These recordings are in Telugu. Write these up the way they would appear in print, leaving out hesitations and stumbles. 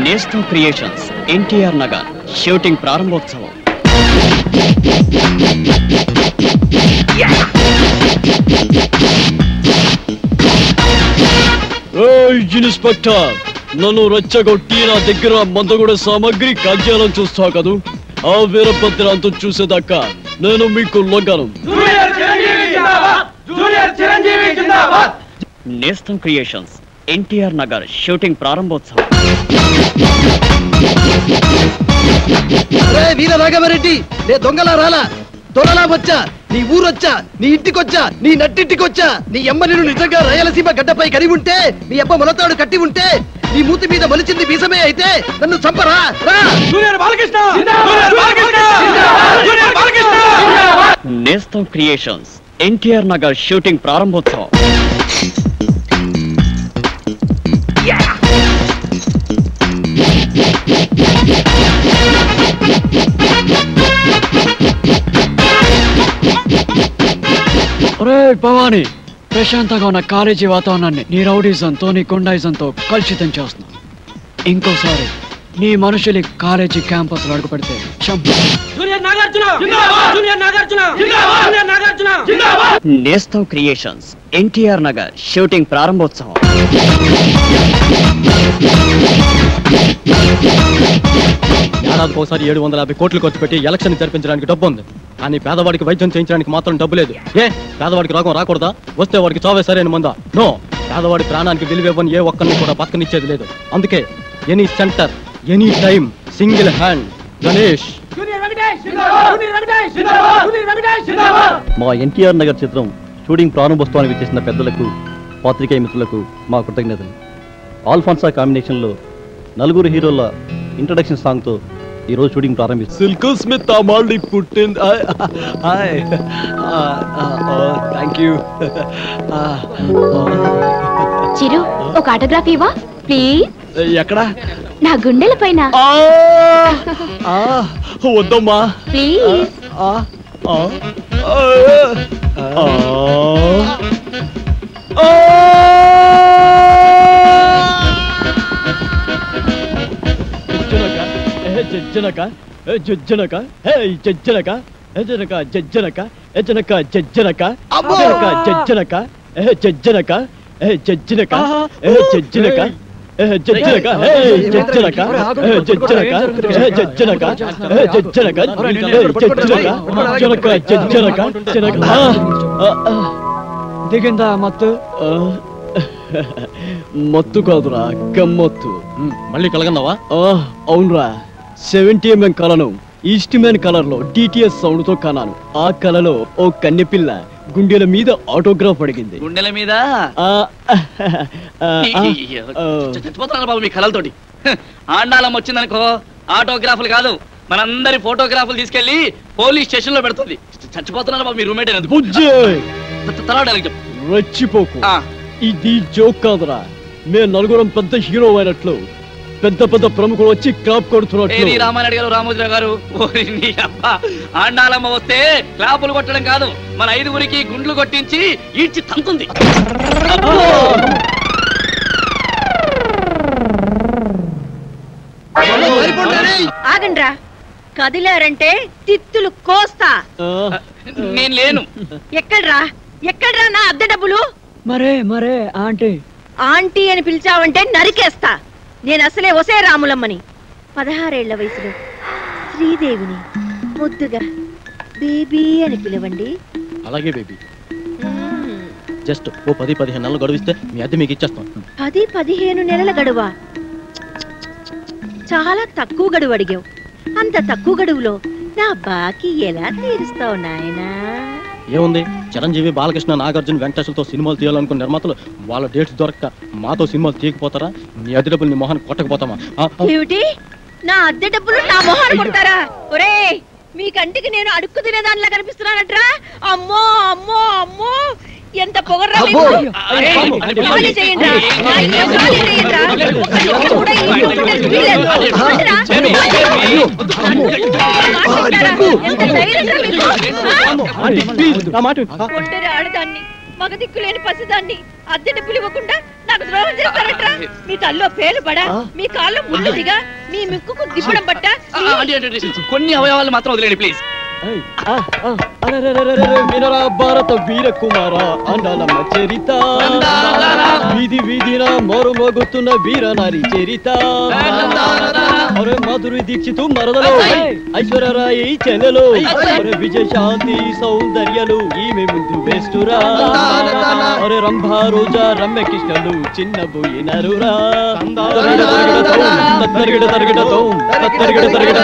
నేస్తం క్రియేషన్స్ ఎన్టీఆర్ నగర్ షూటింగ్ ప్రారంభోత్సవం. ఇన్స్పెక్టర్, నన్ను రెచ్చగొట్టి నా దగ్గర మందగూడ సామాగ్రి కాజ్యాలను చూస్తావు కదూ, ఆ వీరభద్రంతో చూసేదాకా నేను మీకు లొంగను. నేస్తం క్రియేషన్స్ ఎన్టీఆర్ నగర్ షూటింగ్ ప్రారంభోత్సవం. వీర రాఘవరెడ్డి, నే దొంగలా రాలా, దొరలా వచ్చా, నీ ఊరొచ్చా, నీ ఇంటికొచ్చా, నీ నట్టింటికొచ్చా. నీ అమ్మ నేను నిజంగా రాయలసీమ గడ్డపై కరి ఉంటే, నీ అబ్బ మొలతాడు కట్టి ఉంటే, నీ మూతి మీద మలిచింది బీసమే అయితే నన్ను చంపరా. నేస్తం క్రియేషన్స్ ఎన్టీఆర్ నగర్ షూటింగ్ ప్రారంభోత్సవం. భవానీ, ప్రశాంతంగా ఉన్న కాలేజీ వాతావరణాన్ని నీ రౌడీజంతో నీ గుండాయిజంతో కలుషితం చేస్తున్నావు. ఇంకోసారి నీ మనుషులు కాలేజీ క్యాంపస్ లో అడుగు పెడితే నేస్తం క్రియేషన్స్ ఎన్టీఆర్ నగర్ షూటింగ్ ప్రారంభోత్సవం. ఏడాదికి ఒకసారి 750 కోట్లు ఖర్చు పెట్టి ఎలక్షన్ జరిపించడానికి డబ్బు ఉంది, కానీ పేదవాడికి వైద్యం చేయించడానికి మాత్రం డబ్బు లేదు. పేదవాడికి రోగం రాకూడదా? వస్తే వాడికి చావే సరైన మందా? నో, పేదవాడి ప్రాణానికి విలువివ్వని ఏ ఒక్కరిని కూడా బతకనిచ్చేది లేదు. అందుకే any centre, any time, single hand Ganesh. మా ఎన్టీఆర్ నగర్ చిత్రం షూటింగ్ ప్రారంభోత్సవానికి విచ్చేసిన పెద్దలకు, పాత్రికేయ మిత్రులకు మా కృతజ్ఞతలు. ఆల్ఫాన్సా కాంబినేషన్లో నలుగురు హీరోల ఇంట్రడక్షన్ సాంగ్తో ఈరోజు షూటింగ్ ప్రారంభిస్తుంది. సిల్క్ స్మిత్ అమ్మాళ్ళి పుట్టింది. Thank you. చిరు, ఒక ఆటోగ్రాఫ్ ఇవ్వా ప్లీజ్. ఎక్కడ? నా గుండెల పైన. వద్దమ్మా ప్లీజ్. జజ్జనక జజ్జనక జజ్జనక జజ్జనక జజ్జనక జజ్జనక జజ్జనక జజ్జనక జజ్జనక జజ్జనక జజ్జనక జజ్జనక జజ్జనక జజ్జనక జజ్జనక జజ్జనక జజ్జనక జనక. దిగిందా మత్తు? మత్తు కాదురా, గమ్మత్తు. మళ్ళీ కలగన్నావా? అవునరా, 70mm కళను ఈస్ట్మెన్ కలర్ లో DTS సౌండ్ తో కన్నాను. ఆ కళలో ఓ కన్నెపిల్ల గుండెల మీద ఆటోగ్రాఫ్ అడిగింది. గుండెల మీద చచ్చిపోతున్నారు బాబు మీ కళలతోటి. ఆండాలం వచ్చిందనుకో, ఆటోగ్రాఫ్లు కాదు మనందరి ఫోటోగ్రాఫ్లు తీసుకెళ్లి పోలీస్ స్టేషన్ లో పెడుతుంది. చచ్చిపోతున్నారు బాబు మీ రూమ్మేట్. రెచ్చిపోకు, ఇది జోక్ కాదురా. మేము నలుగురం పెద్ద హీరో అయినట్లు పెద్ద పెద్ద ప్రముఖులు వచ్చి క్లాప్ కొడుతున్నట్లు. రామారెడ్డి గారు, రామోజీరావు గారు, ఆండాలమ్మ వస్తే క్లాపులు కొట్టడం కాదు, మన 5గురికి గుండ్లు కొట్టించి ఈడ్చి తంతుంది. ఆగండ్రా, కదిలారంటే తిత్తులు కోస్తా. నేను లేను. ఎక్కడ్రా ఎక్కడ్రా నా అద్దె డబ్బులు? మరే మరే ఆంటీ ఆంటీ అని పిలిచావంటే నరికేస్తా. నేను అసలే ఒసే రాములమ్మని. 16 ఏళ్ల వయసులో శ్రీదేవిని ముద్దుగా బేబీ అని పిలవండి. అలాగే బేబీ. జస్ట్ ఓ 10-15 నెలలు గడువిస్తే మీ అద్దె మీకు ఇచ్చేస్తాం. 10-15 నెలల గడువా? చాలా తక్కువ గడువు అడిగావు. అంత తక్కువ గడువులో నా బాకీ ఎలా తీరుస్తావు నాయనా? ఏముంది, చిరంజీవి, బాలకృష్ణ, నాగార్జున, వెంకటేశ్వరతో సినిమాలు తీయాలనుకున్న నిర్మాతలు వాళ్ళ డేట్స్ దొరక్క మాతో సినిమాలు తీయకపోతారా? నీ అద్దె డబ్బులు నీ మొహాన్ని కొట్టకపోతామా? ఏమిటి, నా అద్దె డబ్బులు నా మొహాన్ని కొడతారా? ఒరే, మీ కంటికి నేను అడుక్కు తినేదానిలా కనిపిస్తున్నానట్రా? అమ్మో చేయండిరా అబ్బో. మీరు. ఖాళీ చేయండిరా. నా ఇల్లు ఖాళీ చేయండిరా. ఒక్క నిమిషం కూడా ఈ ఇంట్లో ఉండడానికి వీల్లేదు. ఉండరా? ఎంత ధైర్యంరా మీకు? ఒంటరి ఆడదాన్ని, మగ దిక్కులేని పసిదాన్ని అద్దె డబ్బులు ఇవ్వకుండా నాకు ద్రోహం చేస్తారట్రా? మీ తల్లో పేలు పడా, మీ కాళ్ళు ముందుదిగా, మీ ముక్కుకు దిప్పడం బట్ట. కొన్ని అవయవాలు మాత్రం వదిలేండి ప్లీజ్. వినరా భారత వీర కుమార అండాలమ్మ చరిత, వీధి వీధిన మరుమోగుతున్న వీర నారి చరిత. అరే మాధురి దీక్షితు మరదలు, ఐశ్వర్యరాయి చెల్లెలు, అరే విజయశాంతి సౌందర్యలు ఈమె ముందు వేస్తురా. అరే రంభా రోజా రమ్య కృష్ణలు చిన్న పోయినరురా. తరిగిడ తరిగిడతో తరిగిడ తరిగిడ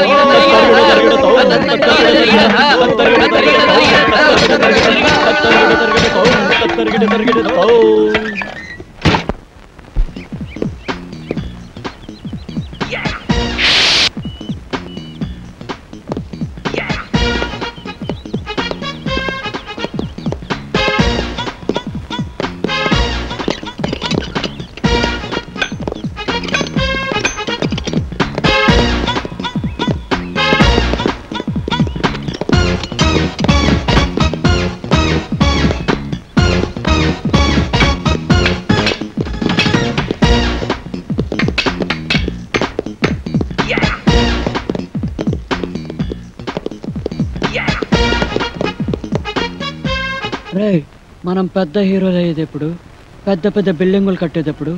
మనం పెద్ద హీరోలు అయ్యేటప్పుడు, పెద్ద పెద్ద బిల్డింగులు కట్టేటప్పుడు,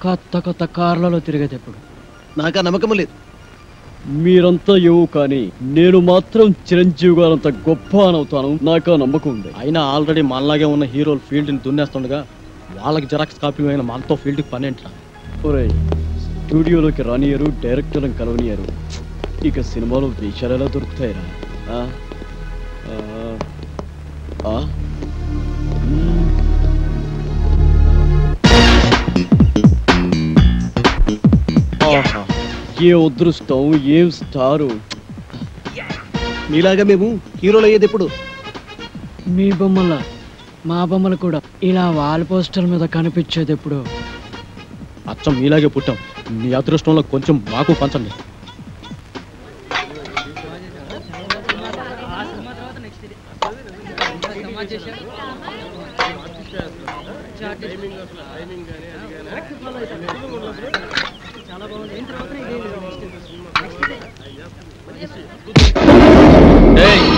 కొత్త కొత్త కార్లలో తిరిగేటప్పుడు. నాకా నమ్మకం లేదు. మీరంతా ఏవో కానీ నేను మాత్రం చిరంజీవి గారంత గొప్ప అనవుతాను, నాకా నమ్మకం ఉంది. అయినా ఆల్రెడీ మనలాగే ఉన్న హీరోలు ఫీల్డ్ని దున్నేస్తుండగా వాళ్ళకి జెరాక్స్ కాపీ అయిన మనతో ఫీల్డ్కి పని ఏంట్రా? ఒరేయ్, స్టూడియోలోకి రానియరు, డైరెక్టర్లను కలవనియరు, ఇక సినిమాలో వేషాలు ఎలా దొరుకుతాయిరా? ఏ అదృష్టం, ఏం స్టారు. మీలాగా మేము హీరోలు అయ్యేది ఎప్పుడు? మీ బొమ్మల మా బొమ్మలు కూడా ఇలా వాల్ పోస్టర్ మీద కనిపించేది ఎప్పుడు? అచ్చం మీలాగే పుట్టాం. మీ అదృష్టంలో కొంచెం మాకు పంచండి.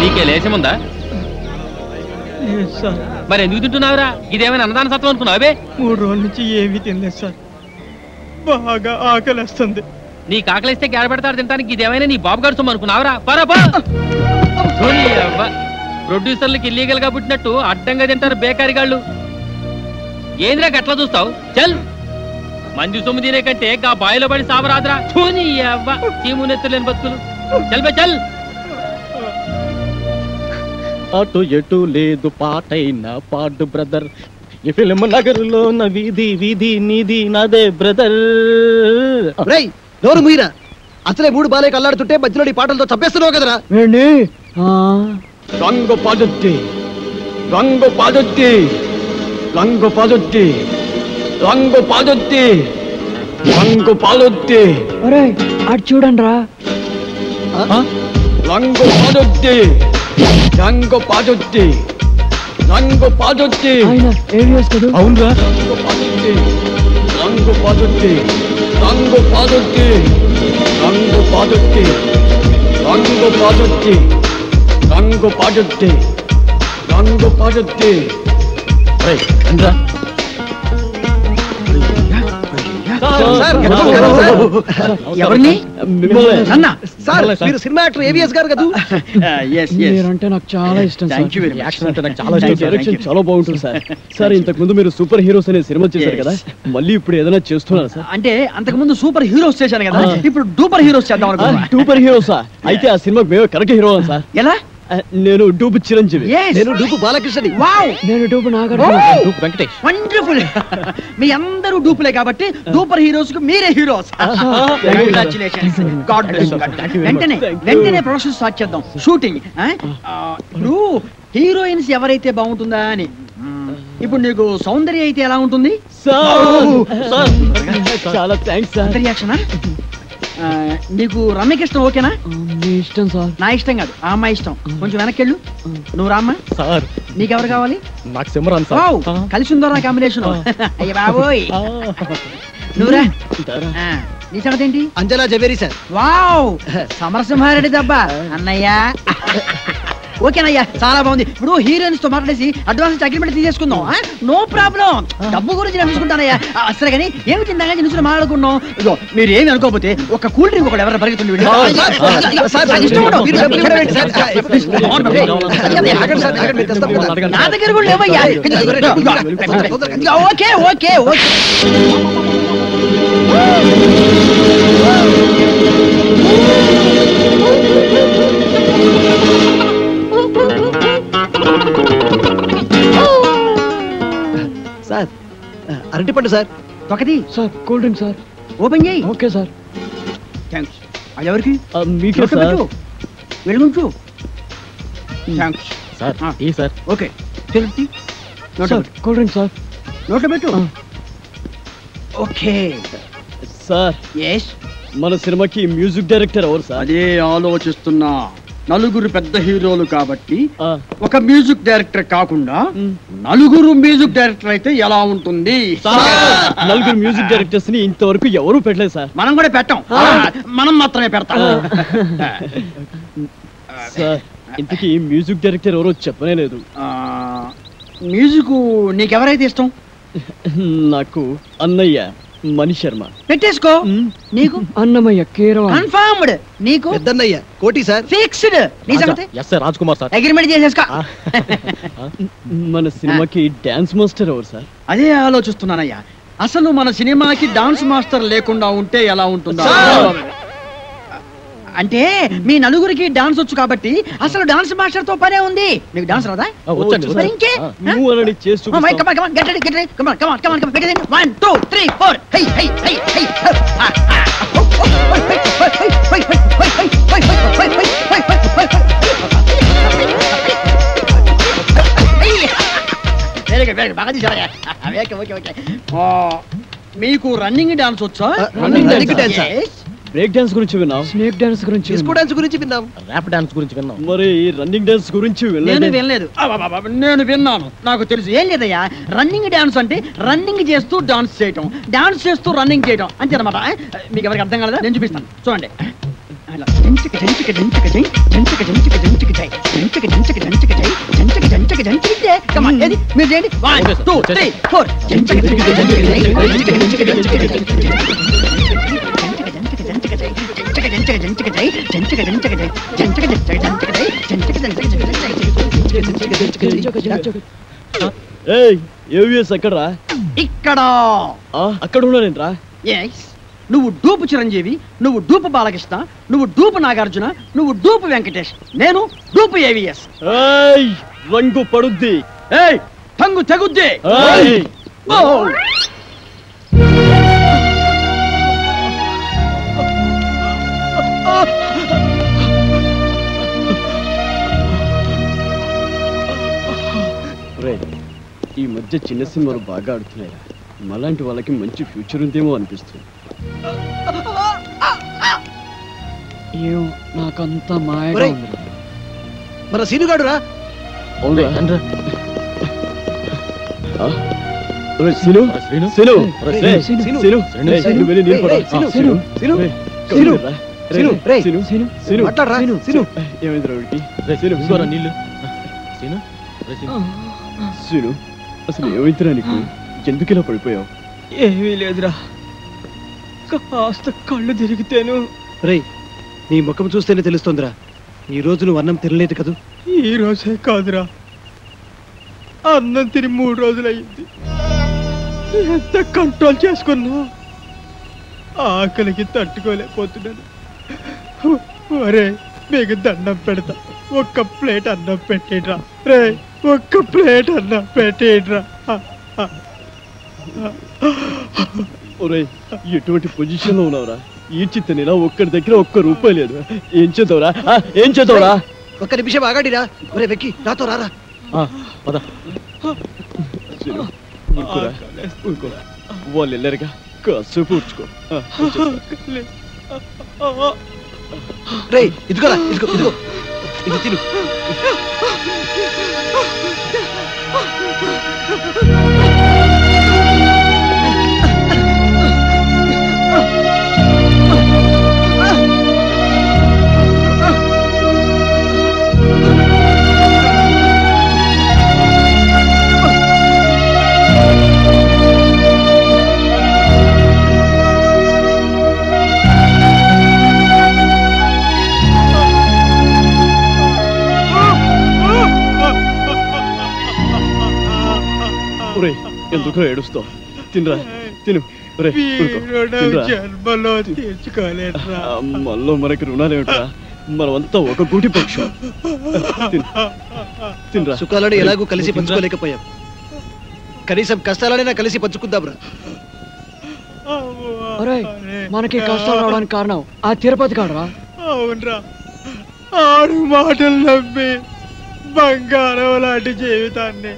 నీకే లేచముందా? మరి ఎందుకు తింటున్నావురా? ఇదేమైనా అన్నదాన సత్వం అనుకున్నావే? 3 రోజుల నుంచి ఏమీ తినలేదు సార్, బాగా ఆకలిస్తుంది. నీ కాకలిస్తే గ్యార పెడతాడు తినడానికి. ఇదేమైనా నీ బాబు గారు సొమ్ము అనుకున్నావురా? పరాపా ప్రొడ్యూసర్లకి ఇల్లీగల్ గా పుట్టినట్టు అడ్డంగా తింటారు బేకారీ గాళ్ళు. ఏంద్రా గట్లా చూస్తావు? చల్, మంది సొమ్ము తినే కంటే గా బాయిలో పడి సావరాదురా. చూని అవ్వ చీము నెత్తలేని బతుకులు. చల్ బే చల్. అటు ఎటు లేదు పాటైన పాడు బ్రదర్, ఈ ఫిల్మ్ నగరులో నా వీధి వీధి నీది నాదే బ్రదర్. రేయ్ నోరు ముయిరా, అసలే 3 బాలే కల్లాడుతుంటే మధ్యలో ఈ పాటలతో చంపేస్తున్నావు కదరా. రంగు పాదొట్టి రంగు పాదొట్టి రంగు పాదొట్టి రంగు పాదొట్టి రంగు పాదొట్టి అటు చూడండి రా. రంగు పాదొట్టి రంగు పాదొట్టి రంగు పాదొట్టి. అవునరా, రంగు పాదొట్టి రంగు పాదొట్టి రంగు పాదొట్టి రంగు పాదొట్టి రంగు పాదొట్టి రంగు పాదొట్టి రంగు పాదొట్టి. ఎవరిని? సార్ మీరు సినిమా యాక్టర్ ఏవిఎస్ గారు కదా? మీరంటే నాకు చాలా ఇష్టం సార్. యాక్షన్ అంటే నాకు చాలా ఇష్టం. డైరెక్షన్ చాలా బాగుంటుంది సార్. సార్ ఇంతకు ముందు మీరు సూపర్ హీరోస్ అనే సినిమా చేశారు కదా, మళ్ళీ ఇప్పుడు ఏదైనా చేస్తున్నారు సార్? అంటే అంతకు ముందు సూపర్ హీరోస్ చేశాను కదా, ఇప్పుడు డూపర్ హీరోస్ చేద్దాం అనుకున్నా. సూపర్ హీరోసా? అయితే ఆ సినిమాకి మేము కరెక్ట్ హీరో సార్. ఎలా? నేను డూపు చిరంజీవి. నేను డూపు బాలకృష్ణని. వావ్, నేను dupe Nagarjuna. Dupe Venkatesh. Wonderful. మీ అందరూ డూపులే కాబట్టి డూపర్ హీరోస్ కు మీరే హీరోస్. కంగ్రాచులేషన్స్. God bless. వెంటనే ప్రొడక్షన్ స్టార్ట్ చేద్దాం, షూటింగ్. ఇప్పుడు హీరోయిన్స్ ఎవరైతే బాగుంటుందా అని ఇప్పుడు నీకు సౌందర్య అయితే ఎలా ఉంటుంది? చాలా థ్యాంక్స్ సార్. రియాక్షనా? నీకు రమ్యకృష్ణ ఓకేనా? మీ ఇష్టం సార్. నా ఇష్టం కాదు, ఆ అమ్మాయి ఇష్టం. కొంచెం వెనక్కి వెళ్ళు. నువ్వు రామ్మా. సార్ నీకెవరు కావాలి? నాకు సిమరాన్ వావ్, సార్. కలిసి ఉందో నా కాంబినేషన్. అయ్య బాబోయ్. నువ్వురా. నీ సంగతి ఏంటి? అంజనా జవేరి సార్. వావ్, సమరసింహారెడ్డి దెబ్బ అన్నయ్య. ఓకేనయ్యా, చాలా బాగుంది. ఇప్పుడు హీరోయిన్స్ తో మాట్లాడేసి అడ్వాన్స్ అగ్రిమెంట్ తీసేసుకుందాం. నో ప్రాబ్లం, డబ్బు గురించి నేను చూసుకుంటానయ్యా. సరే కానీ ఏమి తిందాగా నిలుచుని మాట్లాడుకున్నాం. ఇదో మీరు ఏమి అనుకోకపోతే ఒక కూల్ డ్రింక్ ఒకటి ఎవరైనా పరిగెత్తుంది. నా దగ్గర కూడా లేవయ్యా. Okay okay okay. సార్ అరటిపండు సార్. ఒకటి sir cool drink sir. Open చేయి. Okay sir. థ్యాంక్స్. అది ఎవరికి? మీకే సార్. వెలుగుంచు. థ్యాంక్స్ సార్ ఈ సార్. ఓకే తెలుపు. Sir cool drink sir. నోట్లో పెట్టు. Okay sir yes. మన సినిమాకి మ్యూజిక్ డైరెక్టర్ ఎవరు సార్? అదే ఆలోచిస్తున్నా. నలుగురు పెద్ద హీరోలు కాబట్టి ఒక మ్యూజిక్ డైరెక్టర్ కాకుండా నలుగురు మ్యూజిక్ డైరెక్టర్ అయితే ఎలా ఉంటుంది? నలుగురు మ్యూజిక్ డైరెక్టర్స్ ని ఇంతవరకు ఎవరు పెట్టలేదు సార్. మనం కూడా పెట్టాం, మనం మాత్రమే పెడతాం. సార్ ఇంతకీ మ్యూజిక్ డైరెక్టర్ ఎవరో చెప్పనే లేదు. మ్యూజిక్ నీకెవరైతే ఇష్టం? నాకు అన్నయ్య మణి శర్మ. పెట్టేసుకో. నీకు? అన్నమయ్య కీరవాణి. కన్ఫర్మ్డ్. నీకు? పెద్దన్నయ్య కోటి సార్. ఫిక్స్డ్. నీ సంగతి? Yes sir, Raj Kumar sir. Agreement చేసేసుకో. మన సినిమాకి డాన్స్ మాస్టర్ ఎవరు సార్? అదే ఆలోచిస్తున్నానయ్యా. అసలు మన సినిమాకి డాన్స్ మాస్టర్ లేకుండా ఉంటే ఎలా ఉంటుందో. అంటే మీ నలుగురికి డాన్స్ వచ్చు కాబట్టి అసలు డాన్స్ మాస్టర్ తో పనే ఉంది. నీకు డాన్స్ రాదా? మరి ఇంకే నువ్వు అనని చేస్తూ Come on, come on, come on, get ready, get ready. Come on, come on, come on, come on. Get ready. 1, 2, 3, 4. Hey, hey, hey, hey. Very good, very good. బాగా తీసావయ్యా. Okay, okay, okay. మీకు రన్నింగ్ డాన్స్ వచ్చా? Running dance. బ్రేక్ డాన్స్ గురించి విన్నాం, స్నేక్ డాన్స్ గురించి, డిస్కో డాన్స్ గురించి విన్నాం, ర్యాప్ డాన్స్ గురించి విన్నాం. మరి రన్నింగ్ డాన్స్ గురించి నేను వినలేదు. నేను విన్నాను, నాకు తెలుసు. ఏం లేదయ్యా, రన్నింగ్ డాన్స్ అంటే రన్నింగ్ చేస్తూ డాన్స్ చేయటం, డాన్స్ చేస్తూ రన్నింగ్ చేయటం అంతే అనమాట. మీకు ఎవరికి అర్థం కాలేదా? నేను చూపిస్తాను, చూడండి. మీరు చేయండి. 1, 2, 3, 4. ఎక్కడరా? ఇక్కడ. అక్కడ ఉన్నానేంట్రా? నువ్వు డూపు చిరంజీవి, నువ్వు డూపు బాలకృష్ణ, నువ్వు డూపు నాగార్జున, నువ్వు డూపు వెంకటేష్, నేను డూపు ఏవిఎస్. రంగు పడుద్ది, టంగు తెగుద్ది. ఈ మధ్య చిన్న సినిమాలు బాగా ఆడుతున్నాయి. మలాంటి వాళ్ళకి మంచి ఫ్యూచర్ ఉందేమో అనిపిస్తుంది. నాకంతా మాయగా ఉంది. మన సీనుగాడు రా. అసలు ఏమైతురా నీకు? ఎందుకు ఇలా పడిపోయావు? ఏమీ లేదురా, కాస్త కళ్ళు తిరిగితేను. రే, నీ ముఖం చూస్తేనే తెలుస్తుందిరా, ఈ రోజు నువ్వు అన్నం తినలేదు కదూ? ఈ రోజే కాదురా, అన్నం తిని 3 రోజులయ్యింది. ఎంత కంట్రోల్ చేసుకున్నా ఆకలికి తట్టుకోలేకపోతున్నాను. ఒరే, మీకు దండం పెడతా, ఒక్క ప్లేట్ అన్నం పెట్టేడ్రా. రే, ఒక్క ప్లేట్ అన్నం పెట్టేడ్రా. ఒరే, ఎటువంటి పొజిషన్ లో ఉన్నావురా? ఈ చిత్తనిలా ఒక్కడి దగ్గర ₹1 లేదు. ఏం చేద్దావురా? ఏం చేద్దావురా? ఒక్క నిమిషం ఆగడిరా. ఒరే వెక్కి, నాతో రారా. ఊరుకోరా ఊరుకో వాళ్ళు వెళ్ళారుగా కాసేపు ఊర్చుకో రే ఇదిగోరా ఇదిగో ఇదిగో ఇది తిను ఎందుకు ఏడుస్తావు తినరా తిను జన్మలో తీర్చుకోలేట్రా మళ్ళీ మనకి రుణాలేమిట్రా మనమంతా ఒక గూటి పక్షం తినరా సుఖాలను ఎలాగూ కలిసి పంచుకోలేకపోయాం కనీసం కష్టాలనైనా కలిసి పంచుకుందాంరా మనకి కష్టాలు రావడానికి కారణం ఆ తిరుపతి కాడరా అవునరా ఆడు మాటలు నమ్మి బంగారం లాంటి జీవితాన్ని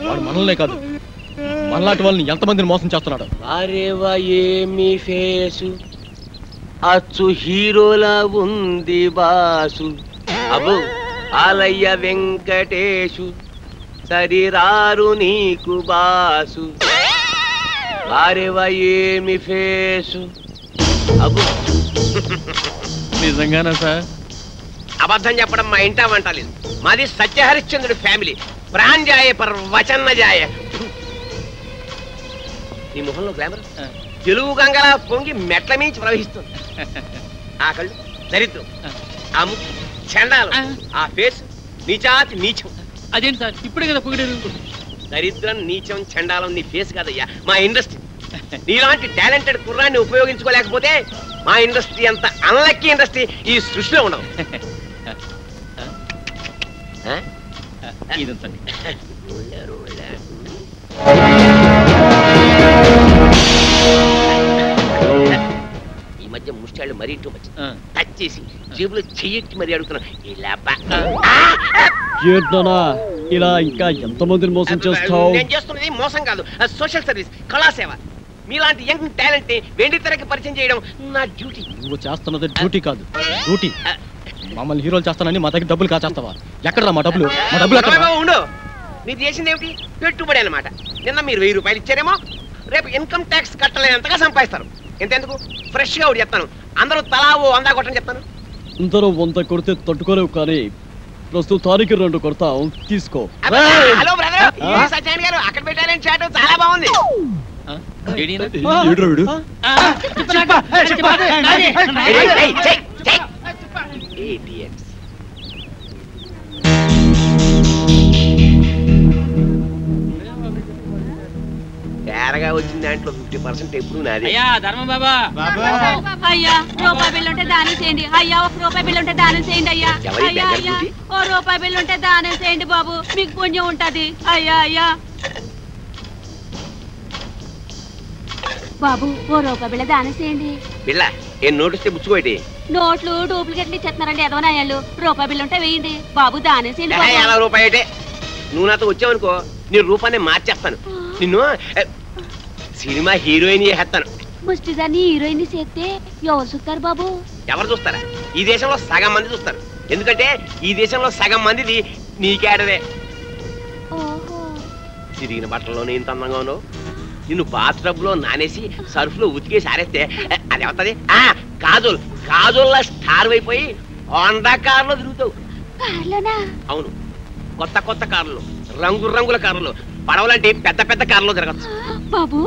వాడు మనల్నే కాదు మనలాంటి వాళ్ళని ఎంతమందిని మోసం చేస్తున్నాడు. అరేవా ఏమి ఫేసు అచ్చు హీరోలా ఉంది బాసు అబ్బో ఆలయ్య వెంకటేశు సరిరారు నీకు బాసు అరేవా ఏమి ఫేసు అబ్బో నిజంగానా సార్? అబద్ధం చెప్పడం మా ఇంటా వంటలేదు. మాది సత్యహరిశ్చంద్రుడి ఫ్యామిలీ. ప్రాణజాయ పర్ వచన్న జాయ. నీ మొహంలో గ్లామర్ తెలుగు గంగలా పొంగి మెట్ల మించి ప్రవహిస్తుంది. ఆ కళ్ళు దరిద్రం, ఆ ముక్కు చండాలం, ఆ ఫేస్ నీచాతి నీచం. అదేంటి సార్ ఇప్పుడే కదా పొగిడారు? దరిద్రం నీచం చండాలం నీ ఫేస్ కాదయ్యా మా ఇండస్ట్రీ. నీలాంటి టాలెంటెడ్ కుర్రాన్ని ఉపయోగించుకోలేకపోతే మా ఇండస్ట్రీ అంత అన్లక్కీ ఇండస్ట్రీ ఈ సృష్టిలో ఉండవు. ఈ మధ్య ముష్టాళ్ళు మరీ టూ మచ్. టచ్ చేసి జేబులో చెయ్యెట్టి మరీ అడుగుతున్నాను. ఇలా ఇంకా ఎంతమందిని మోసం చేస్తావు? నేను చేస్తున్నది మోసం కాదు, సోషల్ సర్వీస్, కళాసేవ. మీలాంటి యంగ్ టాలెంట్ ని వెండి తెరకి పరిచయం చేయడం నా డ్యూటీ. నువ్వు చేస్తున్నది డ్యూటీ కాదు, డ్యూటీ. మమ్మల్ని హీరోలు చేస్తానని మా దగ్గర డబ్బులు కాచేస్తావా? ఎక్కడరా మా డబ్బులు? మా డబ్బులు ఎక్కడ? ఉండు, మీరు చేసింది ఏమిటి? పెట్టుబడి అన్నమాట. నిన్న మీరు 1000 రూపాయలు ఇచ్చారేమో, రేపు ఇన్కమ్ ట్యాక్స్ కట్టలేనంతగా సంపాదిస్తారు. ఎంతెందుకు ఫ్రెష్ గా ఒకటి చెప్తాను, అందరూ తలా ఓ 100 కొట్టని చెప్తాను. అందరూ 100 కొడితే తట్టుకోలేవు, కానీ ప్రస్తుతానికి 2 కొడతాం, తీసుకో. హలో బ్రదర్, సత్యనారాయణ గారు అక్కడ పెట్టారని చాటు చాలా బాగుంది. తేరగా వచ్చిన దాంట్లో 50% ఎప్పుడు నాది. అయ్యా ధర్మం బాబా, అయ్యా రూపాయి బిల్లు ఉంటే దానం చేయండి. అయ్యా 1 రూపాయి బిల్లు ఉంటే దానం చేయండి. అయ్యా అయ్యా అయ్యా 1 రూపాయి బిల్లు ఉంటే దానం చేయండి బాబు, మీకు పుణ్యం ఉంటది. అయ్యా అయ్యా బాబు 1 రూపాయి బిళ్ళ దానం చేయండి. బిళ్ళ ఏం నోటిస్తే బుచ్చుకోటి? నోట్లు డూప్లికేట్లు ఇచ్చేస్తున్నారండి ఎదవనాయాలు. రూపాయి బిల్లు ఉంటే వేయండి బాబు, దానం చేయండి. 50 రూపాయటే. నువ్వు నాతో వచ్చావనుకో నీ రూపాన్ని మార్చేస్తాను. నిన్ను సినిమా హీరోయిన్ చేస్తాను. ముష్టిదాన్ని హీరోయిన్ చేస్తే ఎవరు చూస్తారు బాబు? ఎవరు చూస్తారా? ఈ దేశంలో సగం మంది చూస్తారు. ఎందుకంటే ఈ దేశంలో సగం మందిది నీకేడవే. తిరిగిన బట్టల్లోనే ఇంత అందంగా ఉన్నావు. నిన్ను బాత్రబ్ లో నానేసి సర్ఫ్ లో ఉతికేసి ఆరేస్తే అది ఏమవుతుంది? కాజోల్, కాజోల్లా స్టార్ అయిపోయి హోండా కార్లో తిరుగుతావు. అవును, కొత్త కొత్త కార్లు, రంగు రంగుల కార్లు, పడవలంటే పెద్ద పెద్ద కార్లో జరగచ్చు. బాబు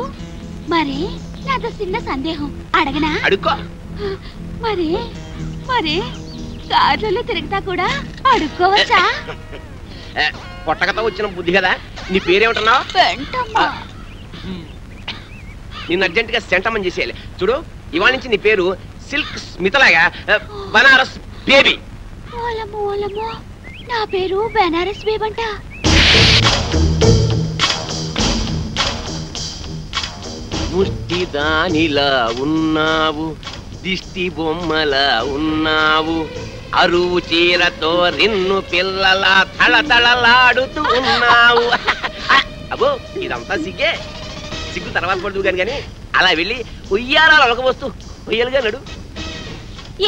మరి నాతో చిన్న సందేహం అడగనా? అడుక్కో. మరి మరి కార్లలో తిరుగుతా కూడా అడుక్కోవచ్చా? పొట్టకతో వచ్చిన బుద్ధి కదా. నీ పేరేమంటున్నావు? నిన్ను అర్జెంట్ గా సెంటమని చేసేయాలి. చూడు, ఇవాళ నుంచి నీ పేరు సిల్క్ స్మితలాగా బనారస్ బేబీ. నా పేరు బనారస్ బేబంట. ముష్టి దానిలా ఉన్నావు, దిష్టి బొమ్మలా ఉన్నావు, అరువు చీరతో నిన్ను పిల్లలా తళతళలాడుతూ ఉన్నావు. అబ్బో ఇదంతా సిగ్గే, సిగ్గు తర్వాత పడుతూ కానీ అలా వెళ్ళి ఉయ్యారాలు ఒలకబోస్తూ ఉయ్యలుగా నడు.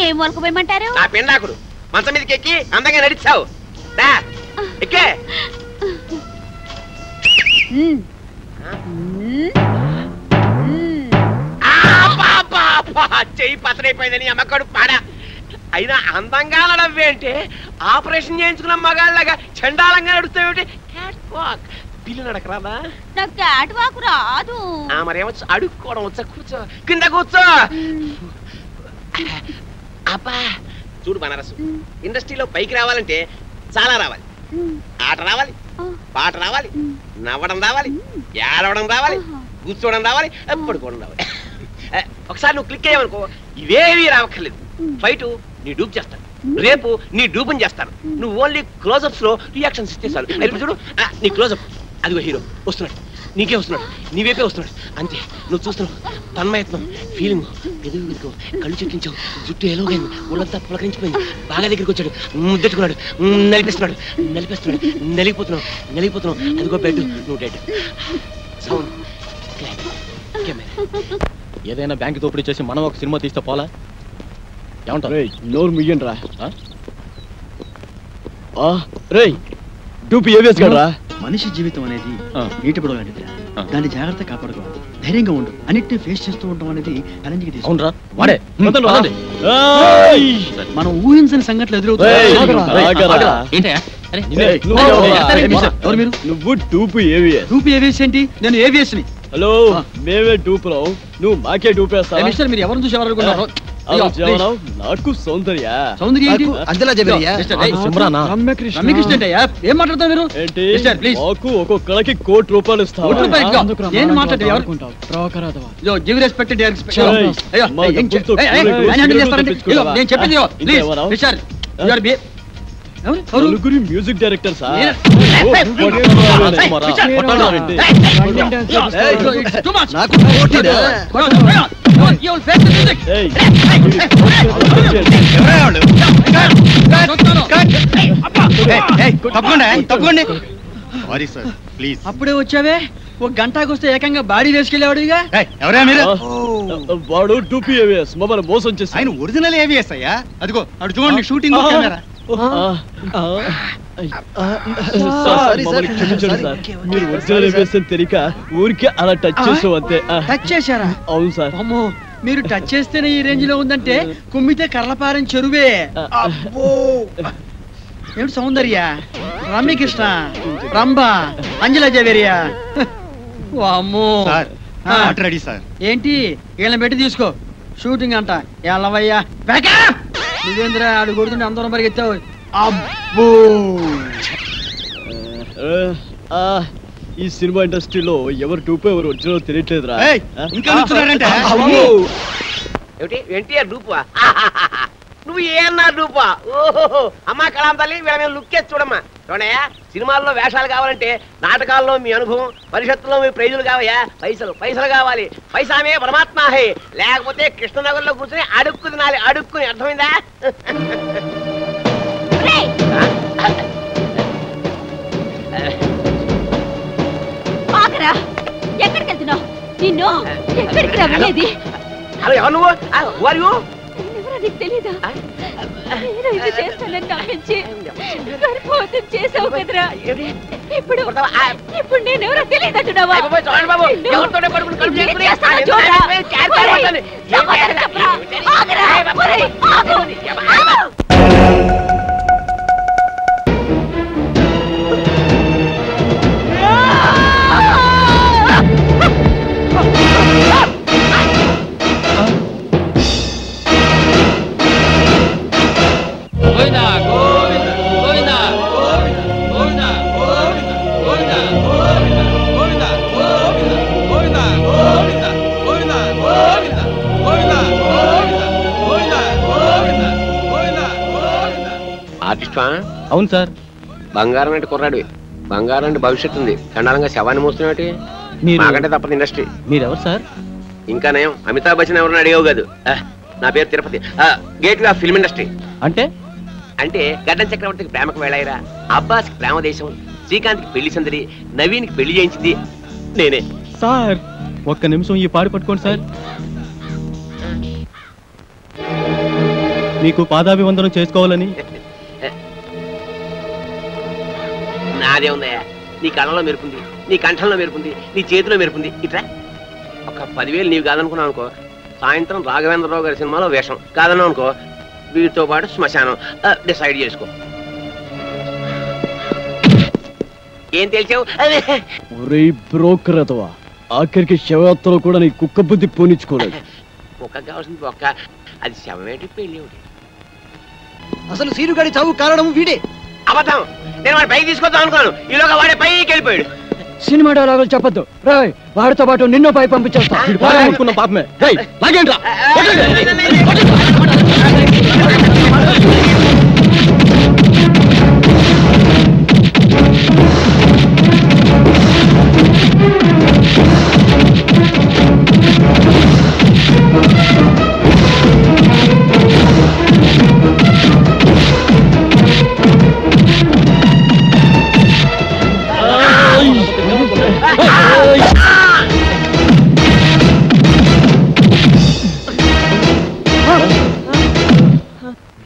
ఏం ఒలకపోయమంటారు? నా పెండాకుడు మంచం మీదకి ఎక్కి అందంగా నడిచావు. ఎక్కే చెయ్యి పతనైపోయిందని అమ్మకడు పాడా. అయినా అందంగా నడవేంటే ఆపరేషన్ చేయించుకున్న మగాళ్ళగా చండాలంగా నడుస్తావేంటి? పిల్లి నడకరాదా? నాకు క్యాట్ వాక్ రాదు. మరేమొచ్చు, అడుక్కోవడం వచ్చా? కూర్చో, కింద కూర్చో. అబ్బా చూడు బనారసు, ఇండస్ట్రీలో పైకి రావాలంటే చాలా రావాలి. ఆట రావాలి, పాట రావాలి, నవ్వడం రావాలి, ఏడవడం రావాలి, కూర్చోవడం రావాలి, పడుకోవడం రావాలి. ఒకసారి నువ్వు క్లిక్ అయ్యావనుకో ఇవేవి రావక్కర్లేదు. ఫైట్ నీ డూప్ చేస్తాను, రేపు నీ డూపుని చేస్తాను. నువ్వు ఓన్లీ క్లోజప్స్ లో రియాక్షన్స్ ఇస్తే చాలు. ఇప్పుడు చూడు నీ క్లోజప్, అదిగో హీరో వస్తున్నాడు, నీకే వస్తున్నాడు, నీవేపే వస్తున్నాడు. అంతే, నువ్వు చూస్తున్నావు. తన్మయత్నం, ఫీలింగ్, ఎదుగు వెతుకు, కళ్ళు చెట్టించావు, జుట్టు ఎలాగైంది, ఒళ్ళంతా పులకరించిపోయింది. బాగా దగ్గరికి వచ్చాడు, ముద్దెట్టుకున్నాడు, నలిపిస్తున్నాడు, నలిపేస్తున్నాడు, నలిగిపోతున్నావు, నలిగిపోతున్నావు. అదిగో బెడ్, నువ్వు డెడ్. సౌండ్, ఏదైనా బ్యాంక్ దోపిడీ చేసి మనం ఒక సినిమా తీస్తే పోలా? ఏమంటారు? నోరు ముయ్యండి రా. రేయ్ డూపి ఏవిఎస్ గడ్రా. మనిషి జీవితం అనేది నీటి బుడగ లాంటిది. దాన్ని జాగ్రత్త కాపాడుకోవాలి, ధైర్యంగా ఉండు. అన్నిటిని ఫేస్ చేస్తూ ఉండడం అనేది ఛాలెంజ్ కి తీసుకుంటా. మనం ఊహించని సంఘటనలు ఎదురవుతాయి. నువ్వు డూపి ఏవిఎస్. డూపి ఏవిఎస్ ఏంటి? నేను ఏవిఎస్ ని. హలో, మేమే డూపులో, నువ్వు మాకే డూపేస్తా. మీరు ఎవరు చూసి ఎవరు? నాకు సౌందర్య. ఏం మాట్లాడతావు మీరు? ఒక్కొక్కరికి ₹1 ఇస్తావు. నేను మాట్లాడేది నలుగురి మ్యూజిక్ డైరెక్టర్ సార్. అప్పుడే వచ్చావే, ఒక గంటకు వస్తే ఏకంగా బాడీ వేసుకెళ్ళేవాడు. ఎవరా మీరు? వాడు డూపీ ఏవిఎస్, మమ్మల్ని మోసం చేసి. ఆయన ఒరిజినల్ ఏవిఎస్ అయ్యా. అదిగో అడు చూడండి, షూటింగ్ కెమెరా. మీరు ఒరిజినల్ ఏవిఎస్ అని తెలియక ఊరికే అలా టచ్ చేసావు అంతే. టచ్ చేశారా? అవును సార్. అమ్మో, మీరు టచ్ చేస్తేనే ఈ రేంజ్ లో ఉందంటే కుమ్మితే కర్లపారం చెరువే. ఏమిటి సౌందర్య, రమ్యకృష్ణ, రంభ, అంజలా జవేరియా? అమ్మో రెడీ సార్. ఏంటి వీళ్ళని పెట్టి తీసుకో, షూటింగ్ అంట. ఎల్లవయ్యా, నువ్వేంద్ర ఆడు కొడుతుంటే అందరం పరిగెత్తావు. అబ్బో, ఈ సినిమా ఇండస్ట్రీలో ఎవరు డూపు ఎవరు ఒరిజినల్ తెలియట్లేదురా. ఎన్టీఆర్ డూపా? నువ్వు ఏమన్నారు డూపా? ఓహో, అమ్మా కళాం తల్లి, వీళ్ళ మీద లుక్ వేసి చూడమ్మా. చూడయా, సినిమాల్లో వేషాలు కావాలంటే నాటకాల్లో మీ అనుభవం, పరిషత్తులో మీ ప్రైజులు కావయా. పైసలు పైసలు కావాలి. పైసామే పరమాత్మ హే. లేకపోతే కృష్ణనగర్లో కూర్చొని అడుక్కు తినాలి, అడుక్కుని. అర్థమైందా? ఎక్కడికి వెళ్తున్నావు? నిన్ను ఎక్కడికి రమ్మనేది? ఎవరు నువ్వు? వారు నీకు తెలీదా? నేను ఇది చేస్తానని నమ్మించి గర్భవతం చేసావు కదరా. ఇప్పుడు నేనెవరో తెలియదంటున్నావా? అవును సార్. బంగారం అంటే కుర్రాడు, బంగారం అంటే భవిష్యత్తు ఉంది. చండాలంగా శవాన్ని మోస్తున్నాడు. మాకంటే తప్పదు ఇండస్ట్రీ. మీరెవరు సార్? ఇంకా నయం, అమితాబ్ బచ్చన్ ఎవరిని అడిగావు కాదు. నా పేరు Tirupati, gateway of film industry. అంటే అంటే గడ్డం చక్రవర్తికి ప్రేమకు వేళాయిరా, అబ్బాస్కి ప్రేమ దేశం, శ్రీకాంత్కి పెళ్లి సందడి, నవీన్కి పెళ్లి చేయించింది నేనే. సార్ ఒక్క నిమిషం ఈ పాడి పట్టుకోండి సార్. మీకు పాదాభివందనం చేసుకోవాలని. నాదే ఉందయ్యా, నీ కళ్ళలో మెరుపుంది, నీ కంఠంలో మెరుపుంది, నీ చేతిలో మెరుపుంది. ఇట్లా ఒక 10,000 నీవు కాదనుకున్నావు అనుకో, సాయంత్రం రాఘవేంద్రరావు గారి సినిమాలో వేషం, కాదన్నావు అనుకో వీటితో పాటు శ్మశానం. డిసైడ్ చేసుకో. ఏం తెలిసావు? ఒరే బ్రోకర్ అతవా, ఆఖరికి శవయాత్రలో కూడా నీ కుక్క బుద్ధి పోనిచ్చుకోలేదు. కుక్క కావాల్సింది ఒక్క, అది శవమేటి పెళ్లి ఒకటి. అసలు సీనుగాడి చావు కారణం వీడే. అబద్ధం, నేను వాడి పైకి తీసుకొద్దాం అనుకోను, ఈలోగా వాడే పైకి వెళ్ళిపోయాడు. సినిమా డైలాగులు చెప్పొద్దు రాయ్, వాడితో పాటు నిన్ను పై పంపించేస్తా. పాపమే లాగేంట్రా.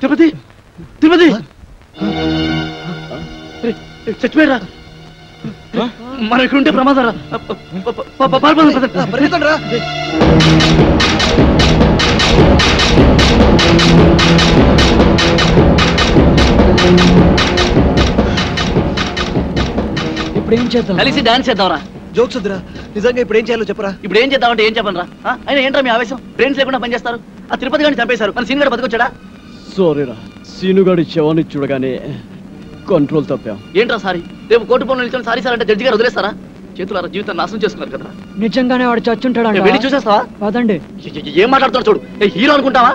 తిరుపతి తిరుపతి చచ్చిపోయారా? మనం ఇక్కడ ఉంటే ప్రమాదారా? పరిగెత్తండిరా. ఇప్పుడు ఏం చేద్దాం? కలిసి డాన్స్ చేద్దాంరా. జోక్స్ వద్దురా, నిజంగా ఇప్పుడు ఏం చేయాలో చెప్పరా. ఇప్పుడు ఏం చేద్దామంటే ఏం చెప్పనరా? అయినా ఏంట్రా మీ ఆవేశం? బ్రెయిన్స్ లేకుండా పనిచేస్తారు. ఆ తిరుపతి గారిని చంపేశారు, మన సీన్ గడ బతికొచ్చాడా? సారీరా, సీనుగాడి శవాన్ని చూడగానే కంట్రోల్ తప్పాం. ఏంట్రా సారీ? రేపు కోర్టు పనులు నిల్చొని సారీ సార్ అంటే జడ్జి గారు వదిలేస్తారా? చేతులారా జీవితాన్ని నాశనం చేసుకున్నారు కదా. నిజంగానే వాడు చచ్చుంటాడు. వెళ్ళి చూసేస్తావా? పదండి. ఏం మాట్లాడుతున్నాడు చూడు. హీరో అనుకుంటావా?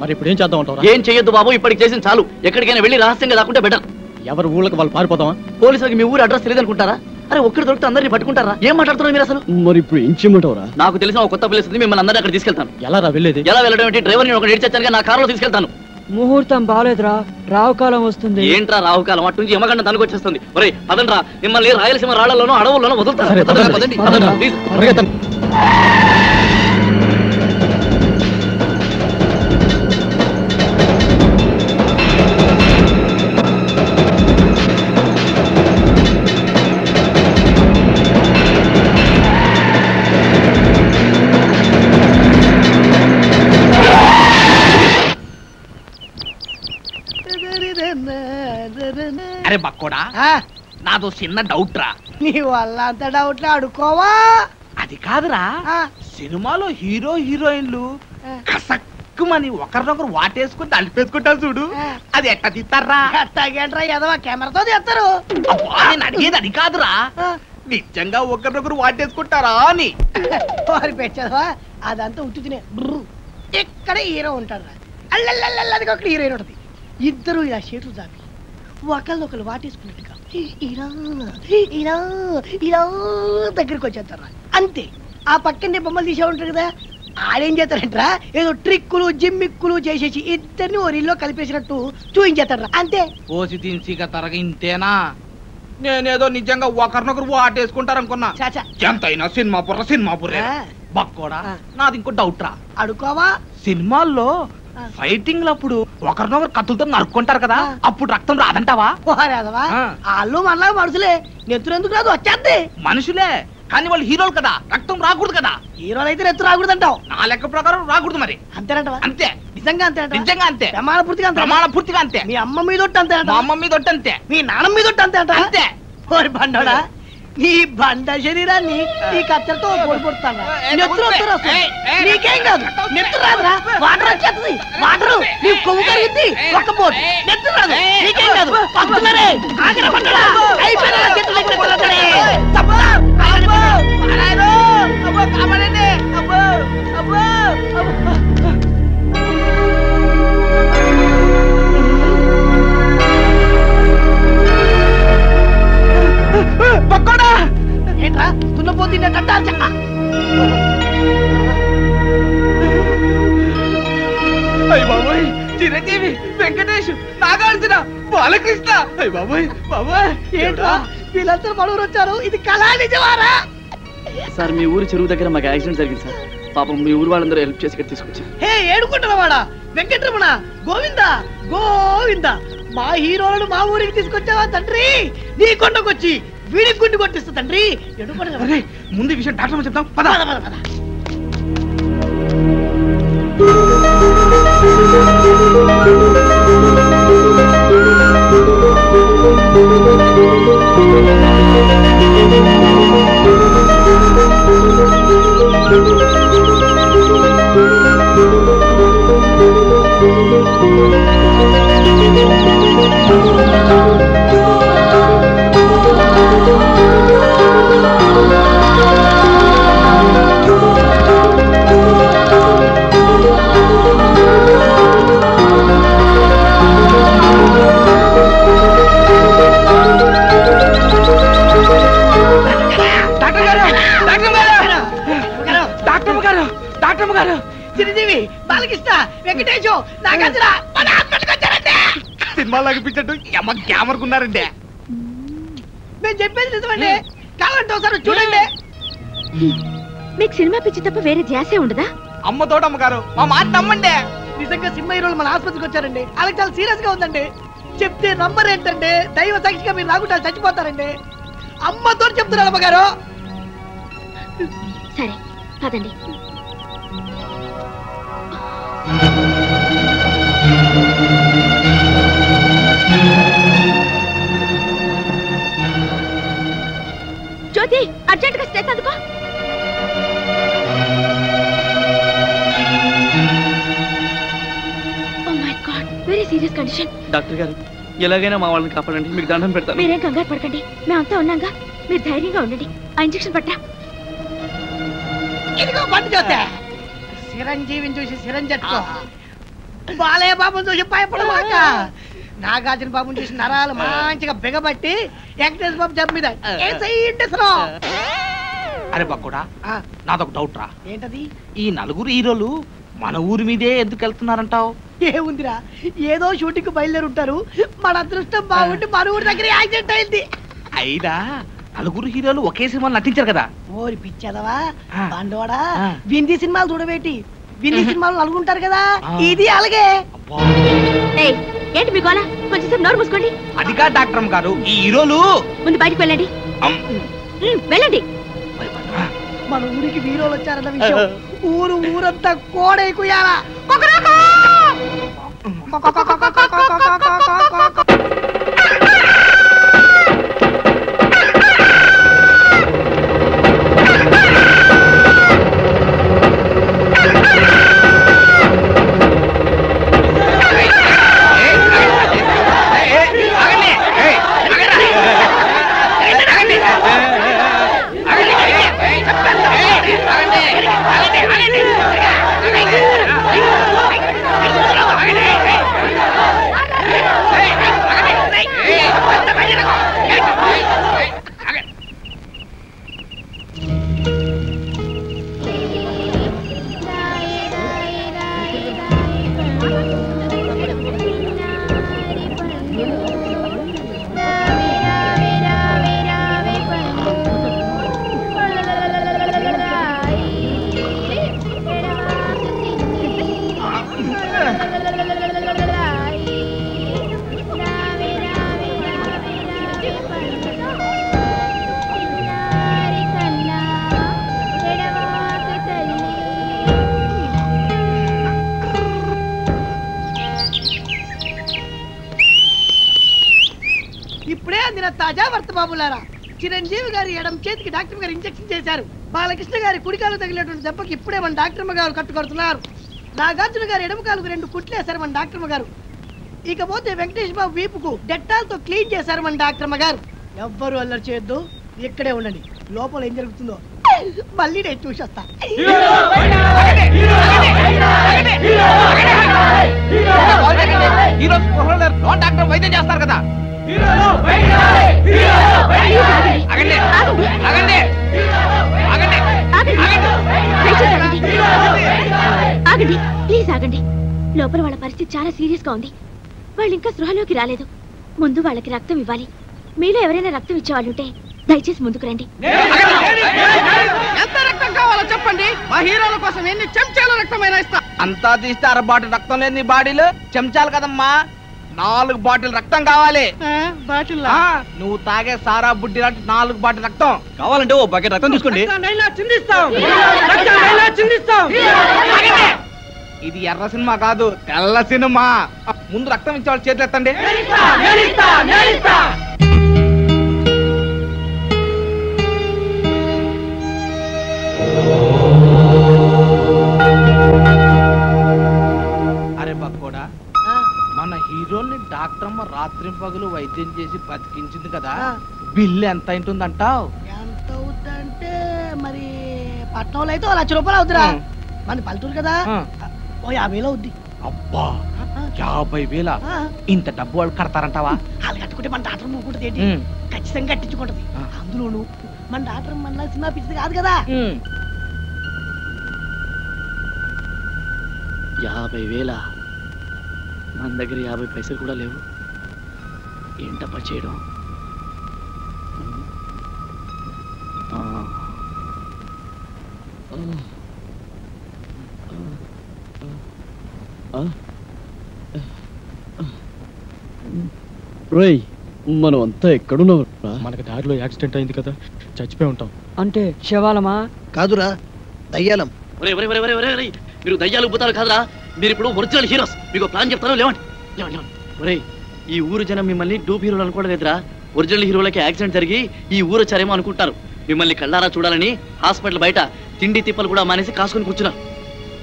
మరి ఇప్పుడు ఏం చేద్దాం అంటారా? ఏం చెయ్యొద్దు బాబు, ఇప్పటికి చేసిన చాలు. ఎక్కడికైనా వెళ్ళి రహస్యంగా దాక్కుంటే బెటర్. ఎవరు ఊళ్ళకి వాళ్ళు పారిపోతావా? పోలీసులకి మీ ఊరు అడ్రస్ తెలియదు అనుకుంటారా? అరే ఒక్కడి దొరికితే అందరినీ పట్టుకుంటారా? ఏం మాట్లాడుతున్నారు మీరు అసలు? మరి ఇప్పుడు ఏం చేయమంటావురా? నాకు తెలిసిన ఒక కొత్త ప్లేస్ ఉంది, మిమ్మల్ని అందరినీ అక్కడ తీసుకెళ్తాను. ఎలా రా వెళ్ళేది? ఎలా వెళ్ళడం ఏంటి? డ్రైవర్ని ఒక ఏడ్చాను, నా కారులో తీసుకెళ్తాను. ముహూర్తం బాలేదురా, రావుకాలం వస్తుంది. ఏంట్రా రావుకాలం? అటు నుంచి యమగండం తనకు వచ్చేస్తుంది. ఒరే పదండ్రా, మిమ్మల్ని రాయలసీమ రాళ్లలోనో అడవుల్లోనో వదులుతారు. అరే బక్కోడా, నాదో చిన్న డౌట్ రా. నీ వల్ల అంత డౌట్ అడుకోవా? అది కాదురా, సినిమాలో హీరో హీరోయిన్లు కసక్కుమని ఒకరినొకరు వాటేసుకుని తలిపేసుకుంటారు చూడు, అది ఎట్ట తీస్తారా? ఎట్టాగేంట్రా ఎదవా, కెమెరాతో తీస్తారు. నేను అడిగేది అది కాదురా, నిజంగా ఒకరినొకరు వాటేసుకుంటారా అని. వారి పెట్టవా, అదంతా ఉట్టినే. ఇక్కడ హీరో ఉంటాడు, అల్లల్లది ఒక హీరోయిన్ ఉంటుంది. ఇద్దరు ఇలా చేతులు చాపి ఒకళ్ళొకరు వాటేసుకున్నట్టుగా ఇలా ఇలా ఇలా దగ్గరికి వచ్చేస్తారా అంతే. ఆ పక్కనే బొమ్మలు తీసే ఉంటారు కదా, ఆడేం చేస్తారంటరా ఏదో ట్రిక్కులు జిమ్మిక్కులు చేసేసి ఇద్దరిని ఓ రీల్లో కలిపేసినట్టు చూపించేస్తారా అంతే. ఓసి తిన్సిగా తరగ ఇంతేనా? నేనేదో నిజంగా ఒకరినొకరు వాటేసుకుంటారనుకున్నా. ఎంతైనా సినిమా బుర్రే. బక్కోడా, నాది ఇంకో డౌట్ రా. అడుకోవా? సినిమాల్లో ఫైటింగ్ అప్పుడు ఒకరినొకరు కత్తులతో నరుక్కుంటారు కదా, అప్పుడు రక్తం రాదంటావా? వాళ్ళు మనలా మనుషులే, నెత్తురు ఎందుకు రాదు? వచ్చేద్ది. మనుషులే కానీ వాళ్ళు హీరోలు కదా, రక్తం రాకూడదు కదా. హీరోలు అయితే నెత్తు రాకూడదు అంటావు? నా లెక్క ప్రకారం రాకూడదు. మరి అంతేనంటవా? అంతే. నిజంగా అంతే? నిజంగా అంతే. ప్రమాణ పూర్తిగా అంతే. మీ అమ్మ మీద అంతే, మా అమ్మ మీద అంతే, మీ నాన్న మీద అంతే అంట. అంతే. ఓరి బండోడా, నీ బండ శరీరాన్ని నీ కత్తెరతో పొడిపోతాను. నీకేం కాదు, నెత్తు రాదురా, వాటర్ వచ్చేస్తుంది. వాటర్ నీ కొవ్వు కరుగుద్ది, ఒక్క పోటు నెత్తు రాదు. నీకేం కాదు, వస్తున్నారే ఆగిన బండడా అయిపోయినా చెట్టు దగ్గర పక్కోడా. ఏంట్రా తున్నపోతుండే కట్టాలి చెక్క. చిరంజీవి, వెంకటేష్, నాగార్జున, బాలకృష్ణ. బాబోయ్ బాబోయ్, ఏంట్రా వీళ్ళందరూ మనూరు వచ్చారు, ఇది కళా నిజమారా? సార్ మీ ఊరు చెరువు దగ్గర మాకు యాక్సిడెంట్ జరిగింది సార్. పాపం మీ ఊరు వాళ్ళందరూ హెల్ప్ చేసి ఇక్కడ తీసుకొచ్చారు. హే ఏడుకుంటున్నవాడా వెంకటరమణ, గోవింద గోవింద, మా హీరోలను మా ఊరికి తీసుకొచ్చావా తండ్రి? నీ కొండకొచ్చి వీడికి గుండు కొట్టిస్తా తండ్రి. ముందు ఈ విషయం డాక్టర్ చెప్తాం. పద పద పద పద. చిరంజీవి, బాలకృష్ణ, వెంకటేష్, నాగార్జున మన హాస్పిటల్కి వచ్చారండి. సినిమాలో అనిపించట్టు ఎమ్మ గ్యామర్కున్నారండి. మేము చెప్పేది నిజమండి, కావాలంటే ఒకసారి చూడండి. మీకు సినిమా పిచ్చి తప్ప వేరే ధ్యాసే ఉండదా? అమ్మ తోటమ్మగారు మా మాట నమ్మండి. నిజంగా సినిమా హీరోలు మన ఆసుపత్రికి వచ్చారండి. వాళ్ళకి చాలా సీరియస్ గా ఉందండి. చెప్తే నంబర్ ఏంటంటే దైవ సాక్షిగా మీరు రాకుండా చచ్చిపోతారండి. అమ్మతో చెప్తున్నారు అమ్మగారు. సరే పదండి. జ్యోతి, అర్జెంట్ గా స్టేట్ అందుకో. Oh my god, very serious condition. Doctor గారు ఎలాగైనా మా వాళ్ళని కాపాడండి, మీకు దండం పెడతాను. మీరేం కంగారు పడకండి, మేమంతా ఉన్నాగా. మీరు ధైర్యంగా ఉండండి. ఆ ఇంజెక్షన్ పట్టా. ఇదిగో బండి చూస్తే చిరంజీవిని చూసి చిరంజట్టుకో, బాలయ్య బాబుని చూసి భయపడమాక, నాగార్జున బాబుని చూసి నరాలు మంచిగా బిగబట్టి వెంకటేశ్వర బాబు జబ్బు మీద అరే బక్కుడా, నాదొక డౌట్ రా. ఏంటది? ఈ నలుగురు హీరోలు మన ఊరి మీదే ఎందుకు వెళ్తున్నారంటావు? ఏముందిరా, ఏదో షూటింగ్ బయలుదేరి ఉంటారు. మన అదృష్టం బాగుండి మన ఊరి దగ్గర యాక్సిడెంట్ అయింది. అయినా నలుగురు హీరోలు ఒకే సినిమాలు నటించారు కదా. ఓరి పిచ్చదవా బండోడా, వింది సినిమాలు చూడబెట్టి వింది సినిమాలు నలుగుంటారు కదా, ఇది అలాగే. ఏంటి మీ గోళ? కొంచెం నోరు మూసుకోండి. అదిగా డాక్టర్ గారు, ఈ హీరోలు ముందు బయటకు వెళ్ళండి. వెళ్ళండి. మన ఊరికి హీరోలు వచ్చారన్న విషయం ఊరంతా కోడైకుయాలా. ఇప్పుడే అందిన తాజా వార్త బాబులారా, చిరంజీవి గారి ఎడం చేతికి డాక్టర్ గారు ఇంజెక్షన్ చేశారు. బాలకృష్ణ గారి కుడికాలు తగిలేటువంటి దెబ్బకి ఇప్పుడే మన డాక్టర్ గారు కట్టుకొడుతున్నారు. నాగార్జున గారి ఎడమ కాలుకు 2 కుట్లేశారు మన డాక్టర్ గారు. ఇకపోతే వెంకటేష్ బాబు వీపుకు డెట్టాల్తో క్లీన్ చేశారు మన డాక్టర్ గారు. ఎవ్వరు అల్లరి చేయొద్దు, ఇక్కడే ఉండండి. లోపల ఏం జరుగుతుందో మళ్ళీ నేను చూసేస్తా. డాక్టర్ వైద్యం చేస్తారు కదా. ఆగండి, ప్లీజ్ ఆగండి. లోపల వాళ్ళ పరిస్థితి చాలా సీరియస్ గా ఉంది. వాళ్ళు ఇంకా స్పృహలోకి రాలేదు. ముందు వాళ్ళకి రక్తం ఇవ్వాలి. మీలో ఎవరైనా రక్తం ఇచ్చేవాళ్ళుంటే దయచేసి ముందుకు రండి. ఎంత రక్తం కావాలో చెప్పండి, మా హీరోల కోసం ఎన్ని చెంచాల రక్తమైనా ఇస్తా. అంతా తీస్తే 6 బాటిల్ రక్తం లేని బాడీలు చెంచాలు కదమ్మా, 4 బాటిల్ రక్తం కావాలి. నువ్వు తాగే సారా బుడ్డి లాంటి 4 బాటిల్ రక్తం కావాలంటే ఓ బకెట్ రక్తం తీసుకోండి. ఇది ఎర్ర సినిమా కాదు, తెల్ల సినిమా. ముందు రక్తం ఇచ్చేవాళ్ళు చేతులు ఎత్తండి. అరే బక్కోడా, మన హీరోల్ని డాక్టర్ అమ్మ రాత్రి పగులు వైద్యం చేసి బతికించింది కదా, బిల్లు ఎంత అయింటుందంటావు? ఎంత అవుతుందంటే మరి పట్నంలో అయితే 1 లక్ష రూపాయలు అవుతురా. మన పల్లెటూరు కదా, ఓ 50,000 అవుద్ది. అబ్బా 50,000? ఇంత డబ్బు వాళ్ళు కడతారంటావా? వాళ్ళు కట్టుకుంటే మన డాక్టర్ మూకుంటుంది ఏంటి, ఖచ్చితంగా కట్టించుకుంటది. అందులోను మన డాక్టర్ మన సినిమా పిచ్చిది కాదు కదా. 50,000? మన దగ్గర 50 పైసలు కూడా లేవు. ఏంటప్పా చేయడం? రేయ్, మనం అంతా ఎక్కడున్నాం? మనకి దారిలో యాక్సిడెంట్ అయింది కదా, చచ్చిపోయి ఉంటాం. అంటే శవాలమా? కాదురా, దయ్యాలం. మీరు దయ్యాలు భూతాలు కాదురా, మీరు ఇప్పుడు ఒరిజినల్ హీరోస్. మీకు ప్లాన్ చెప్తాను, లేవండి. ఒరేయ్, ఈ ఊరు జనం మిమ్మల్ని డూప్ హీరోలు అనుకోవడం లేదురా. ఒరిజినల్ హీరోలకి యాక్సిడెంట్ జరిగి ఈ ఊరు వచ్చారేమో అనుకుంటారు. మిమ్మల్ని కళ్ళారా చూడాలని హాస్పిటల్ బయట తిండి తిప్పలు కూడా మానేసి కాసుకొని కూర్చున్నారు.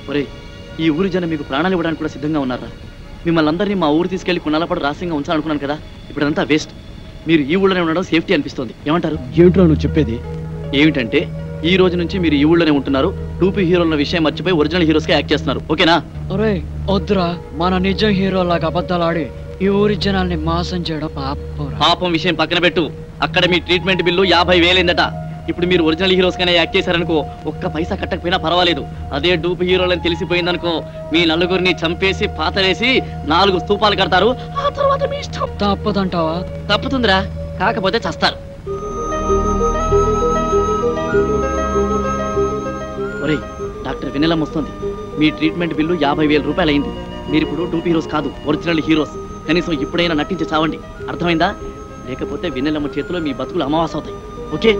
ఒరేయ్, ఈ ఊరు జనం మీకు ప్రాణాలు ఇవ్వడానికి కూడా సిద్ధంగా ఉన్నారా? మిమ్మల్ని అందరినీ మా ఊరు తీసుకెళ్లి కొన్నాళ్ళపాటు రహస్యంగా ఉంచాలనుకున్నాను కదా, ఇప్పుడంతా వేస్ట్. మీరు ఈ ఊళ్ళోనే ఉండడం సేఫ్టీ అనిపిస్తుంది. ఏమంటారు? ఏమిట్రా నువ్వు చెప్పేది? ఏమిటంటే ఈ రోజు నుంచి మీరు ఈ ఊళ్ళోనే ఉంటున్నారు. టూపీ హీరోల విషయం మర్చిపోయి ఒరిజినల్ హీరోస్ గా యాక్ట్ చేస్తున్నారు. ఓకేనా? ఒరే వద్దురా, మన నిజం హీరోలాగా అబద్ధాలు ఆడి ఈ ఊరి జనాల్ని మోసం చేయడం పాపం విషయం పక్కన పెట్టు. అక్కడ మీ ట్రీట్మెంట్ బిల్లు 50,000 అయిందట. ఇప్పుడు మీరు ఒరిజినల్ హీరోస్ గానే యాక్ట్ చేశారనుకో, ఒక్క పైసా కట్టకపోయినా పర్వాలేదు. అదే డూప్ హీరోలని తెలిసిపోయిందనుకో, మీ నలుగురిని చంపేసి పాతలేసి 4 స్తూపాలు కడతారు. ఆ తర్వాత మీ ఇష్టం. తప్పదంటావా? తప్పుతుందిరా, కాకపోతే చస్తారు. ఒరేయ్, డాక్టర్ వెన్నెలమ్మ వస్తుంది. మీ ట్రీట్మెంట్ బిల్లు 50,000 రూపాయలు అయింది. మీరు ఇప్పుడు టూపీ హీరోస్ కాదు, ఒరిజినల్ హీరోస్. కనీసం ఇప్పుడైనా నటించి చావండి, అర్థమైందా? లేకపోతే వెన్నెలమ్మ చేతిలో మీ బతుకులు అమావాస అవుతాయి. ఓకే?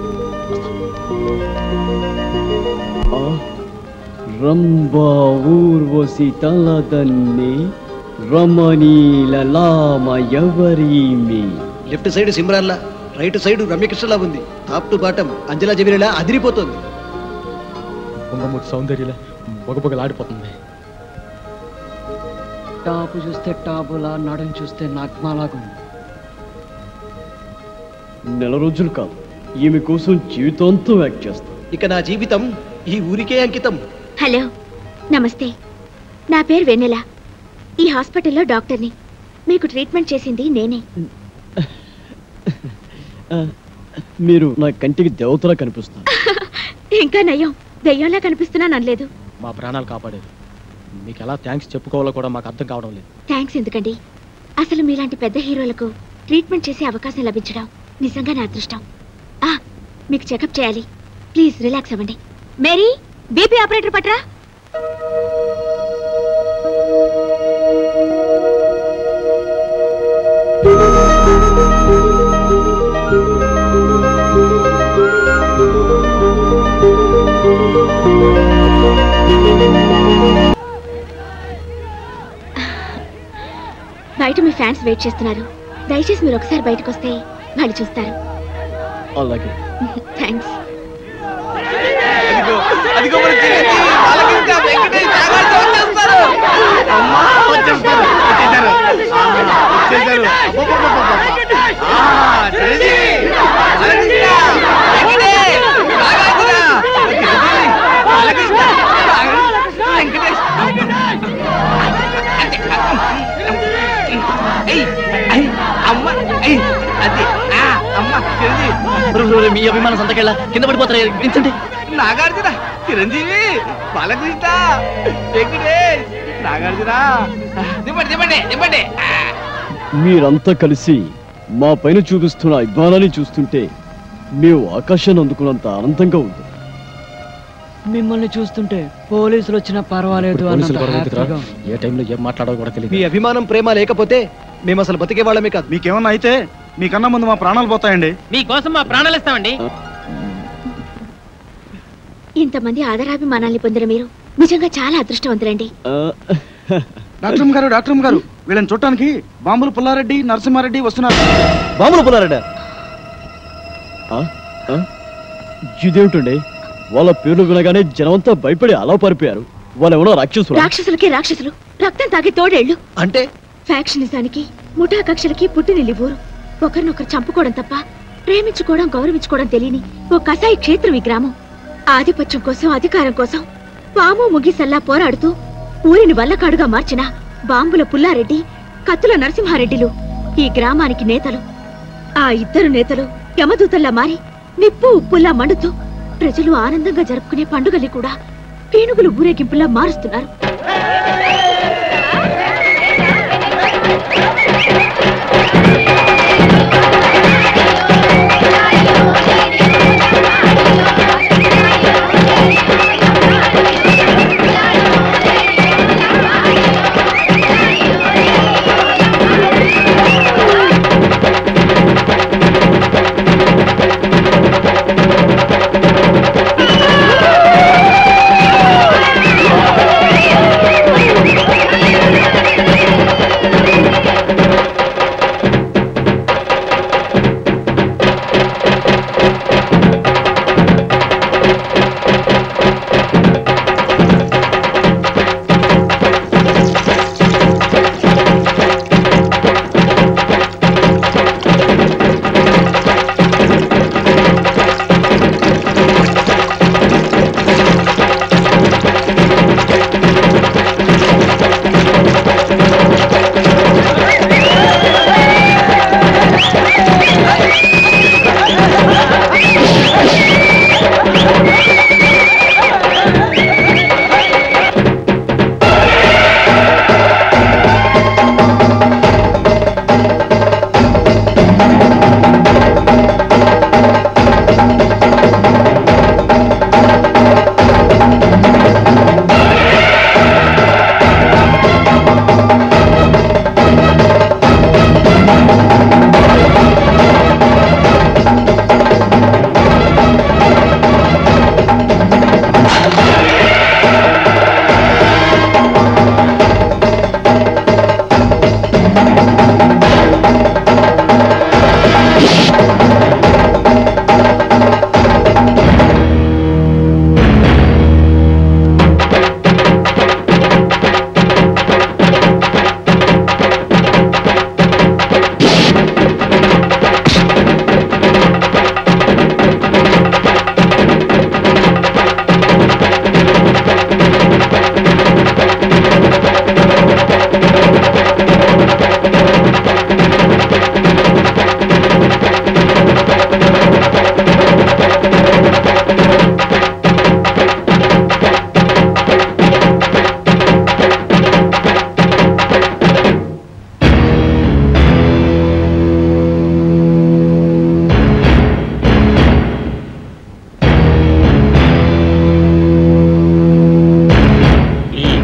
రంభా ఊర్వశి తలదన్ని రమణీలలామ ఎవరీమి. లెఫ్ట్ సైడ్ సిమ్రాన్లా, రైట్ సైడ్ రమ్యకృష్ణలా ఉంది. టాప్ టు బాటం అంజలా జబీరేలా అదిరిపోతుంది. పొంగమూర్తి సౌందర్యలా బొగబొగలాడిపోతుంది. టాపు చూస్తే టాపులా, నడుం చూస్తే నగ్మాలాగుంది. నెల రోజులు కాదు, ఈమె కోసం జీవితాంతం యాక్ట్ చేస్తా. ఇక నా జీవితం ఈ ఊరికే అంకితం. హలో, నమస్తే. నా పేరు వెన్నెల. ఈ హాస్పిటల్లో డాక్టర్ని. మీకు ట్రీట్మెంట్ చేసింది నేనే. మీరు నా కంటికి దేవతలా కనిపిస్తారు. ఇంకా నయం, దయ్యంలా కనిపిస్తున్నాను అనలేదు. మా ప్రాణాలు కాపాడేది. మీకు ఎలా థ్యాంక్స్ చెప్పుకోవాలో కూడా మాకు అర్థం కావడం లేదు. థ్యాంక్స్ ఎందుకండి? అసలు మీలాంటి పెద్ద హీరోలకు ట్రీట్మెంట్ చేసే అవకాశం లభించడం నిజంగా నా అదృష్టం. మీకు చెకప్ చేయాలి. ప్లీజ్ రిలాక్స్ అవ్వండి. మేరీ, బీపీ ఆపరేటర్ పట్రా. బయట మీ ఫ్యాన్స్ వెయిట్ చేస్తున్నారు. దయచేసి మీరు ఒకసారి బయటకు వస్తే వాళ్ళు చూస్తారు. అలాగే. థ్యాంక్స్. మీ అభిమానం సంతకెళ్ళ కింద పడిపోతారు. వించండి. నాగార్జున, చిరంజీవి, బాలకృష్ణ, వెంకటేష్, నాగార్జున దింపండి దింపండి దింపండి. మీరంతా కలిసి మా పైన చూపిస్తున్న అభిమానాన్ని చూస్తుంటే మేము ఆకాశాన్ని అందుకున్నంత ఆనందంగా ఉంది. మిమ్మల్ని చూస్తుంటే పోలీసులు వచ్చినా పర్వాలేదు పోలీసులు గొడవ అన్నంత ఎందుకురా? హ్యాపీగా ఉంది. ఏ టైంలో ఏం మాట్లాడాలో కూడా మీ తెలియదు. అభిమానం ప్రేమ లేకపోతే మేము అసలు బతికే వాళ్ళమే కాదు. మీకేమన్నా అయితే మీకన్నా ముందు మా ప్రాణాలు పోతాయండి. మీకోసం మా ప్రాణాలు ఇస్తామండి. ఇంతమంది ఆదరాభిమానాల్ని పొందిన మీరు నిజంగా చాలా అదృష్టవంతులండి. డాక్టర్ గారు వీళ్ళని చూడటానికి బాంబులు పుల్లారెడ్డి నరసింహారెడ్డి వస్తున్నారు. బాంబులు పుల్లారెడ్డి ఇదేమిటండి? వాళ్ళ పేర్లు వినగానే జనమంతా భయపడి అలా పారిపోయారు. వాళ్ళెవరో రాక్షసులు. రాక్షసులకి రాక్షసులు, రక్తం తాగే తోడేళ్లు. అంటే ఫ్యాక్షనిజానికి ముఠా కక్షలకి పుట్టినిల్లి ఊరు. ఒకరినొకరు చంపుకోవడం తప్ప ప్రేమించుకోవడం గౌరవించుకోవడం తెలియని ఓ కసాయి క్షేత్రం ఈ గ్రామం. ఆధిపత్యం కోసం అధికారం కోసం పాము ముగిసల్లా పోరాడుతూ ఊరిని వల్లకాడుగా మార్చిన బాంబుల పుల్లారెడ్డి, కత్తుల నరసింహారెడ్డిలు ఈ గ్రామానికి నేతలు. ఆ ఇద్దరు నేతలు యమదూతల్లా మారి నిప్పు ఉప్పుల్లా మండుతూ ప్రజలు ఆనందంగా జరుపుకునే పండుగల్ని కూడా పీనుగులు ఊరేగింపులా మారుస్తున్నారు.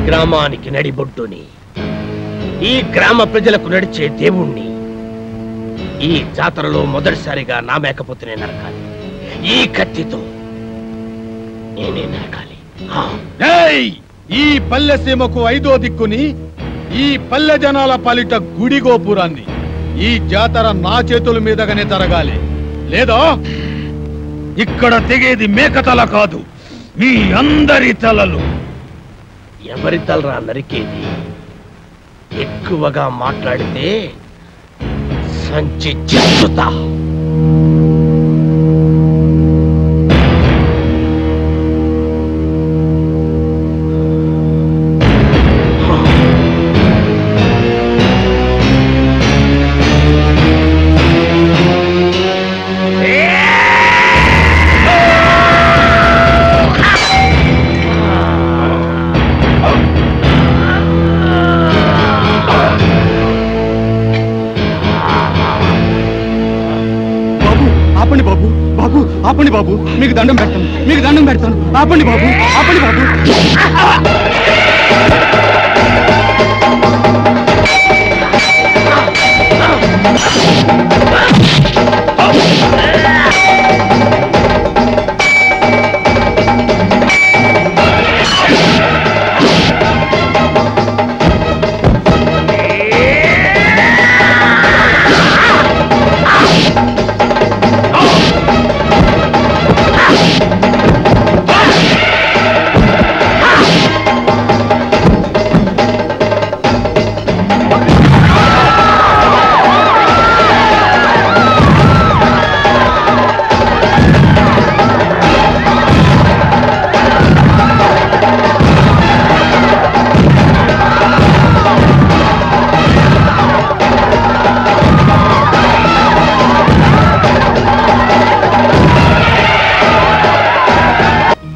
గ్రామానికి నడిబొడ్డుని, ఈ గ్రామ ప్రజలకు నడిచే దేవుణ్ణి ఈ జాతరలో మొదటిసారిగా నా మేకపోతేనే నరకాలి. ఈ కత్తితో నేనే నరకాలి. ఈ పల్లె సీమకు 5వ దిక్కుని, ఈ పల్లె జనాల పాలిట గుడి గోపురాన్ని ఈ జాతర నా చేతుల మీదగానే తరగాలి. లేదా ఇక్కడ తెగేది మేకతల కాదు, మీ అందరి తలలు. ఎవరి తలరా నరికేది? ఎక్కువగా మాట్లాడితే సంచి చెత్తుతా. బాబు ఆపండి బాబు, మీకు దండం పెడతాను, మీకు దండం పెడతాను, ఆపండి బాబు, ఆపండి బాబు.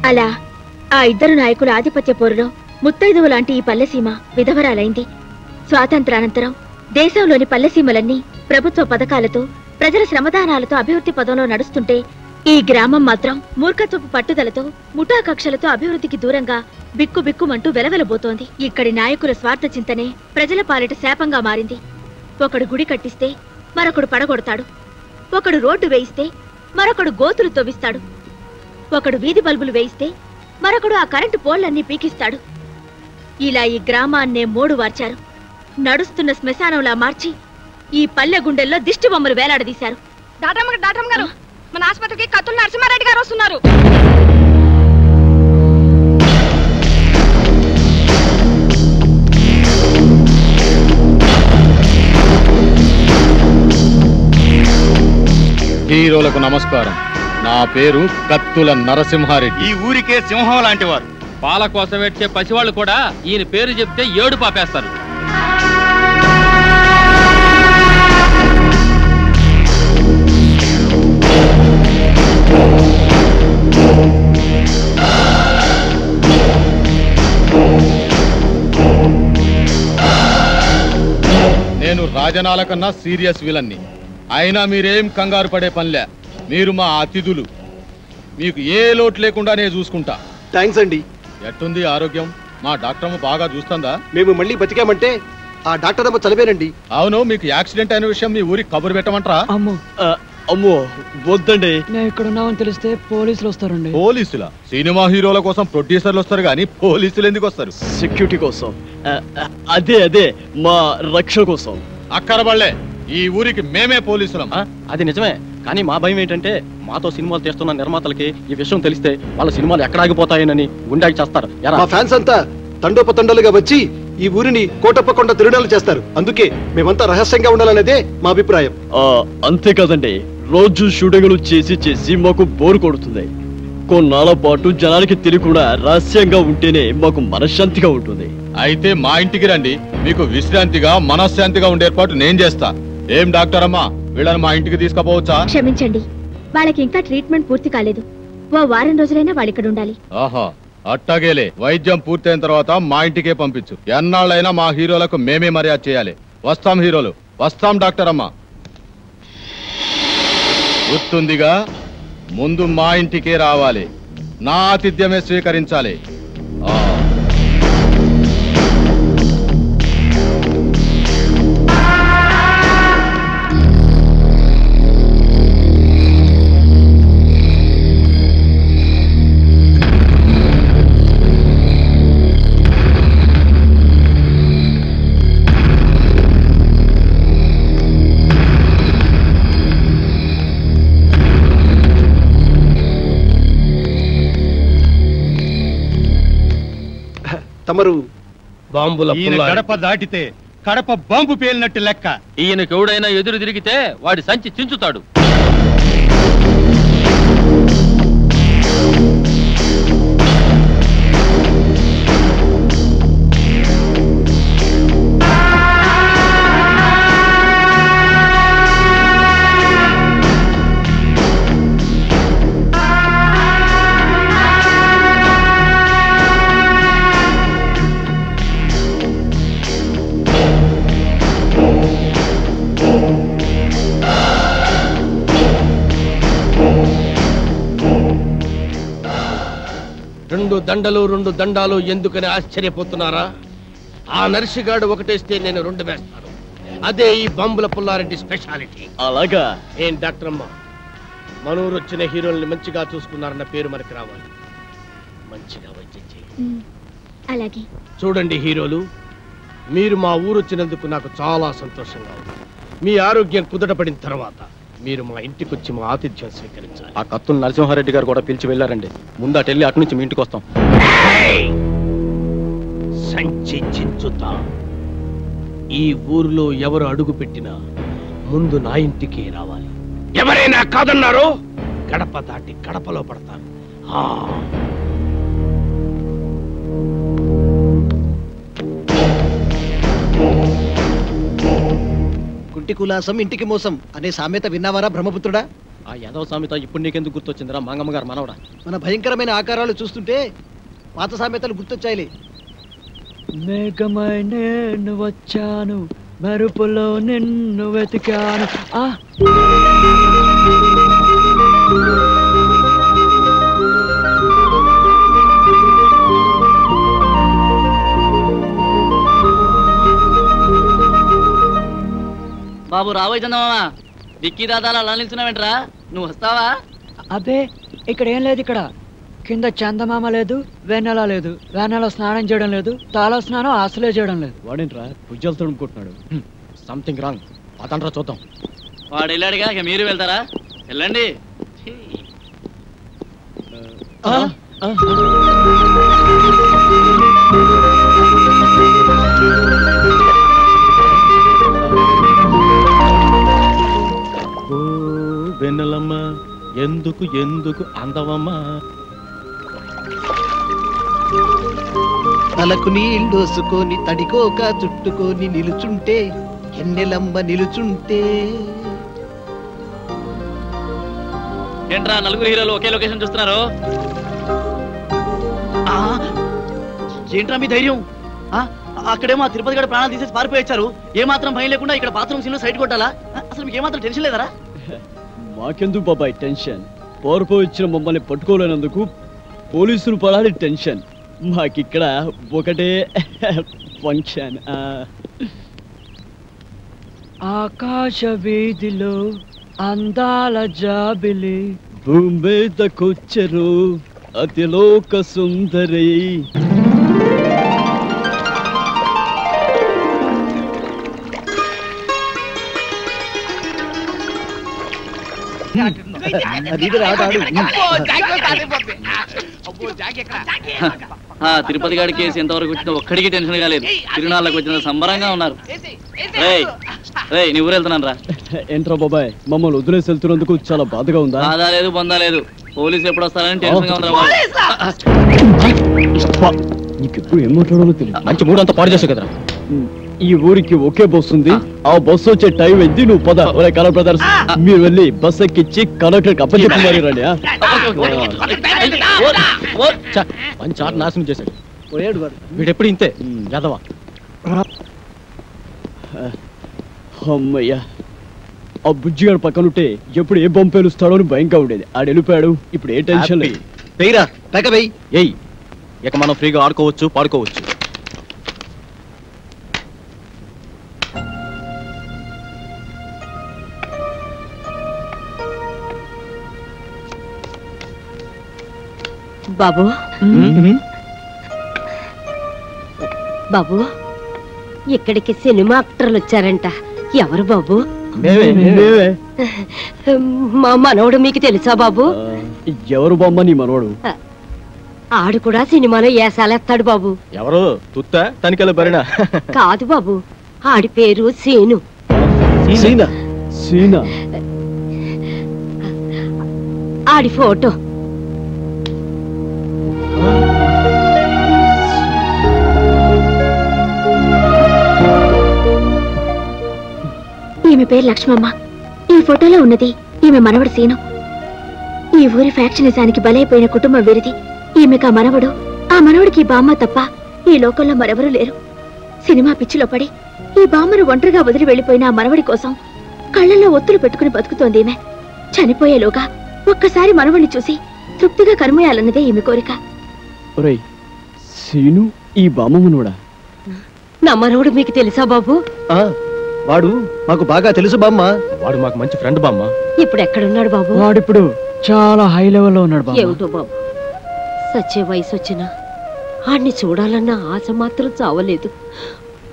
అలా ఆ ఇద్దరు నాయకుల ఆధిపత్య పోరులో ముత్తైదువు లాంటి ఈ పల్లెసీమ విధవరాలైంది. స్వాతంత్రానంతరం దేశంలోని పల్లెసీమలన్నీ ప్రభుత్వ పథకాలతో ప్రజల శ్రమదానాలతో అభివృద్ధి పదంలో నడుస్తుంటే ఈ గ్రామం మాత్రం మూర్ఖత్వపు పట్టుదలతో ముఠా కక్షలతో అభివృద్ధికి దూరంగా బిక్కుబిక్కుమంటూ వెలవెలబోతోంది. ఇక్కడి నాయకుల స్వార్థ చింతనే ప్రజల పాలిట శాపంగా మారింది. ఒకడు గుడి కట్టిస్తే మరొకడు పడగొడతాడు, ఒకడు రోడ్డు వేయిస్తే మరొకడు గోతులు తవ్విస్తాడు, ఒకడు వీధి బల్బులు వేయిస్తే మరొకడు ఆ కరెంటు పోల్లన్నీ పీకిస్తాడు. ఇలా ఈ గ్రామాన్నే మోడు వార్చారు. నడుస్తున్న శ్మశానంలా మార్చి ఈ పల్లె గుండెల్లో దిష్టి బొమ్మలు వేలాడదీశారు. డాక్టర్ గారు, మన ఆసుపత్రికి కత్తుల నరసింహారెడ్డి గారు వస్తున్నారు. హీరోలకు నమస్కారం. నా పేరు కత్తుల నరసింహారెడ్డి. ఈ ఊరికే సింహం లాంటి వారు. పాల కోసం వచ్చే పసివాళ్ళు కూడా ఈయన పేరు చెప్తే ఏడు పాపేస్తారు. నేను రాజనాల కన్నా సీరియస్ విలన్ని. అయినా మీరేం కంగారు పడే పనిలే. మీరు మా అతిథులు. మీకు ఏ లోటు లేకుండా నేను చూసుకుంటా. థ్యాంక్స్ అండి. ఎట్టుంది ఆరోగ్యం? మా డాక్టర్ బాగా చూస్తుందా? మేము మళ్ళీ బతికామంటే ఆ డాక్టర్ అమ్మ చదివేనండి. అవును, మీకు యాక్సిడెంట్ అయిన విషయం మీ ఊరికి కబురు పెట్టమంటారా? అమ్మో వద్దండి. నేను ఇక్కడ ఉన్నామని తెలిస్తే పోలీసులు వస్తారండి. పోలీసులా? సినిమా హీరోల కోసం ప్రొడ్యూసర్లు వస్తారు కానీ పోలీసులు ఎందుకు వస్తారు? సెక్యూరిటీ కోసం. అదే మా రక్షణ కోసం. అక్కరబళ్ళే, ఈ ఊరికి మేమే పోలీసులం. అది నిజమే, కానీ మా భయం ఏంటంటే మాతో సినిమాలు తీస్తున్న నిర్మాతలకి ఈ విషయం తెలిస్తే వాళ్ళ సినిమాలు ఎక్కడ ఆగిపోతాయనని గుండాకి చేస్తారు. మా ఫ్యాన్స్ అంతా తండోపతండాలుగా వచ్చి ఈ ఊరిని కోటప్పకొండ తిరునాలు చేస్తారు. అందుకే మేమంతా రహస్యంగా ఉండాలనేదే మా అభిప్రాయం. అంతే కదండి, రోజు షూటింగ్లు చేసి మాకు బోరు కొడుతుంది. కొన్నాళ్ళ పాటు జనానికి తెలియకుండా రహస్యంగా ఉంటేనే మాకు మనశ్శాంతిగా ఉంటుంది. అయితే మా ఇంటికి రండి, మీకు విశ్రాంతిగా మనశ్శాంతిగా ఉండే ఏర్పాటు నేను చేస్తా. ఏం డాక్టర్ అమ్మా, వీళ్ళని మా ఇంటికి తీసుకుపోవచ్చా? క్షమించండి, వాళ్ళకి ఇంకా ట్రీట్మెంట్ పూర్తి కాలేదు. ఓ వారం రోజులైనా వాళ్ళు ఇక్కడ ఉండాలి. ఆహా, అట్టాగేలే. వైద్యం పూర్తయిన తర్వాత మా ఇంటికే పంపించు. ఎన్నాళ్ళైనా మా హీరోలకు మేమే మర్యాద చేయాలి. వస్తాం హీరోలు, వస్తాం డాక్టర్ అమ్మా. గుర్తుందిగా, ముందు మా ఇంటికే రావాలి, నా ఆతిథ్యమే స్వీకరించాలి. తమరు బాంబుల గడప దాటితే కడప బాంబు పేలినట్టు లెక్క. ఈయనకు ఎవడైనా ఎదురు తిరిగితే వాడి సంచి చించుతాడు. 2 దండలు 2 దండాలు ఎందుకని ఆశ్చర్యపోతున్నారా? ఆ నర్సిగాడు ఒకటేస్తే నేను 2 వేస్తాను. అదే ఈ బాంబుల పుల్లారెడ్డి స్పెషాలిటీ. అలాగా? ఏం డాక్టర్ అమ్మ, మనూరు వచ్చిన హీరోల్ని మంచిగా చూసుకున్నారన్న పేరు మనకి రావాలి. మంచిగా వైద్యం చేయండి. అలాగే. చూడండి హీరోలు, మీరు మా ఊరు వచ్చినందుకు నాకు చాలా సంతోషంగా ఉంది. మీ ఆరోగ్యం కుదటపడిన తర్వాత మీరు మా ఇంటికి వచ్చి మా ఆతిథ్యం స్వీకరించాలి. ఆ కత్తులు నరసింహారెడ్డి గారు కూడా పిలిచి వెళ్ళారండి. ముందు అటు వెళ్ళి అటు నుంచి మీ ఇంటికి వస్తాం. సంచి చించుతా. ఈ ఊరిలో ఎవరు అడుగు పెట్టినా ముందు నా ఇంటికి రావాలి. ఎవరైనా కాదన్నారో గడప దాటి గడపలో పడతాను. కుంటి కులాసం ఇంటికి మోసం అనే సామెత విన్నావారా బ్రహ్మపుత్రుడా? ఆ యాదవ సామెత ఇప్పుడు నీకెందుకు గుర్తొచ్చిందిరా మంగమ్మ గారు మనవడా? మన భయంకరమైన ఆకారాలు చూస్తుంటే పాత సామెతలు గుర్తొచ్చాయిలే. మేఘమై నేను వచ్చాను, మెరుపులో నిన్ను వెతికాను. బాబు రాబోయే చందమామ, డిక్కీ దాదాలు అలా నిల్చున్నావేంట్రా? నువ్వు వస్తావా? అబ్బే ఇక్కడ ఏం లేదు. ఇక్కడ కింద చందమామ లేదు, వెన్నెల లేదు, వెన్నెల స్నానం చేయడం లేదు, తాళ స్నానం అసలే చేయడం లేదు. వాడేంట్రా భుజాలు తడుముకుంటున్నాడు? Something wrong. అతండ్రా చూద్దాం. వాడు వెళ్ళాడుగా, ఇక మీరు వెళ్తారా? వెళ్ళండి. వెన్నెలమ్మ ఎందుకు ఎందుకు అందవమ్మా? తలకు నీళ్ళోసుకొని తడికోక చుట్టుకొని నిలుచుంటే ఎన్నెలమ్మ నిలుచుంటే. ఏంట్రా నలుగురు హీరోలు ఒకే లొకేషన్ చూస్తున్నారు? ఏంట్రా మీ ధైర్యం? అక్కడేమో ఆ తిరుపతి గడ ప్రాణాలు తీసేసి పారిపోయొచ్చారు. ఏమాత్రం భయం లేకుండా ఇక్కడ బాత్రూమ్ సీన్ లో సైడ్ కొట్టాలా? అసలు మీకు ఏమాత్రం టెన్షన్ లేదరా? మాకెందుకు బాబాయ్ టెన్షన్? పోరపో ఇచ్చిన మమ్మల్ని పట్టుకోలేనందుకు పోలీసులు పడాలి టెన్షన్. మాకిక్కడ ఒకటే ఫంక్షన్. ఆకాశ వీధిలో అందాల జాబిలి భూమేదకొచ్చరు అతిలోక సుందరి. తిరుపతి గాడి కేసు ఎంతవరకు వచ్చినా ఒక్కడికి టెన్షన్ కాలేదు. తిరునాళ్ళకి వచ్చిన సంబరంగా ఉన్నారు. నీ ఊరు వెళ్తున్నాను రా. ఏంట్రా బాబాయ్, మమ్మల్ని వదిలేసి వెళ్తున్నందుకు చాలా బాధగా ఉందా? బాధ లేదు, బొందా లేదు. పోలీసు ఎప్పుడు వస్తారని టెన్షన్ గా ఉందా? నీకెప్పుడు ఏం మాట్లాడాలో తెలియదు. మంచి మూడు అంతా పాడు చేసావు కదరా. ఈ ఊరికి ఒకే బస్సు ఉంది. ఆ బస్సు వచ్చే టైం అయింది. నువ్వు పద. ఒరే కలర్ బ్రదర్స్, మీరు వెళ్ళి బస్ ఎక్కిచ్చి కండక్టర్ అప్పచెప్పి మరి రండి. మంచి ఆట నాశనం చేశాడు వీడెప్పుడు ఇంతే యాదవా. అమ్మయ్యా, ఆ బుజ్జిగాడు పక్కనుంటే ఎప్పుడు ఏ బొమ్మ పేలుస్తాడో అని భయంగా ఉండేది. ఆడు వెళ్ళిపోయాడు. ఇప్పుడు ఏ టెన్షన్ లేదు. ఏయ్, ఇక మనం ఫ్రీగా ఆడుకోవచ్చు, పాడుకోవచ్చు. బాబు బాబు, ఇక్కడికి సినిమా యాక్టర్లు వచ్చారంట. ఎవరు బాబు? మా మనవడు మీకు తెలుసా బాబు? ఎవరు బామ్మ నీ మనవడు? ఆడు కూడా సినిమాలో ఏసాలేస్తాడు బాబు. ఎవరు? తుత్తా తనికెళ్ళ బరినా? కాదు బాబు, ఆడి పేరు సీను. సీనా? ఆడి ఫోటో. ఈమె పేరు లక్ష్మమ్మ. ఈ ఫోటోలో ఉన్నది ఈమె మనవడు సీను. ఈ ఊరి ఫ్యాక్షనిజానికి బలైపోయిన కుటుంబం వీరిది. ఈమెకు ఆ మనవడు, ఆ మనవడికి ఈ బామ్మ తప్ప ఈ లోకంలో మరెవరూ లేరు. సినిమా పిచ్చిలో పడి ఈ బామ్మను ఒంటరిగా వదిలి వెళ్లిపోయిన ఆ మనవడి కోసం కళ్ళల్లో ఒత్తులు పెట్టుకుని బతుకుతోంది ఈమె. చనిపోయేలోగా ఒక్కసారి మనవడిని చూసి తృప్తిగా కర్మేయాలన్నదే ఈమె కోరిక. ఒరేయ్ సీను ఈ బామ్మనుడా? నా మనవడు మీకు తెలుసా బాబు? వాడు మాకు బాగా తెలుసు బామ్మ. వాడు మాకు మంచి ఫ్రెండ్ బామ్మ. ఇప్పుడు ఎక్కడున్నాడు బాబు? వాడిప్పుడు చాలా హై లెవెల్లో ఉన్నాడు బాబు. ఏమిటో బాబు, సచ్చే వయసు వచ్చినా ఆడిని చూడాలన్న ఆశ మాత్రం చావలేదు.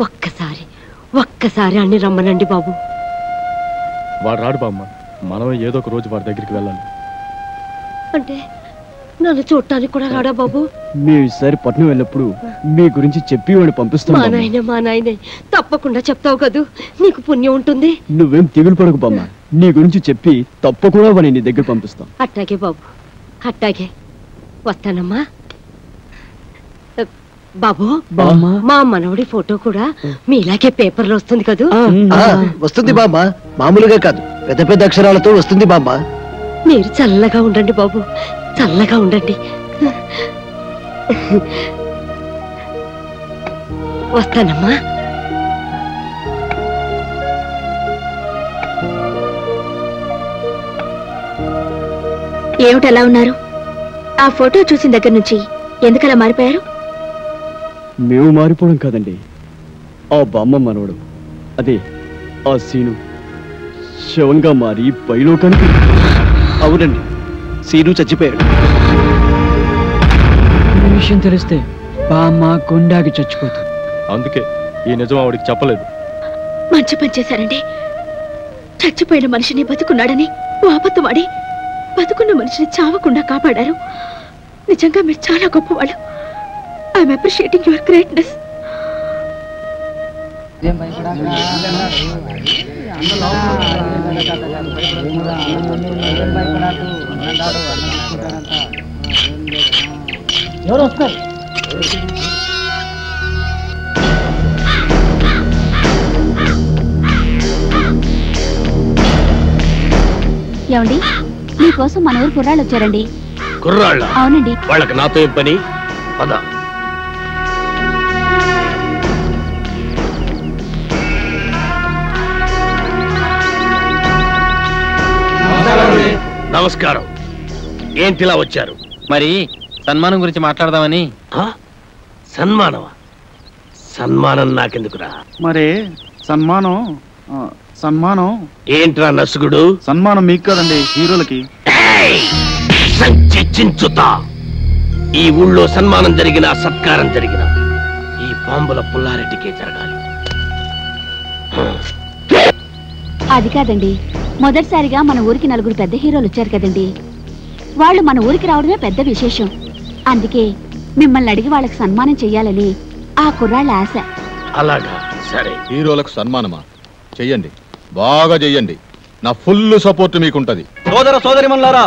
ఒక్కసారి అన్ని రమ్మనండి బాబు. వాడు రాడు బామ్మ, మనమే ఏదో ఒక రోజు వాడి దగ్గరికి వెళ్ళాలి. అంటే నన్ను చూడటానికి కూడా రాడా బాబు? మేము ఈసారి పట్నం వెళ్ళినప్పుడు మీ గురించి చెప్పి వాడిని పంపిస్తాం. మా నాయనే తప్పకుండా చెప్తావు కదూ, నీకు పుణ్యం ఉంటుంది. నువ్వేం దిగులు పడకు బామ్మ, నీ గురించి చెప్పి తప్పకుండా వాడిని నీ దగ్గర పంపిస్తాం. అట్టాగే బాబు, అట్టాగే. వస్తానమ్మా. బాబు, మా మనవడి ఫోటో కూడా మీలాగే పేపర్లో వస్తుంది కదూ? వస్తుంది బామ్మ, మామూలుగా కాదు, పెద్ద పెద్ద అక్షరాలతో వస్తుంది బామ్మ. మీరు చల్లగా ఉండండి బాబు, చల్లగా ఉండండి. వస్తానమ్మా. ఏమిటి అలా ఉన్నారు? ఆ ఫోటో చూసిన దగ్గర నుంచి ఎందుకలా మారిపోయారు? మేము మారిపోవడం కాదండి, ఆ బామ్మ మనవడు, అదే ఆ సీను శవంగా మారి పైలోకానికి. అవునండి, సీను చచ్చిపోయాడు. ఈ విషయం తెలిస్తే బామ్మ గుండాకి చచ్చిపోతుంది. అందుకే ఈ నిజం ఆవిడికి చెప్పలేదు. మంచి పని చేశారండి. చచ్చిపోయిన మనిషిని బతుకున్నాడని ఓ అబద్ధమాడి బతుకున్న మనిషిని చావకుండా కాపాడారు. నిజంగా మీరు చాలా గొప్పవాళ్ళు. I'm appreciating your greatness. ఎవరు వస్తారు? ఏమండి, మీకోసం మన ఊరు కుర్రాళ్ళు వచ్చారండి. కుర్రాళ్ళ? అవునండి. వాళ్ళకి నాతో ఏం పని? పద. నమస్కారం. ఏంటిలా వచ్చారు? మరి సన్మానం గురించి మాట్లాడదామని. సన్మానమా? సన్మానం నాకెందుకురా? మరి సన్మానం సన్మానం ఏంట్రా నసుగుడు? సన్మానం మీకు కదండి, హీరోలకి. సంచించుతా. ఈ ఊళ్ళో సన్మానం జరిగినా సత్కారం జరిగినా ఈ బాంబుల పుల్లారెడ్డికే జరగాలి. అది కాదండి, మొదటిసారిగా మన ఊరికి నలుగురు పెద్ద హీరోలు వచ్చారు కదండి. వాళ్ళు మన ఊరికి రావడమే పెద్ద విశేషం. అందుకే మిమ్మల్ని అడిగి వాళ్ళకి సన్మానం చెయ్యాలని ఆ కుర్రాళ్ళ ఆశ. అలాగా, సరే. హీరోలకు సన్మానమా? చెయ్యండి, బాగా చెయ్యండి. నా ఫుల్ సపోర్ట్ మీకుంటది. సోదర సోదరిమణులారా,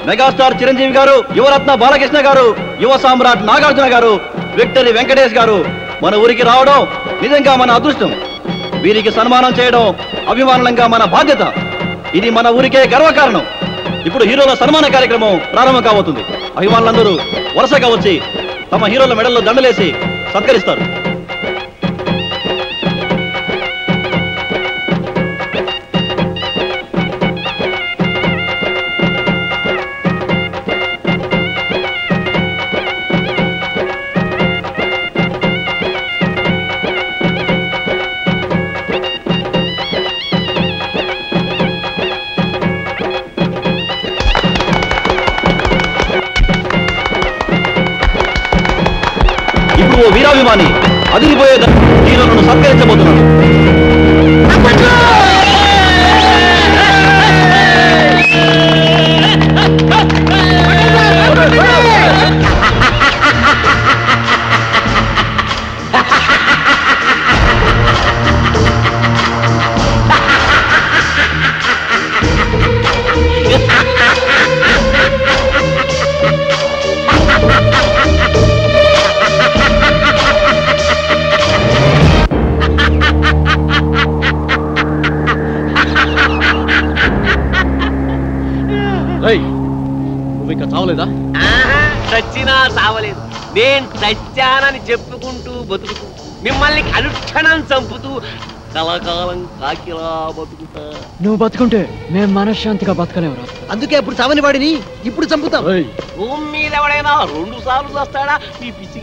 మెగాస్టార్ చిరంజీవి గారు, యువరత్న బాలకృష్ణ గారు, యువ సామ్రాట్ నాగార్జున గారు, విక్టరీ వెంకటేష్ గారు మన ఊరికి రావడం నిజంగా మన అదృష్టం. వీరికి సన్మానం చేయడం అభిమానంగా మన బాధ్యత. ఇది మన ఊరికే గర్వకారణం. ఇప్పుడు హీరోల సన్మాన కార్యక్రమం ప్రారంభం కాబోతుంది. అభిమానులందరూ వరుసగా వచ్చి తమ హీరోల మెడల్లో దండలేసి సత్కరిస్తారు. ఇప్పుడు ఓ వీరాభిమాని అదిరిపోయే హీరోలను సత్కరించబోతున్నాడు. నువ్వు ఇంకా చావలేదా? చచ్చినా చావలేదు. నేను చచ్చానని చెప్పుకుంటూ బతుకుతూ మిమ్మల్ని అనుక్షణం చంపుతూ కలకాలం కాకిలా బతుకుతా. నువ్వు బతుకుంటే మేము మనశ్శాంతిగా బతకలేవురా. అందుకే అప్పుడు చావని వాడిని ఇప్పుడు చంపుతాం. భూమి మీద ఎవడైనా 2 సార్లు వస్తాడా ఈ పిచ్చి?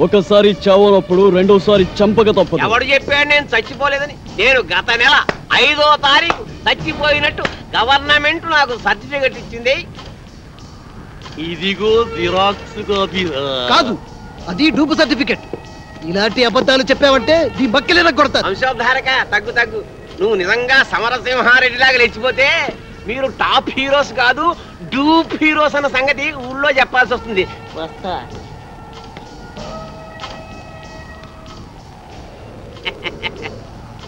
ఒకసారి చావనప్పుడు రెండోసారి చంపక తప్పదు. ఎవడు చెప్పాడు నేను చచ్చిపోలేదని? నేను గత నెల 5వ తారీఖు చచ్చిపోయినట్టు గవర్నమెంట్ నాకు సర్టిఫికెట్ ఇచ్చింది. ఇదిగో జిరాక్స్ కాపీ. కాదు, అది డూపు సర్టిఫికెట్. ఇలాంటి అబద్ధాలు చెప్పావంటే నీ బక్కెలేనా కొడతా. వంశోద్ధారక తగ్గు తగ్గు. నువ్వు నిజంగా సమరసింహారెడ్డి లాగా లేచిపోతే మీరు టాప్ హీరోస్ కాదు డూప్ హీరోస్ అన్న సంగతి ఊళ్ళో చెప్పాల్సి వస్తుంది. వస్తా.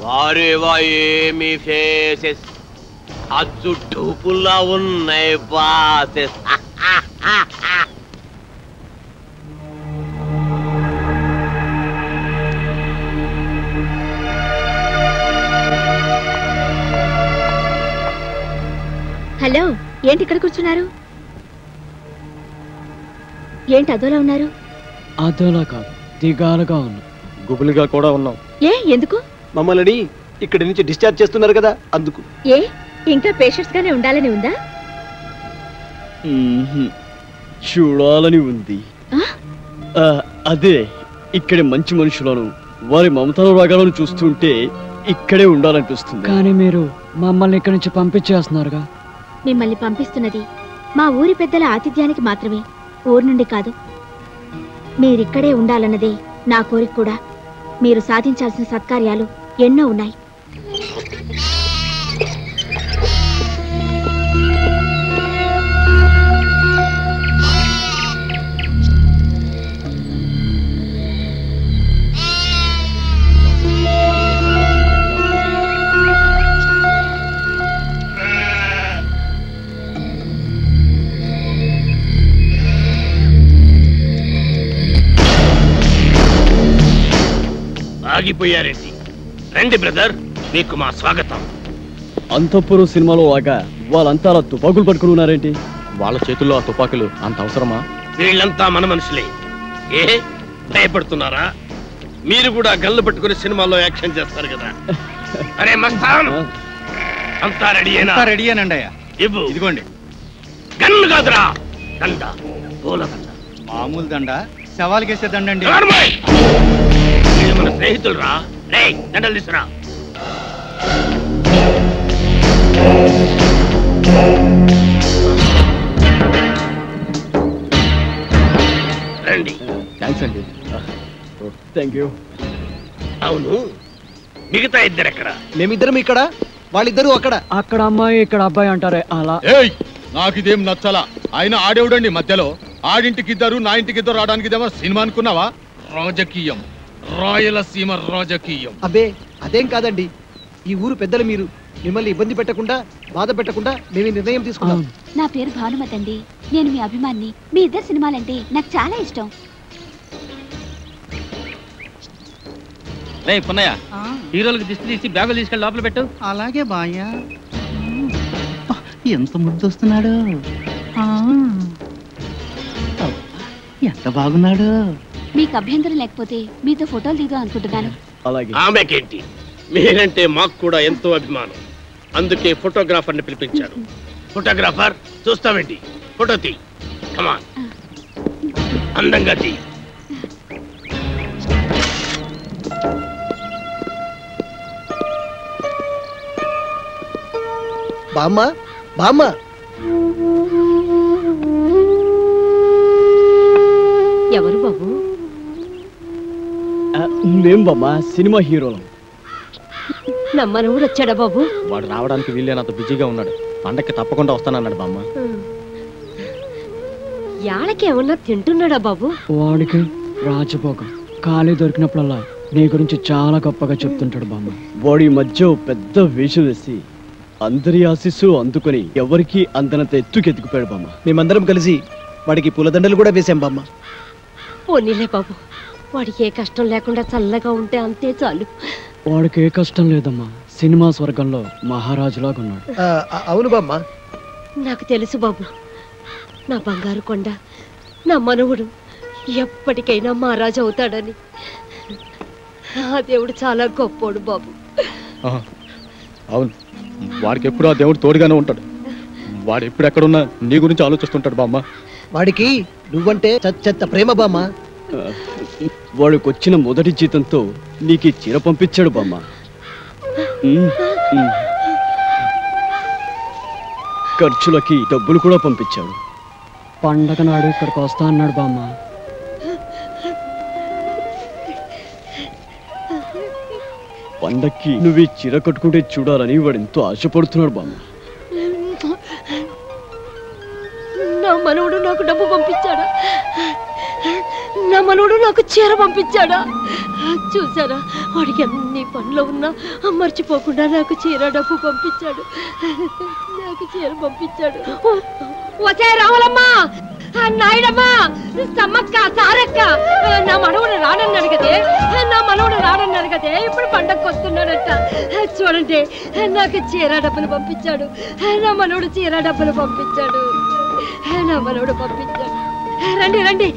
వారేవా ఏమి ఫేసెస్, అచ్చు డూపుల్లా ఉన్నాయి బాసెస్. హలో, ఏంటి ఇక్కడ కూర్చున్నారు? ఏంటి అదోలా ఉన్నారు? అదోలా కాదు, దిగాలుగా ఉన్నా. గుబులుగా కూడా ఉన్నాం. ఏ ఎందుకు? మమ్మల్ని ఇక్కడి నుంచి డిశ్చార్జ్ చేస్తున్నారు కదా, అందుకు. ఏ ఇంకా పేషెంట్స్ గానే ఉండాలని ఉందా? చూడాలని ఉంది. అదే ఇక్కడి మంచి మనుషులను వారి మమతల రాగాలను చూస్తుంటే ఇక్కడే ఉండాలనిపిస్తుంది. కానీ మీరు మమ్మల్ని ఇక్కడి నుంచి పంపించేస్తున్నారుగా. మిమ్మల్ని పంపిస్తున్నది మా ఊరి పెద్దల ఆతిథ్యానికి మాత్రమే, ఊరు నుండి కాదు. మీరిక్కడే ఉండాలన్నదే నా కోరిక కూడా. మీరు సాధించాల్సిన సత్కార్యాలు ఎన్నో ఉన్నాయి. ఆగిపోయారేంటి? రండి బ్రదర్, మీకు మా స్వాగతం. అంతఃపురం సినిమాలో లాగా వాళ్ళంతా అలా తుపాకులు పట్టుకుని ఉన్నారేంటి? వాళ్ళ చేతుల్లో ఆ తుపాకులు అంత అవసరమా? వీళ్ళంతా మన మనుషులే. ఏ భయపడుతున్నారా? మీరు కూడా గన్లు పట్టుకుని సినిమాల్లో యాక్షన్ చేస్తారు కదా. అరే మస్తాన్, అంతా రెడీయేనా? రెడీయేనండి అయ్యా. ఇవ్వు. ఇదిగోండి. గన్ను కాదురా, దండ, పూల దండ. మామూలు దండ, సవాల్కేసే దండండి. వీళ్ళు మన స్నేహితులు రా. రే దండలు తీసురా. రండి. థ్యాంక్స్ అండి. Thank you. అవును, మిగతా ఇద్దరు ఎక్కడ? మేమిద్దరం ఇక్కడ, వాళ్ళిద్దరూ అక్కడ. అక్కడ అమ్మాయి ఇక్కడ అబ్బాయి అంటారే అలా. ఏయ్, నాకిదేం నచ్చలా. ఆయన ఆడేవుడండి మధ్యలో. ఆడింటికిద్దరు నా ఇంటికిద్దరు రావడానికి ఇదేమో సినిమా అనుకున్నావా? రాజకీయం, రాయలసీమ రాజకీయం. అబ్బే అదేం కాదండి. ఈ ఊరు పెద్దలు మీరు. మిమ్మల్ని ఇబ్బంది పెట్టకుండా, బాధ పెట్టకుండా మేము ఈ నిర్ణయం తీసుకున్నాం. నా పేరు భానుమతి అండి. నేను మీ అభిమాని. మీ ఇద్దరు సినిమాలంటే నాకు చాలా ఇష్టం. రే పున్నయ్య, హీరోలకు దిష్టి తీసి బ్యాగులు తీసుకెళ్ళి లోపల పెట్టు. అలాగే బాయ్యా. ఎంత ముద్దొస్తున్నాడు, ఎంత బాగున్నాడు. మీకు అభ్యంతరం లేకపోతే మీతో ఫోటోలు దిగుదాం అనుకుంటున్నాను. అలాగే. ఆమెకేంటి, మీరంటే మాకు కూడా ఎంతో అభిమానం. అందుకే ఫోటోగ్రాఫర్ ని పిలిపించారు. ఫోటోగ్రాఫర్, చూస్తావేంటి? ఫోటో తీ. కమాన్, అందంగా తీ. బామ్మ, బామ్మ. ఎవరు బాబు? మేం బామ్మ సినిమా హీరోలం. నమ్మనవుడు వచ్చాడా బాబు? వాడు రావడానికి వీళ్ళేనంత బిజీగా ఉన్నాడు. పండక్కి తప్పకుండా వస్తానన్నాడు బామ్మ. యాళ్ళకి ఏమన్నా తింటున్నాడా బాబు? వాడికి రాజభోగం. ఖాళీ దొరికినప్పుడల్లా నీ గురించి చాలా గొప్పగా చెప్తుంటాడు బామ్మ. వాడి మధ్య పెద్ద వేషం వేసి అందరి ఆశీస్సు అందుకొని ఎవరికి అందనంత ఎత్తుకెత్తుకుపోయాడు బామ్మ. మేమందరం కలిసి వాడికి పూలదండలు కూడా వేసాం బామ్మ. పోనీలే బాబు, వాడికి ఏ కష్టం లేకుండా చల్లగా ఉంటే అంతే చాలు. వాడికి ఏ కష్టం లేదమ్మా. సినిమా స్వర్గంలో మహారాజులాగా ఉన్నాడు. అవును బామ్మ. నాకు తెలుసు బాబు. నా బంగారు కొండ, నా మనవుడు ఎప్పటికైనా మహారాజు అవుతాడని. ఆ దేవుడు చాలా గొప్పోడు బాబు. అవును, వాడికి ఎప్పుడు ఆ దేవుడు తోడుగానే ఉంటాడు. వాడు ఎప్పుడు ఎక్కడున్నా నీ గురించి ఆలోచిస్తుంటాడు బామ్మ. వాడికి నువ్వంటే చెత్త ప్రేమ బామ్మ. వాడికి వచ్చిన మొదటి జీతంతో నీకు ఈ చీర పంపించాడు బామ్మ. ఖర్చులకి డబ్బులు కూడా పంపించాడు. పండగ నాడు ఇక్కడికి వస్తా అన్నాడు బామ్మ. పండక్కి నువ్వు ఈ చీర కట్టుకుంటే చూడాలని వాడు ఎంతో ఆశపడుతున్నాడు బామ్మ. నా మనవడు నాకు డబ్బు పంపించాడా? నా మనవడు నాకు చీర పంపించాడా? చూసారా, వాడికి అన్ని పనులు ఉన్నా మర్చిపోకుండా నాకు చీర డబ్బు పంపించాడు. నాకు చీర పంపించాడు. వచ్చే రావాలమ్మా, నాయుడమ్మా, సమ్మక్క, సారక్క, నా మనవడు రానన్నాడు కదే, నా మనవడు రానన్నాడు కదే, ఇప్పుడు పండగకు వస్తున్నాడట. చూడండి, నాకు చీర డబ్బులు పంపించాడు. నా మనవడు చీర డబ్బులు పంపించాడు. నా మనవడు పంపించాడు. రండి రండి,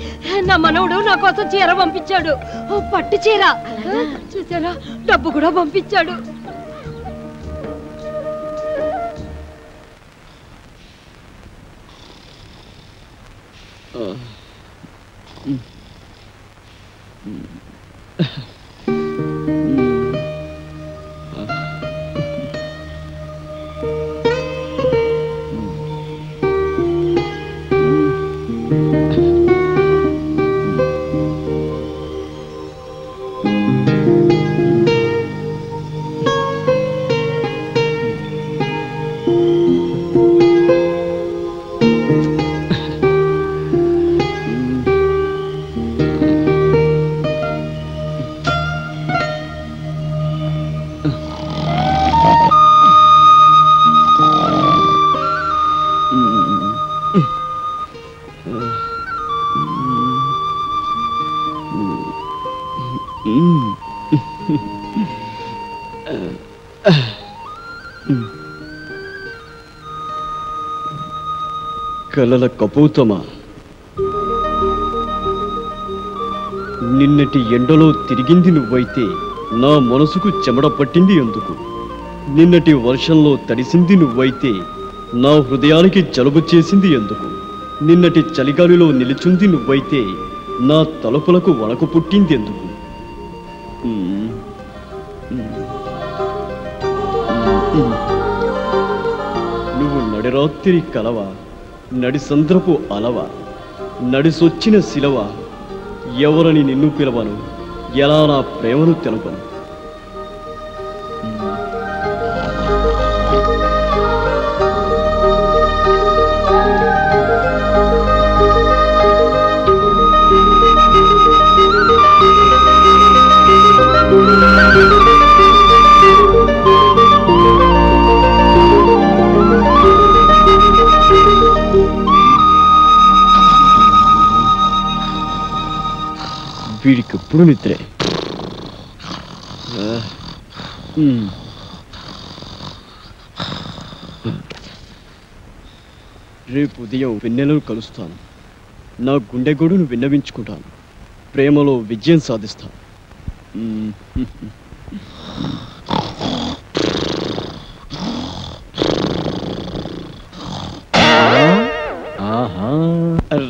నా మనవడు నా కోసం చీర పంపించాడు. పట్టు చీర. చూసారా, డబ్బు కూడా పంపించాడు. కలల కపోతమా, నిన్నటి ఎండలో తిరిగింది నువ్వైతే నా మనసుకు చెమట పట్టింది ఎందుకు? నిన్నటి వర్షంలో తడిసింది నువ్వైతే నా హృదయానికి జలుబు చేసింది ఎందుకు? నిన్నటి చలిగాలిలో నిలుచుంది నువ్వైతే నా తలుపులకు వణకు పుట్టింది ఎందుకు? నువ్వు నడిరాత్రి కలవా, నడిసంద్రపు అలవా, నడిసొచ్చిన శిలవ, ఎవరని నిన్ను పిలవను, ఎలా నా ప్రేమను తెలపను? వీడికి ఎప్పుడు నిద్రే. రేపు ఉదయం వెన్నెలను కలుస్తాను. నా గుండె గొడును విన్నవించుకుంటాను. ప్రేమలో విజయం సాధిస్తాను.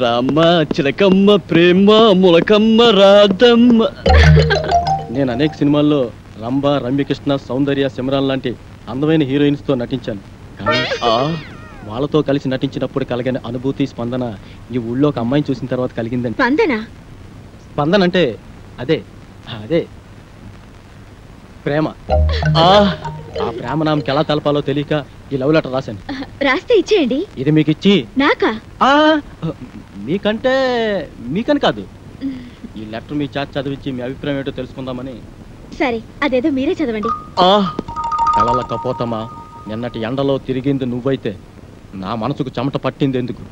రామ్మ చిలకమ్మ ప్రేమ ములకమ్మ రాధమ్మ. నేను అనేక సినిమాల్లో రంభ, రమ్యకృష్ణ, సౌందర్య, సిమ్రాన్ లాంటి అందమైన హీరోయిన్స్ తో నటించాను. కానీ వాళ్ళతో కలిసి నటించినప్పుడు కలిగిన అనుభూతి, స్పందన ఈ ఊళ్ళో ఒక అమ్మాయిని చూసిన తర్వాత కలిగిందండి. స్పందన అంటే అదే అదే ప్రేమ. ఆ ప్రేమ నామకి ఎలా తెలపాలో తెలియక ఈ లవ్ లెటర్ రాశాను. రాస్తే ఇచ్చేయండి. ఇది మీకు ఇచ్చి నాకా? మీకంటే మీకని కాదు, ఈ లెటర్ మీ చేత చదివించి మీ అభిప్రాయం ఏంటో తెలుసుకుందామని. సరే, అదేదో మీరే చదవండి. కలల కపోతమా, నిన్నటి ఎండలో తిరిగింది నువ్వైతే నా మనసుకు చెమట పట్టింది ఎందుకు?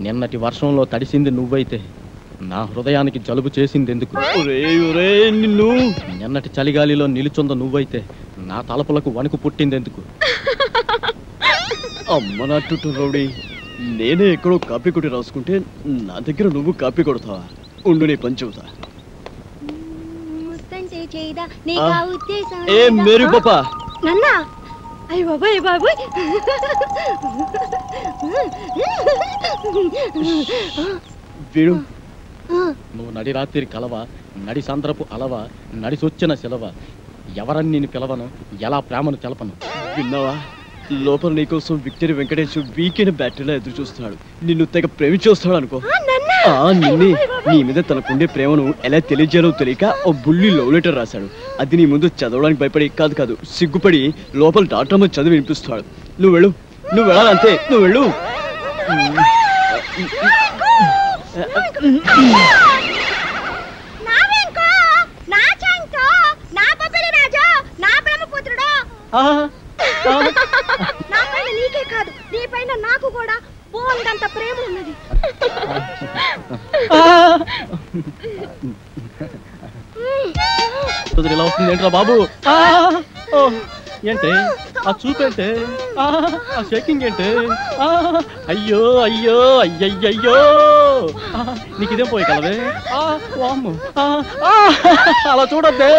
నిన్నటి వర్షంలో తడిసింది నువ్వైతే నా హృదయానికి జలుబు చేసింది ఎందుకు? నిన్ను నిన్నటి చలిగాలిలో నిలుచుంద నువ్వైతే నా తలపులకు వణుకు పుట్టింది ఎందుకు? అమ్మ నాటు రౌడీ, నేనే ఎక్కడో కాపీ కొట్టి రాసుకుంటే నా దగ్గర నువ్వు కాపీ కొడతావా? ఉండు నీ పని చెబుతా. చేయదా నీకా ఉద్దేశం ఏ మేరీ పాపా నన్నా అయ్య బాబాయ్ బాబాయ్ వీడు నువ్వు నడి రాత్రి కలవ నడి సంద్రపు అలవ నడిసొచ్చిన సెలవ ఎవరని నేను పిలవను ఎలా ప్రేమను తెలపను విన్నావా లోపల నీకోసం విక్టరీ వెంకటేష్ వీకెండ్ బ్యాటరీలో ఎదురు చూస్తున్నాడు నిన్ను తెగ ప్రేమించొస్తాడు అనుకో నిన్నే నీ మీద తనకుండే ప్రేమను ఎలా తెలియజేయాలో తెలియక ఓ బుల్లి లవ్ లెటర్ రాశాడు అది నీ ముందు చదవడానికి భయపడి కాదు సిగ్గుపడి లోపల డాక్టర్ చదివి వినిపిస్తాడు నువ్వు వెళ్ళు నువ్వు వెళ్ళాలంతే నువ్వు వెళ్ళు నీకే కాదు నీ పైన నాకు కూడా బోల్డంత ప్రేమ ఉన్నది ఇలా వస్తుంది ఏంట్రా బాబు ఏంటి ఆ చూపేంటే ఆ షేకింగ్ ఏంటి అయ్యో అయ్యో అయ్యయ్యో నీకు ఇదేం పోయి కలవే వామ్ము అలా చూడద్దే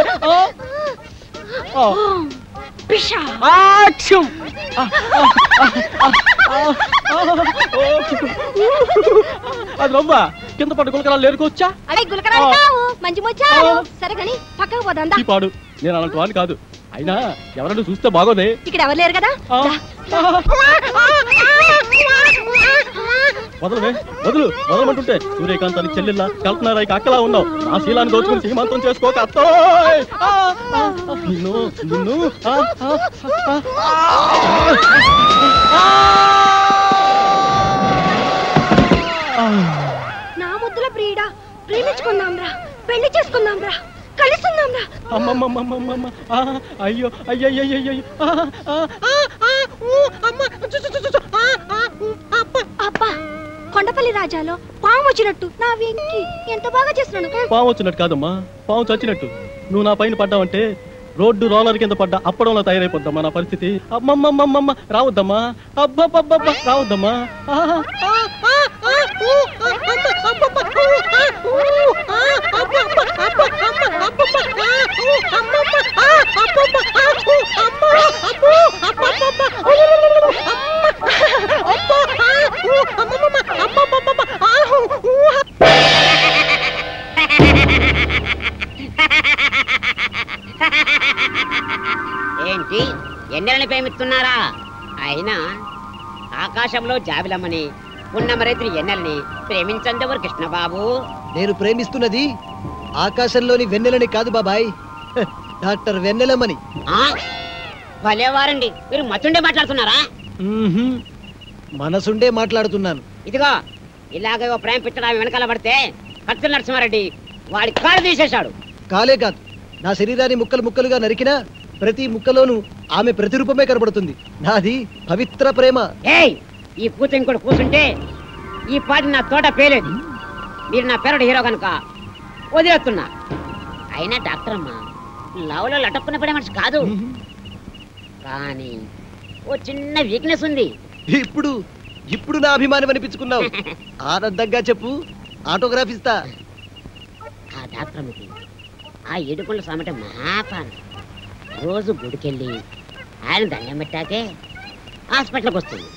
అది రవ్వ కింద పట్టు గులకరాలు లేరుకోవచ్చా అదే గులకరాలు కావు మంచి ముచ్చాలు సరే కానీ పక్కకు పోదా పాడు నేను అలాంటి వాడిని కాదు అయినా ఎవరైనా చూస్తే బాగోదే ఇక్కడ ఎవరు లేరు కదా వదలమంటుంటే సూర్యకాంత్ అని చెల్లెల్లా కల్పనారాయి అక్కలా ఉన్నావు నా శీలాన్ని దోచుకుని సీమంతం చేసుకోక నిన్ను నిన్ను నా ముద్దుల ప్రియుడా ప్రేమించుకుందాం రా పెళ్లి చేసుకుందాం రా కలుసుకుందాం రా అమ్మమ్మమ్మమ్మమ్మ అయ్యో అయ్యయ్యయ్యో అబ్బా కొండపల్లి రాజాలో పాము వచ్చినట్టు నా వెంకి ఎంత బాగా చేస్తున్నాను పాము వచ్చినట్టు కాదమ్మా పాము చచ్చినట్టు నువ్వు నా పైన పడ్డావంటే రోడ్డు రోలర్ కింద పడ్డా అప్పడంలో తయారైపోద్దమ్మా నా పరిస్థితి అమ్మమ్మమ్మమ్మ రావద్దమ్మా అబ్బబ్బబ్బ రావద్దమ్మా ఏంటి ఎన్నెలని ప్రేమిస్తున్నారా అయినా ఆకాశంలో జాబిలమ్మని ఉన్నమరైతే ఎన్నెలని ప్రేమించందెవరు కృష్ణబాబు నేను ప్రేమిస్తున్నది ఆకాశంలోని వెన్నెలని కాదు బాబాయ్ డాక్టర్ వెన్నెలమ్మని భలేవారండి మీరు మతుండే మాట్లాడుతున్నారా మనసుండే మాట్లాడుతున్నాను ఇదిగో ఇలాగే ఓ ప్రేమ పిచ్చడా వెనకాల పడితే కత్తుల నరసింహారెడ్డి వాడి కాళ్ళు తీసేశాడు కాలే కాదు నా శరీరాన్ని ముక్కలు ముక్కలుగా నరికినా ప్రతి ముక్కలోనూ ఆమె ప్రతిరూపమే కనబడుతుంది నాది పవిత్ర ప్రేమ ఏయ్ ఈ పూత ఇంకోటి కూర్చుంటే ఈ పాటి నా తోట పేలేదు మీరు నా పేరుడు హీరో కనుక వదిలేస్తున్నా అయినా డాక్టర్ అమ్మా లవ్లో లటక్కున పడే మనిషి కాదు కానీ ఓ చిన్న వీక్నెస్ ఉంది ఇప్పుడు నా అభిమానం అనిపించుకున్నావు ఆనందంగా చెప్పు ఆటోగ్రాఫ్ ఇస్తా ఆ డాక్టర్ అమ్మకి ఆ ఏడుకొండ సామట మహాపాన్ రోజు గుడికెళ్ళి ఆయన దండం పెట్టాకే హాస్పిటల్కి వస్తుంది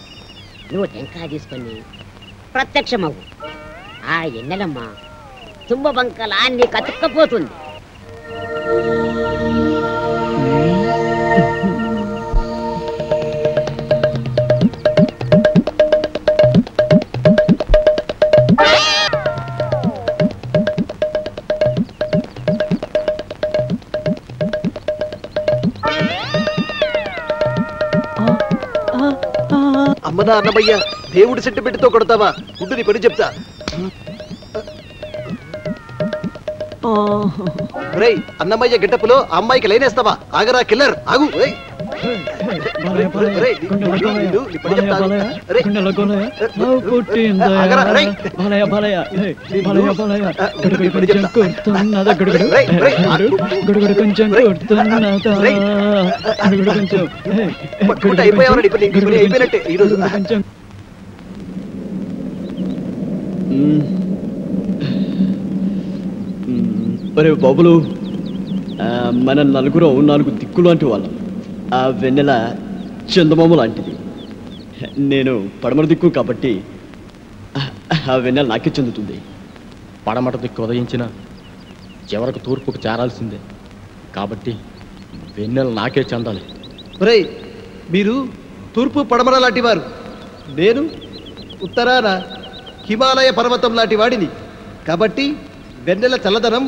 నువ్వు టెంకాయ తీసుకొని ప్రత్యక్షమవు ఆ ఎన్నెలమ్మ తుంబ బంకలా నీ కతుక్కపోతుంది అమ్మనా అన్నమయ్య దేవుడి సెంటిమెంట్తో కొడతావా ముందు నీ పని చెప్తా రేయ్ అన్నమయ్య గిట్టపులో అమ్మాయికి లైనేస్తావా ఆగరా కిల్లర్ ఆగు అయిపోయినట్టే ఈరోజు అరే బాబులు మన నలుగురు 4 దిక్కు లాంటి వాళ్ళం. ఆ వెన్నెల చందమామ లాంటిది. నేను పడమర దిక్కు కాబట్టి ఆ వెన్నెల నాకే చెందుతుంది. పడమట దిక్కు ఉదయించిన చివరకు తూర్పుకు చేరాల్సిందే కాబట్టి వెన్నెల నాకే చెందాలి. ఒరేయ్, మీరు తూర్పు పడమర లాంటి వారు, నేను ఉత్తరాన హిమాలయ పర్వతం లాంటి వాడిని కాబట్టి వెన్నెల చల్లదనం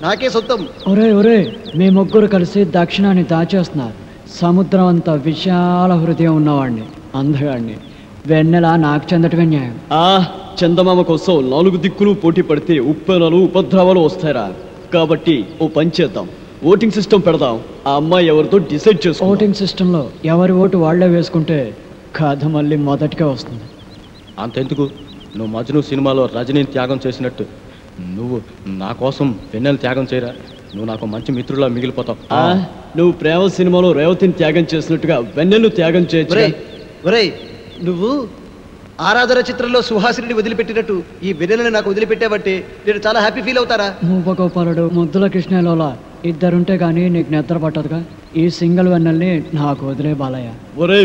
నాకే సొంతం. ఒరే ఒరే, మీ ముగ్గురు కలిసి దక్షిణాన్ని దాచేస్తున్నారు. సముద్రం అంత విశాల హృదయం ఉన్నవాడిని, అందగాడిని. వెన్నెల నాకు చెందటమే న్యాయం. చందమామ కోసం 4 దిక్కులు పోటీ పడితే ఉప్పెనలు ఉపద్రవాలు వస్తారా? కాబట్టి ఓ పని చేద్దాం, ఓటింగ్ సిస్టమ్ పెడదాం. ఆ అమ్మాయి ఎవరితో డిసైడ్ చేసుకో. ఓటింగ్ సిస్టంలో ఎవరి ఓటు వాళ్లే వేసుకుంటే కథ మళ్ళీ మొదటిగా వస్తుంది. అంతెందుకు, నువ్వు మజ్ను సినిమాలో రజనీని త్యాగం చేసినట్టు నువ్వు నా కోసం వెన్నెల త్యాగం చేయరా? నువ్వు నాకు మంచి మిత్రులా మిగిలిపోతావు. నువ్వు ప్రేమ సినిమాలో రేవతిని త్యాగం చేసినట్టుగా వెన్నెలు త్యాగం చేయొచ్చు. ఒరేయ్, నువ్వు ఆరాధన చిత్రంలో సుహాసిని వదిలిపెట్టినట్టు ఈ వెన్నెలని నాకు వదిలిపెట్టావంటే నేను చాలా హ్యాపీ ఫీల్ అవుతారా? మూపగోపాలుడు, ముద్దుల కృష్ణలోలా ఇద్దరుంటే గానీ నీకు నిద్ర పట్టదుగా. ఈ సింగిల్ వెన్నెల్ని నాకు వదిలే బాలయ్య. ఒరే,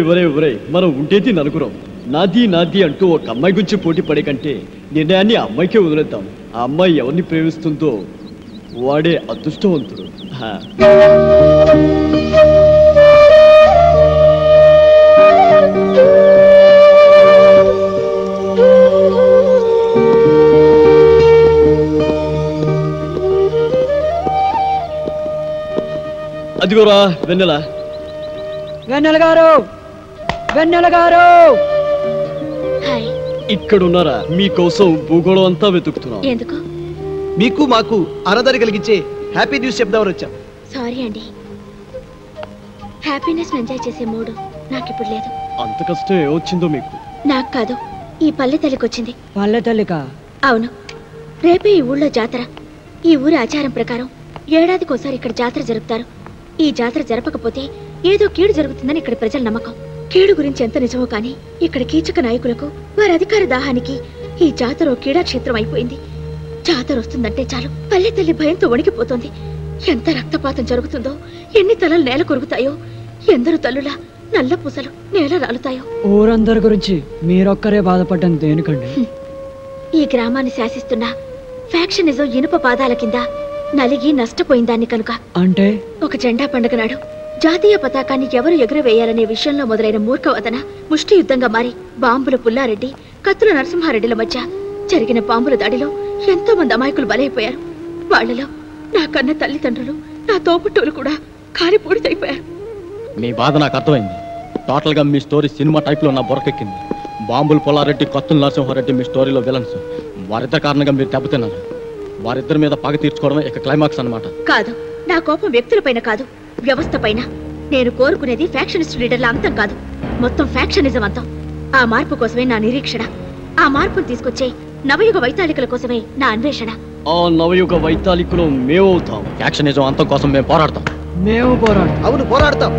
మనం ఉండేది నలుగురం. నాది నాది అంటూ ఒక అమ్మాయి గురించి పోటీ పడే కంటే నిర్ణయాన్ని ఆ అమ్మాయికే వదిలేద్దాం. ఆ అమ్మాయి ఎవరిని ప్రేమిస్తుందో వాడే అదృష్టవంతుడు. అదిగోరా వెన్నెల. వెన్నెల గారు, వెన్నెల గారు ఇక్కడున్నారా? మీకోసం భూగోళం అంతా వెతుకుతున్నాం. ఎందుకు? మీకు మాకు ఆనందాన్ని కలిగించే హ్యాపీ న్యూస్ చెప్దామని వచ్చాం. సారీ అండి, హ్యాపీనెస్ ఎంజాయ్ చేసే మూడు నాకు ఇప్పుడు లేదు. అంత కష్టం ఏమొచ్చిందో మీకు? నాకు కాదు, ఈ పల్లె తల్లికి వచ్చింది. పల్లె తల్లికా? అవును, రేపే ఈ ఊళ్ళో జాతర. ఈ ఊరి ఆచారం ప్రకారం ఏడాదికోసారి ఇక్కడ జాతర జరుపుతారు. ఈ జాతర జరపకపోతే ఏదో కీడు జరుగుతుందని ఇక్కడ ప్రజల నమ్మకం. కీడు గురించి ఎంత నిజమో కానీ ఇక్కడ కీచక నాయకులకు వారి అధికార దాహానికి ఈ జాతర క్రీడాక్షేత్రం అయిపోయింది. జాతర వస్తుందంటే చాలు పల్లె తల్లి భయంతో వణికిపోతుంది. ఎంత రక్తపాతం జరుగుతుందో, ఎన్ని తలలు నేల కొరుగుతాయో, ఎందరు తల్లులా నల్ల పూసలు నేల రాలుతాయో. ఊరందరి గురించి మీరొక్కరే బాధపడ్డం దేనికండి? ఈ గ్రామాన్ని శాసిస్తున్న ఫ్యాక్షనిజం ఇనుప పాదాల కింద నలిగి నష్టపోయిందాన్ని కనుక. అంటే ఒక జెండా పండుగ నాడు జాతీయ పతాకాన్ని ఎవరు ఎగురవేయాలనే విషయంలో మొదలైన మూర్ఖవదన ముష్టి యుద్ధంగా మారి బాంబుల పుల్లారెడ్డి, కత్తుల నరసింహారెడ్డిల మధ్య జరిగిన బాంబుల దాడిలో ఎంతో మంది అమాయకులు బలైపోయారు. వాళ్లలో నా కన్న తల్లిదండ్రులు, నా తోపుట్టువులు కూడా కాలిపూడితైపోయారు. మీ బాధ నాకు అర్థమైంది. టోటల్ గా మీ స్టోరీ సినిమా టైప్ లో నా బొరకెక్కింది. బాంబులు పుల్లారెడ్డి, కత్తుల నరసింహారెడ్డి మీ స్టోరీలో విలన్స్. వారిద్దరి కారణంగా మీరు దెబ్బతిన్నారు. వారిద్దరి మీద పగ తీర్చుకోవడమే ఇక క్లైమాక్స్ అన్నమాట. కాదు, నా కోపం వ్యక్తులపైన కాదు, వ్యవస్థ పైన. నేను కోరుకునేది ఫ్యాక్షనిస్ట్ లీడర్ల అంతం కాదు, మొత్తం ఫ్యాక్షనిజం అంతం. ఆ మార్పు కోసమే నా నిరీక్షణ. ఆ మార్పును తీసుకొచ్చే నవయుగ వైతాళికుల కోసమే నా అన్వేషణ. ఆ నవయుగ వైతాళికులు మేమవుతాం. ఫ్యాక్షనిజం అంతం కోసం మేము పోరాడతాం. మేము పోరాడతాం. అవును, పోరాడతాం.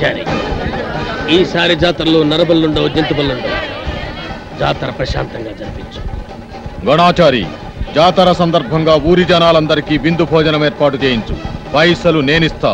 గణాచారి, ఈసారి జాతరలో నరబలుండవు, జంతుబలుండవు. జాతర ప్రశాంతంగా జరిపించు. గణాచారి, జాతర సందర్భంగా ఊరి జనాలందరికీ విందు భోజనం ఏర్పాటు చేయించు. పైసలు నేనిస్తా.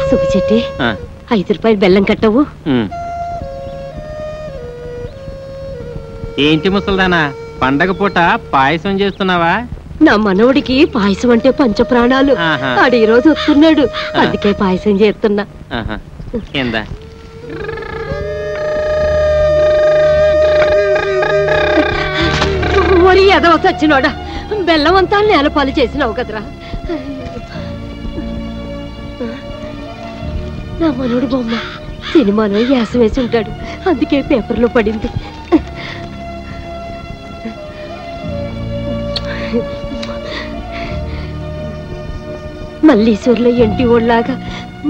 సుబ్బిచెట్టి, 5 రూపాయలు బెల్లం కట్టవు. ఏంటి ముసల్దానా, పండగ పూట పాయసం చేస్తున్నావా? నా మనవడికి పాయసం అంటే పంచ ప్రాణాలు. ఆడు ఈ రోజు వస్తున్నాడు, అందుకే పాయసం చేస్తున్నా. ఏందా ఒరి ఎదవ సచ్చినోడా, బెల్లం అంతా నేలపాలు చేసినావు కదరా. నా మనోడు బొమ్మ సినిమాలో యాసం వేసి ఉంటాడు, అందుకే పేపర్లో పడింది. మల్లీశ్వర్లో ఎంటి ఓళ్ళలాగా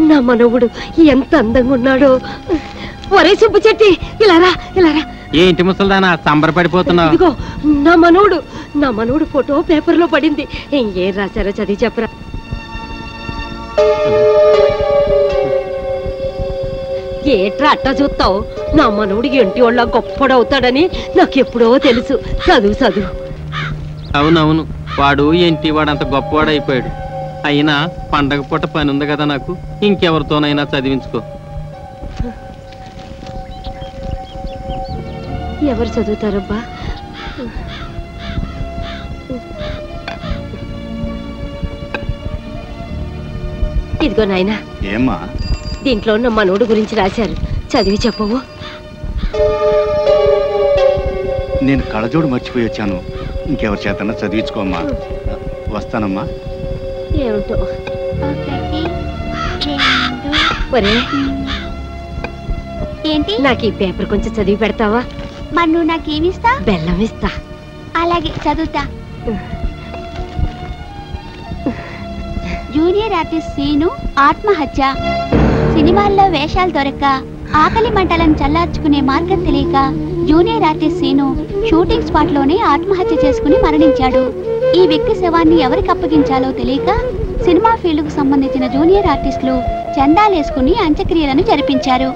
నా మనవుడు ఎంత అందంగా ఉన్నాడో. ఒరే సుబ్బు చెట్టి, ఇలారా ఇలారా. ఏంటి ముసల్దానా సంబరపడిపోతున్నావు? ఇదిగో నా మనవుడు ఫోటో పేపర్లో పడింది. ఏం రాశారో చదివి చెప్పరా. ఏట్రా అట్టా చూస్తావు? నా మనవుడు ఎంటి వాళ్ళ గొప్పడవుతాడని నాకెప్పుడో తెలుసు. చదువు. అవునవును, వాడు ఏంటి వాడంత గొప్పవాడైపోయాడు. అయినా పండగ పూట పని ఉంది కదా నాకు, ఇంకెవరితోనైనా చదివించుకో. ఎవరు చదువుతారబ్బా? ఇదిగో నాయనా. ఏమ్మా? దీంట్లో నా మనోడు గురించి రాశారు, చదివి చెప్పవు. నేను కళ్ళజోడు మర్చిపోయి వచ్చాను, ఇంకెవరి చేతన్నా చదివించుకోమ్మా. వస్తానమ్మా. ఏమిటో ఒరే, ఏంటి? నాకు ఈ పేపర్ కొంచెం చదివి పెడతావా? మరి నువ్వు నాకేమిస్తా? బెల్లం ఇస్తా. అలాగే, చదువుతా. జూనియర్ ఆర్టిస్ట్ సీను ఆత్మహత్య. సినిమాల్లో వేషాలు దొరక్క ఆకలి మంటలను చల్లార్చుకునే మార్గం తెలియక junior artist Seenu shooting spot లోనే ఆత్మహత్య చేసుకుని మరణించాడు. ఈ వ్యక్తి శవాన్ని ఎవరికి అప్పగించాలో తెలియక సినిమా ఫీల్డ్ కు సంబంధించిన జూనియర్ ఆర్టిస్టులు చందాలేసుకుని అంత్యక్రియలను జరిపించారు.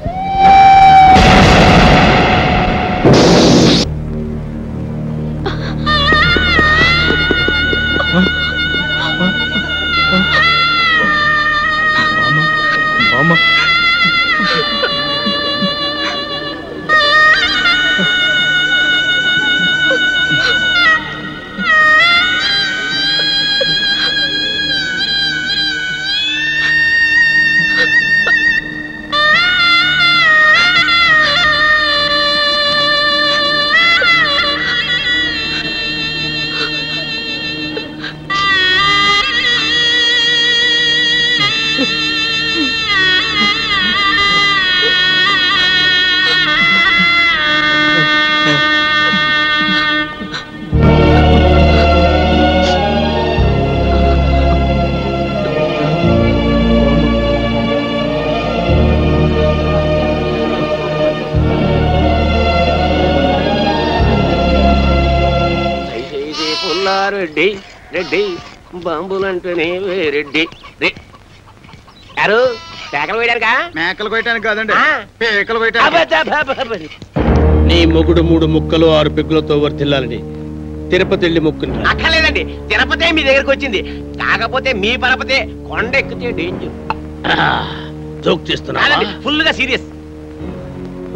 రెడ్డి రెడ్డి బాంబులంటేనే రెడ్డి. యారు పేకలు వేయడానికా? మేకలు కొయ్యడానికి కాదండి, పేకలు కొయ్యడానికి. నీ మొగుడు 3 ముక్కలు 6 పెగ్గులతో వర్తిల్లాలని తిరుపతి వెళ్ళి మొక్కుంటా. అక్కర్లేదండి, తిరుపతి మీ దగ్గరకు వచ్చింది. కాకపోతే మీ పరపతే కొండ ఎక్కితే డేంజర్. జోక్ చేస్తున్నా? ఫుల్ గా సీరియస్.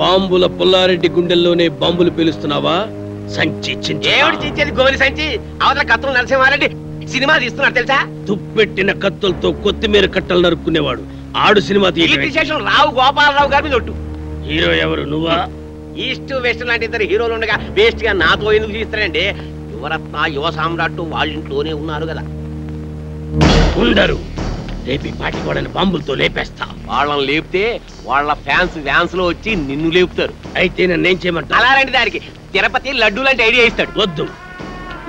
బాంబుల పుల్లారెడ్డి గుండెల్లోనే బాంబులు పేలుస్తున్నావా? సంచి ఏమిటి చించేది? గోలి సంచి. అవతల కత్తులు నరసింహారెడ్డి సినిమా తీస్తున్నాడు తెలుసా? తుప్పెట్టిన కత్తులతో కొత్తిమీర కట్టలు నరుక్కునేవాడు ఆడు సినిమా తీయడం. రావు గోపాలరావు గారి మీద ఒట్టు. హీరో ఎవరు? నువ్వా? ఈస్ట్ వెస్ట్ లాంటి 2 హీరోలు ఉండగా వేస్ట్ గా నాతో ఎందుకు తీస్తారండి? యువరత్న యువ సామ్రాట్టు వాళ్ళింట్లోనే ఉన్నారు కదా. ఉండరు. రేపు పాటి వాళ్ళని బాంబులతో లేపేస్తా. వాళ్ళని లేపితే వాళ్ళ వ్యాన్స్ లో వచ్చి నిన్ను లేపుతారు. అయితే నన్నేం చేయమంటా? అలాంటి దానికి తిరుపతి లడ్డు లాంటి ఐడియా ఇస్తాడు. వద్దు,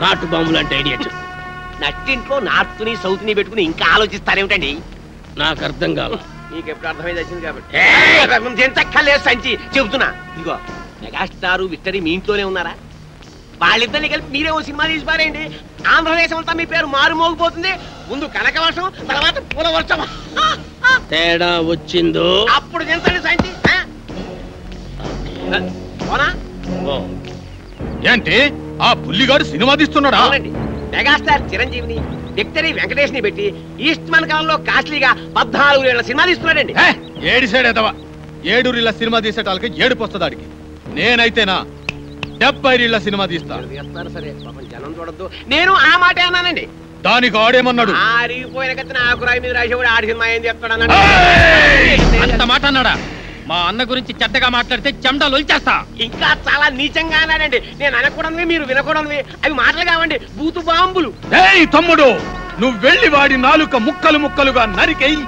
నాటు బాంబు లాంటి ఐడియా చెప్పు. నట్టింట్లో నార్త్ ని సౌత్ ని పెట్టుకుని ఇంకా ఆలోచిస్తారేమిటండి? నాకు అర్థం కాదు. నీకు ఎప్పుడు అర్థమైంది వచ్చింది కాబట్టి ఎంతక్కర్లేదు సంచి చెబుతున్నా. ఇదిగో మెగాస్టారు విక్టరీ మీ ఇంట్లోనే ఉన్నారా? వాళ్ళిద్దరిని కలిపి మీరే ఓ సినిమా తీసిపారేయండి. ఆంధ్రదేశం అంతా మీ పేరు మారుమోగిపోతుంది. ముందు కనకవర్షం, తర్వాత పూల వర్షం. తేడా వచ్చిందో అప్పుడు ఎంతండి సంచి. ఏంటి ఆ పుల్లిగాడు సినిమా తీస్తున్నాడా? అవునండి, మెగాస్టార్ చిరంజీవిని విక్టరీ వెంకటేష్ ని పెట్టి ఈస్ట్ మన కాలంలో కాస్ట్లీగా 14 ఏళ్ల సినిమా తీస్తున్నాడండి. ఏడి సైడ్ ఎదవా, 7 రీళ్ల సినిమా తీసేటాలకి ఏడుపు వస్తుందాడికి. నేనైతేనా 70 రీళ్ల సినిమా తీస్తా. సరే పాపం జనం చూడద్దు. నేను ఆ మాట అన్నానండి. దానికి ఆడేమన్నాడు? ఆరిగిపోయిన కత్తిన ఆకురాయి మీద రాసేవాడు ఆడి సినిమా ఏం చెప్తాడు అన్నాడు. అంత మాట అన్నాడా? మా అన్న గురించి చెడ్డగా మాట్లాడితే చెమటలు వచ్చేస్తా. ఇంకా చాలా నీచంగా అన్నాడండి. నేను అనకూడనివి మీరు వినకూడనివి అవి మాటలు కావండి, బూతు బాంబులు. ఏయ్ తమ్ముడు, నువ్వు వెళ్ళి వాడి నాలుక ముక్కలు ముక్కలుగా నరికెయ్యి,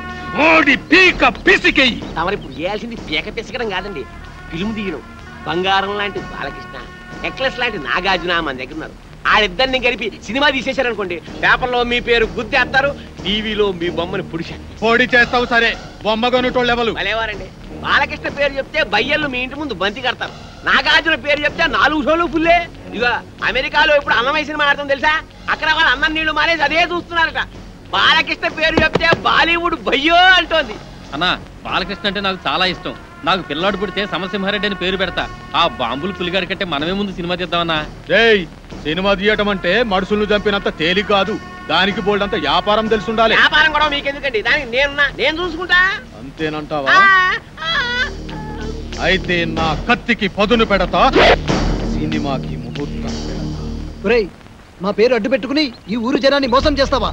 ఓడి పీక పిసికెయ్యి. తమరిప్పుడు చేయాల్సింది పీక పిసకడం కాదండి, ఫిల్మ్ దిగడం. బంగారం లాంటి బాలకృష్ణ, నెక్లెస్ లాంటి నాగార్జున మన దగ్గర ఉన్నారు. ఆడిద్దరిని కలిపి సినిమా తీసేశారనుకోండి, పేపర్లో మీ పేరు గుద్దేస్తారు, టీవీలో మీ బొమ్మని పొడి చేస్తావు. సరే, బొమ్మగొనుటోళ్ళు ఎవరు? భలేవారండి. బాలకృష్ణ పేరు చెప్తే బయ్యళ్ళు మీ ఇంటి ముందు బంతి కడతారు. నాగార్జున పేరు చెప్తే 4 షోలు ఫుల్లే. ఇక అమెరికాలో ఇప్పుడు అన్నమయ్య సినిమా ఆడతాం తెలుసా? అక్కడ వాళ్ళు అన్నం నీళ్లు మానేసి అదే చూస్తున్నారట. బాలకృష్ణ పేరు చెప్తే బాలీవుడ్ బయ్యో అంటోంది. అన్నా, బాలకృష్ణ అంటే నాకు చాలా ఇష్టం. నాకు పిల్లాడు పుడితే సమసింహారెడ్డి అని పేరు పెడతా. ఆ బాంబులు పులిగాడి కంటే మనమే ముందు సినిమా తీద్దామన్నా. రేయ్, సినిమా తీయటం అంటే మనుషులను చంపినంత తేలిక కాదు. దానికి బోల్డంత వ్యాపారం తెలుసుండాలి. వ్యాపారం కూడా మీకెందుకండి, దానికి నేను చూసుకుంటా. అంతేనంటావా? అయితే నా కత్తికి పదును పెడతా, సినిమాకి ముహూర్తం పెడతా. మా పేరు అడ్డు పెట్టుకుని ఈ ఊరు జనాన్ని మోసం చేస్తావా?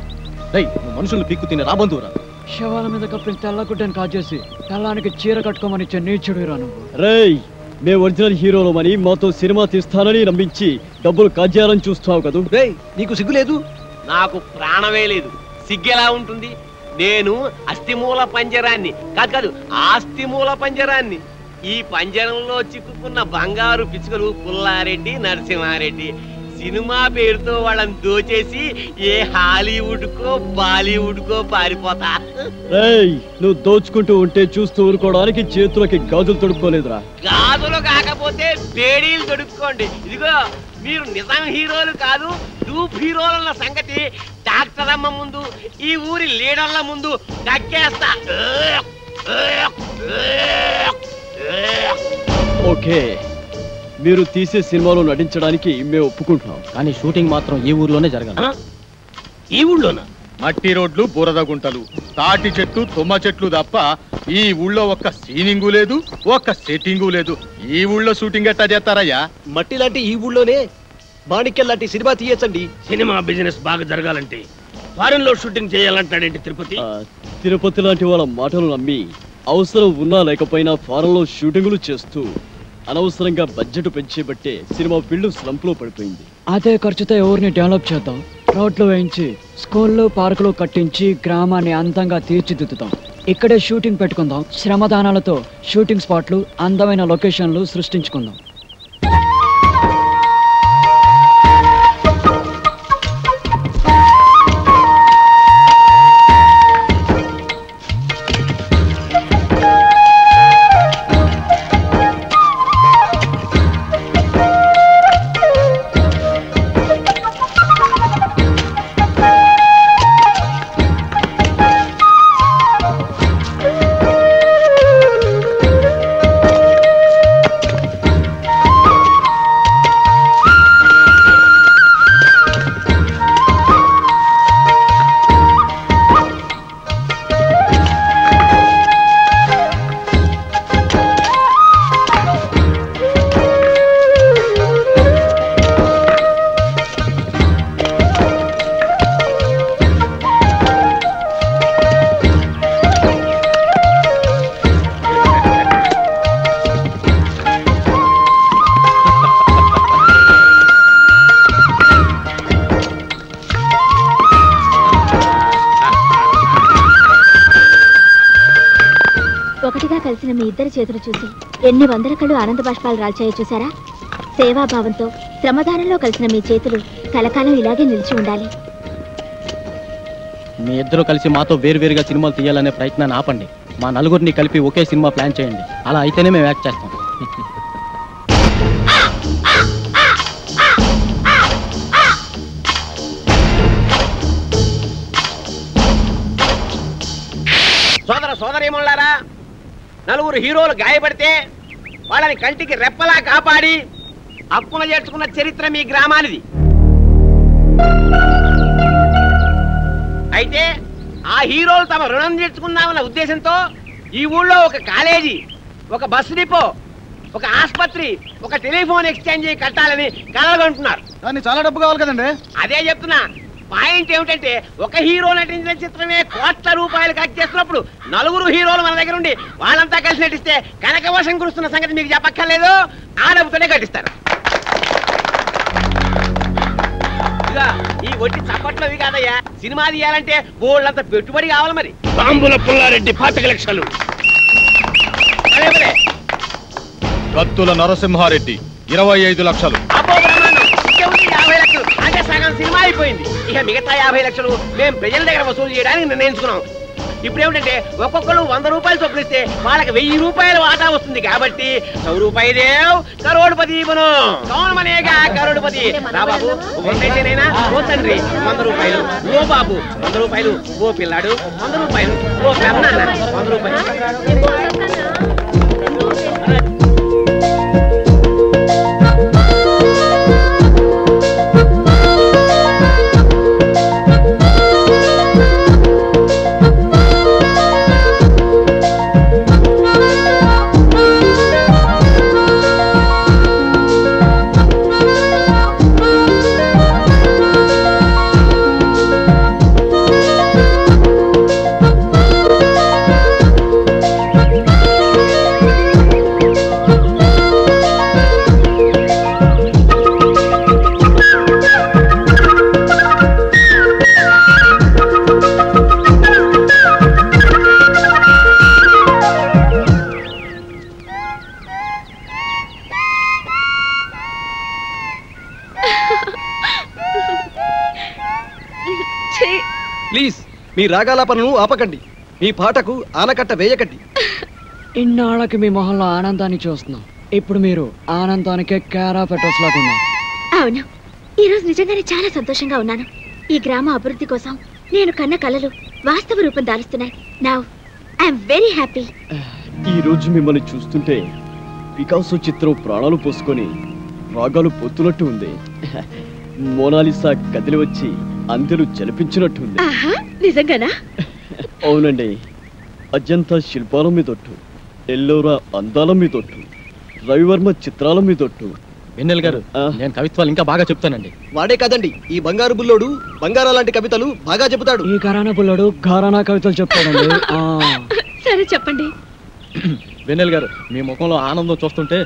మనుషులు పీక్కు తిని రాబందురా. శవాల మీద కప్పిన తెల్లగుడ్డని కాజేసి తెల్లానికి చీర కట్టుకోమని ఇచ్చే నీచుడురా నువ్వు. రేయ్, మేము ఒరిజినల్ హీరోలమని మాతో సినిమా తీస్తానని నమ్మించి డబ్బులు కాజేయాలని చూస్తావు కదూ. రేయ్, నీకు సిగ్గు లేదు? నాకు ప్రాణమే లేదు, సిగ్గెలా ఉంటుంది? నేను అస్థిమూల పంజరాన్ని కాదు ఆస్తిమూల పంజరాన్ని. ఈ పంజరంలో చిక్కుకున్న బంగారు పిచ్చుకలు పుల్లారెడ్డి, నరసింహారెడ్డి. సినిమా పేరుతో వాళ్ళని దోచేసి ఏ హాలీవుడ్ కో బాలీవుడ్ కో పారిపోతా. రేయ్, నువ్వు దోచుకుంటూ ఉంటే చూస్తూ ఊరుకోవడానికి చేతులకి గాజులు తొడుక్కోలేదురా. గాజులు కాకపోతే బేడీలు తొడుక్కోండి. ఇదిగో, మీరు నిజం హీరోలు కాదు, డూప్ హీరోల సంగతి డాక్టర్ అమ్మ ముందు, ఈ ఊరి లీడర్ల ముందు దక్కేస్తా. ఓకే, మీరు తీసే సినిమాలో నటించడానికి మేము ఒప్పుకుంటున్నాం, కానీ షూటింగ్ మాత్రం ఈ ఊర్లోనే జరగాలి. ఈ ఊళ్ళోనా? మట్టి రోడ్లు, బురద గుంటలు, తాటి చెట్లు, తుమ్మ చెట్లు తప్ప ఈ ఊళ్ళో ఒక్క సీనింగు లేదు, ఒక్క సెట్టింగు లేదు. ఈ ఊళ్ళో షూటింగ్ ఎట్టా చేస్తారయ్యా? మట్టి లాంటి ఈ ఊళ్ళోనే మాణిక్యం లాంటి సినిమా తీయచ్చండి. సినిమా బిజినెస్ బాగా జరగాలంటే ఫారెన్ లో షూటింగ్ చేయాలంటాడేంటి తిరుపతి? తిరుపతి లాంటి వాళ్ళ మాటలు నమ్మి అవసరం ఉన్నా లేకపోయినా ఫారెన్ లో షూటింగులు చేస్తూ అనవసరంగా బడ్జెట్ పెంచేబట్టే సినిమా ఫీల్డ్ స్లంప్ లో పడిపోయింది. అదే ఖర్చుతో ఊరిని డెవలప్ చేద్దాం. రోడ్లు వేయించి, స్కూళ్ళు, పార్కులు కట్టించి గ్రామాన్ని అందంగా తీర్చిదిద్దుతాం. ఇక్కడే షూటింగ్ పెట్టుకుందాం. శ్రమదానాలతో షూటింగ్ స్పాట్లు, అందమైన లొకేషన్లు సృష్టించుకుందాం. కలిసిన మీ ఇద్దరి చేతులు చూసి ఎన్ని వందల కళ్ళు ఆనంద బాష్పాలు రాల్చాయో చూసారా? సేవాభావంతో శ్రమదానంలో కలిసిన మీ చేతులు కలకాలం ఇలాగే నిలిచి ఉండాలి. మీ ఇద్దరు కలిసి మాతో వేరువేరుగా సినిమాలు తీయాలనే ప్రయత్నాన్ని ఆపండి. మా నలుగురిని కలిపి ఒకే సినిమా ప్లాన్ చేయండి. అలా అయితేనే మేము యాక్ట్ చేస్తాం. సోదర సోదరీమణులారా, నలుగురు హీరోలు గాయపడితే వాళ్ళని కంటికి రెప్పలా కాపాడి హక్కున చేర్చుకున్న చరిత్ర మీ గ్రామానిది. అయితే ఆ హీరోలు తమ రుణం తీర్చుకున్నామన్న ఉద్దేశంతో ఈ ఊళ్ళో ఒక కాలేజీ, ఒక బస్సు డిపో, ఒక ఆసుపత్రి, ఒక టెలిఫోన్ ఎక్స్చేంజ్ కట్టాలని కలగంటున్నారు. దాన్ని చాలా డబ్బు కావాలి కదండి. అదే చెప్తున్నా. పాయింట్ ఏమిటంటే ఒక హీరో నటించిన చిత్రమే కోట్ల రూపాయలు ఖర్చు చేస్తున్నప్పుడు నలుగురు హీరోలు మన దగ్గర ఉండి వాళ్ళంతా కలిసి నటిస్తే కనకవర్షం కురుస్తున్న సంగతి మీకు చెప్పక్కర్లేదు. ఆ డబ్బుతోనే కట్టిస్తారు. ఈ ఒట్టి చప్పట్లవి కాదయ్యా, సినిమా తీయాలంటే బోళ్ళంత పెట్టుబడి కావాలి. మరి బాంబుల పుల్లారెడ్డి 25 లక్షలు, కత్తుల నరసింహారెడ్డి 25 లక్షలు, 50 లక్షలు. అంటే సగం సినిమా అయిపోయింది. ఇక మిగతా 50 లక్షలు మేము ప్రజల దగ్గర వసూలు చేయడానికి నిర్ణయించుకున్నాం. ఇప్పుడు ఏమిటంటే ఒక్కొక్కరు 100 రూపాయలు చొప్పులిస్తే వాళ్ళకి 1000 రూపాయలు వాటా వస్తుంది. కాబట్టి 100 రూపాయి దేవ్ కరోడ్పతి ఇవ్వను. కౌన్ మనేగా కరోడ్పతి. రా బాబు, 100 ఓ తండ్రి 100 రూపాయలు, ఓ బాబు 100 రూపాయలు, ఓ పిల్లాడు 100 రూపాయలు, ఓ పెద్దనాన్న 100 రూపాయలు. ప్లీజ్ మీ రాగాలాపనను ఆపకండి. మీ పాటకు ఆనకట్ట వేయకండి. ఇన్నాళ్ళకి మీ మొహంలో ఆనందాన్ని చూస్తున్నాం. ఇప్పుడు మీరు ఆనందానికే కేరా పెట్రోల్స్ లాగా ఉన్నారు. అవును, ఈరోజు నిజంగానే చాలా సంతోషంగా ఉన్నాను. ఈ గ్రామ అభివృద్ధి కోసం నేను కన్న కలలు వాస్తవ రూపం దాలుస్తున్నాయి. Now I'm very happy. ఈ రోజు మిమ్మల్ని చూస్తుంటే పికాసో చిత్రం ప్రాణాలు పోసుకొని రాగాలు పొత్తునట్టు ఉంది. మోనాలిసా కదిలి వచ్చి అందరూ జలిపించినట్టుంది. నిజంగానా? అవునండి. అజంతా శిల్పాల మీదొట్టు, ఎల్లోరా అందాల మీదొట్టు, రవివర్మ చిత్రాల మీదొట్టు. వెన్నెల గారు, నేను కవిత్వాలు ఇంకా బాగా చెప్తానండి. వాడే కాదండి, ఈ బంగారు బుల్లోడు బంగారా లాంటి కవితలు బాగా చెబుతాడు. ఈ ఘరానా బుల్లోడు ఘరానా కవితలు చెప్తాడండి. సరే చెప్పండి. వెన్నెల గారు, మీ ముఖంలో ఆనందం చూస్తుంటే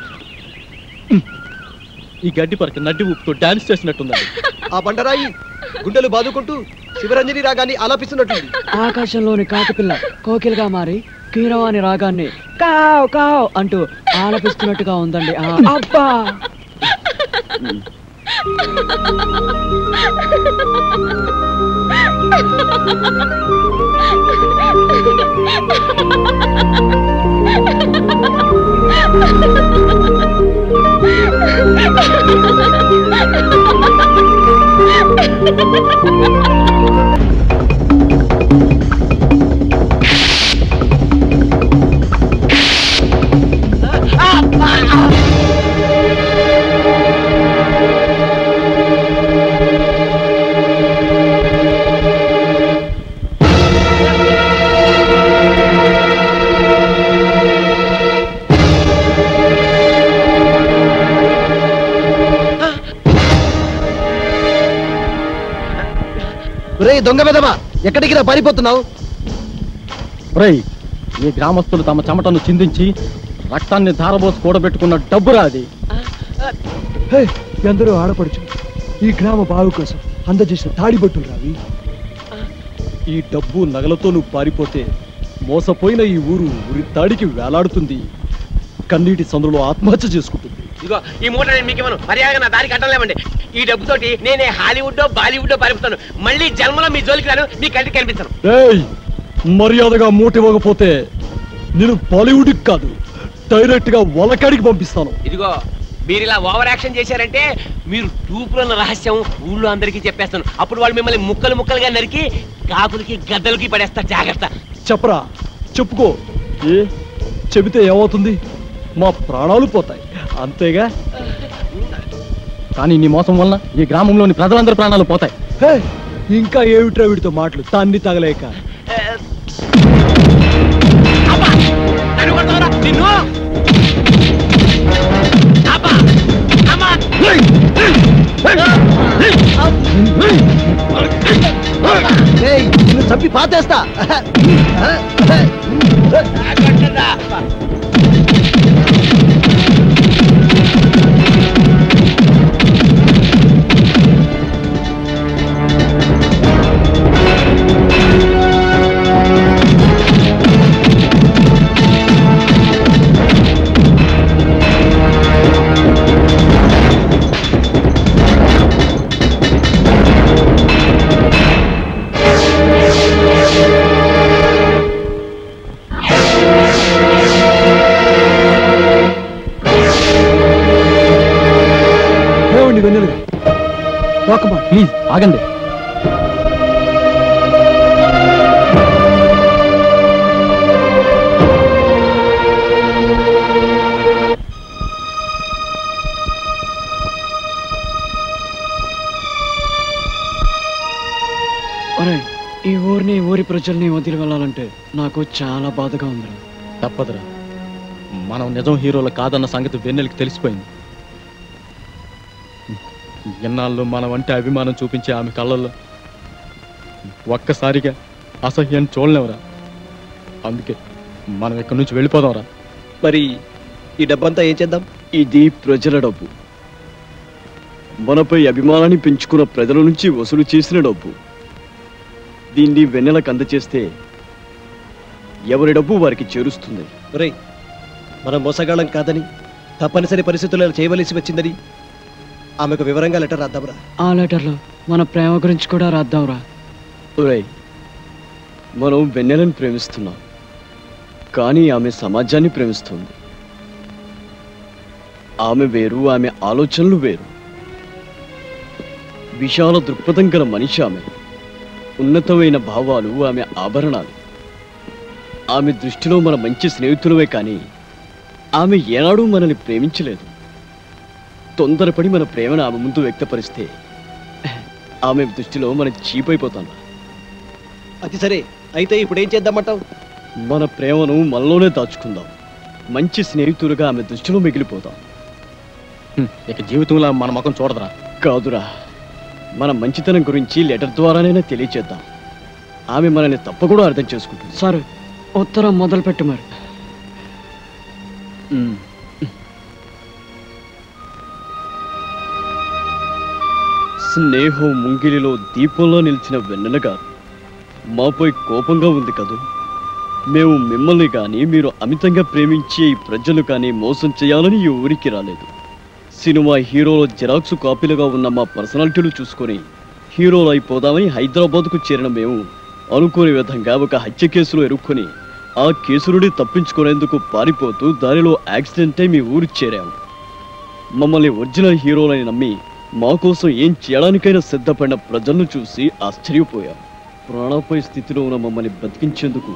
ఈ గడ్డి పరక నడ్డి ఊపుతూ డాన్స్ చేసినట్టుందండి. ఆ బండరాయి గుండెలు బాదుకుంటూ శివరంజని రాగాన్ని ఆలాపిస్తున్నట్టుంది. ఆకాశంలోని కాకిపిల్ల కోకిలుగా మారి కీరవాణి రాగాన్ని కావ్ కావ్ అంటూ ఆలపిస్తున్నట్టుగా ఉందండి. అబ్బా, దొంగ వెదవా, ఎక్కడికి రా పారిపోతున్నావు? ఈ గ్రామస్తులు తమ చెమటను చిందించి రక్తాన్ని ధారబోసి కూడబెట్టుకున్న డబ్బురా అది. ఎందరో ఆడపడుచు ఈ గ్రామ బావు కోసం అందజేసిన తాడిబొట్టులు రావి. ఈ డబ్బు నగలతో నువ్వు పారిపోతే మోసపోయిన ఈ ఊరు ఉరి తాడికి వేలాడుతుంది, కన్నీటి సందులో ఆత్మహత్య చేసుకుంటుంది. ఇదిగో ఈ మూట నేను మీకు ఇవ్వను, మర్యాదగా నా దారికి అడ్డం. ఈ డబ్బుతోటి నేనే హాలీవుడ్ బాలీవుడ్ పరిపుతాను. మళ్ళీ జన్మలో మీ జోలికి రాను, మీ కంటికి కనిపించను. ఏయ్, మర్యాదగా మూట ఇవ్వకపోతే నేను బాలీవుడ్కి కాదు, డైరెక్ట్ గా వలకాడికి పంపిస్తాను. ఇదిగో మీరు ఇలా ఓవర్ యాక్షన్ చేశారంటే మీరు టూపులో ఉన్న రహస్యం ఊళ్ళో అందరికీ చెప్పేస్తాను. అప్పుడు వాళ్ళు మిమ్మల్ని ముక్కలు ముక్కలుగా నరికి కాకులకి గద్దలకి పడేస్తారు. జాగ్రత్త. చెప్పరా, చెప్పుకో. ఏ చెబితే ఏమవుతుంది? మా ప్రాణాలు పోతాయి, అంతేగా. కానీ నీ మోసం వలన ఈ గ్రామంలోని ప్రజలందరి ప్రాణాలు పోతాయి. ఇంకా ఏమిట్రా వీడితో మాటలు? తాన్ని తగలేక నిన్ను చంపి పాతేస్తా. ప్లీజ్ ఆగండి. ఈ ఊరిని ఊరి ప్రజల్ని వదిలి వెళ్ళాలంటే నాకు చాలా బాధగా ఉందిరా. తప్పదురా, మనం నిజం హీరోలు కాదన్న సంగతి వెన్నెలకి తెలిసిపోయింది. ఎన్నాళ్ళు మనం అంటే అభిమానం చూపించే ఆమె కళ్ళల్లో ఒక్కసారిగా అసహ్యాన్ని చూడలేవురా. అందుకే మనం ఇక్కడి నుంచి వెళ్ళిపోదాంరా. మరి ఈ డబ్బంతా ఏం చేద్దాం? ఇది ప్రజల డబ్బు, మనపై అభిమానాన్ని పెంచుకున్న ప్రజల నుంచి వసూలు చేసిన డబ్బు. దీన్ని వెన్నెలకు అందచేస్తే ఎవరి డబ్బు వారికి చేరుస్తుంది. రేయ్, మనం మోసగాళ్ళం కాదని, తప్పనిసరి పరిస్థితుల్లో చేయవలసి వచ్చిందని ఆమెకు వివరంగా లెటర్ రాద్దాంరా. ఆ లెటర్లో మన ప్రేమ గురించి కూడా రాద్దాంరా. ఒరేయ్, మనం వెన్నెలను ప్రేమిస్తున్నాం, కానీ ఆమె సమాజాన్ని ప్రేమిస్తుంది. ఆమె వేరు, ఆమె ఆలోచనలు వేరు. విశాల దృక్పథం గల మనిషి ఆమె. ఉన్నతమైన భావాలు ఆమె ఆభరణాలు. ఆమె దృష్టిలో మన మంచి స్నేహితులమే కానీ ఆమె ఏనాడూ మనల్ని ప్రేమించలేదు. తొందరపడి మన ప్రేమను ఆమె ముందు వ్యక్తపరిస్తే ఆమె దృష్టిలో మనం చీపైపోతాం. అది సరే, అయితే ఇప్పుడు ఏం చేద్దామంటావు? మన ప్రేమను మనలోనే దాచుకుందాం. మంచి స్నేహితులుగా ఆమె దృష్టిలో మిగిలిపోతాం. ఇక జీవితంలో మన ముఖం చూడదురా. కాదురా, మన మంచితనం గురించి లెటర్ ద్వారానైనా తెలియచేద్దాం. ఆమె మనల్ని తప్పకుండా అర్థం చేసుకుంటుంది. సరే, ఉత్తరం మొదలు పెట్టు మరి. స్నేహం ముంగిలిలో దీపంలో నిలిచిన వెన్నెలగా మాపై కోపంగా ఉంది కదూ. మేము మిమ్మల్ని కానీ మీరు అమితంగా ప్రేమించే ఈ ప్రజలు కానీ మోసం చేయాలని ఈ ఊరికి రాలేదు. సినిమా హీరోలో జిరాక్స్ కాపీలుగా ఉన్న మా పర్సనాలిటీలు చూసుకొని హీరోలు అయిపోదామని హైదరాబాద్కు చేరిన మేము అనుకోని విధంగా ఒక హత్య కేసులో ఇరుక్కొని ఆ కేసు నుండి తప్పించుకునేందుకు పారిపోతూ దారిలో యాక్సిడెంట్ అయి మీ ఊరు చేరాము. మమ్మల్ని ఒరిజినల్ హీరోలని నమ్మి మా కోసం ఏం చేయడానికైనా సిద్ధపడిన ప్రజలను చూసి ఆశ్చర్యపోయాం. ప్రాణాపాయ స్థితిలో ఉన్న మమ్మల్ని బతికించేందుకు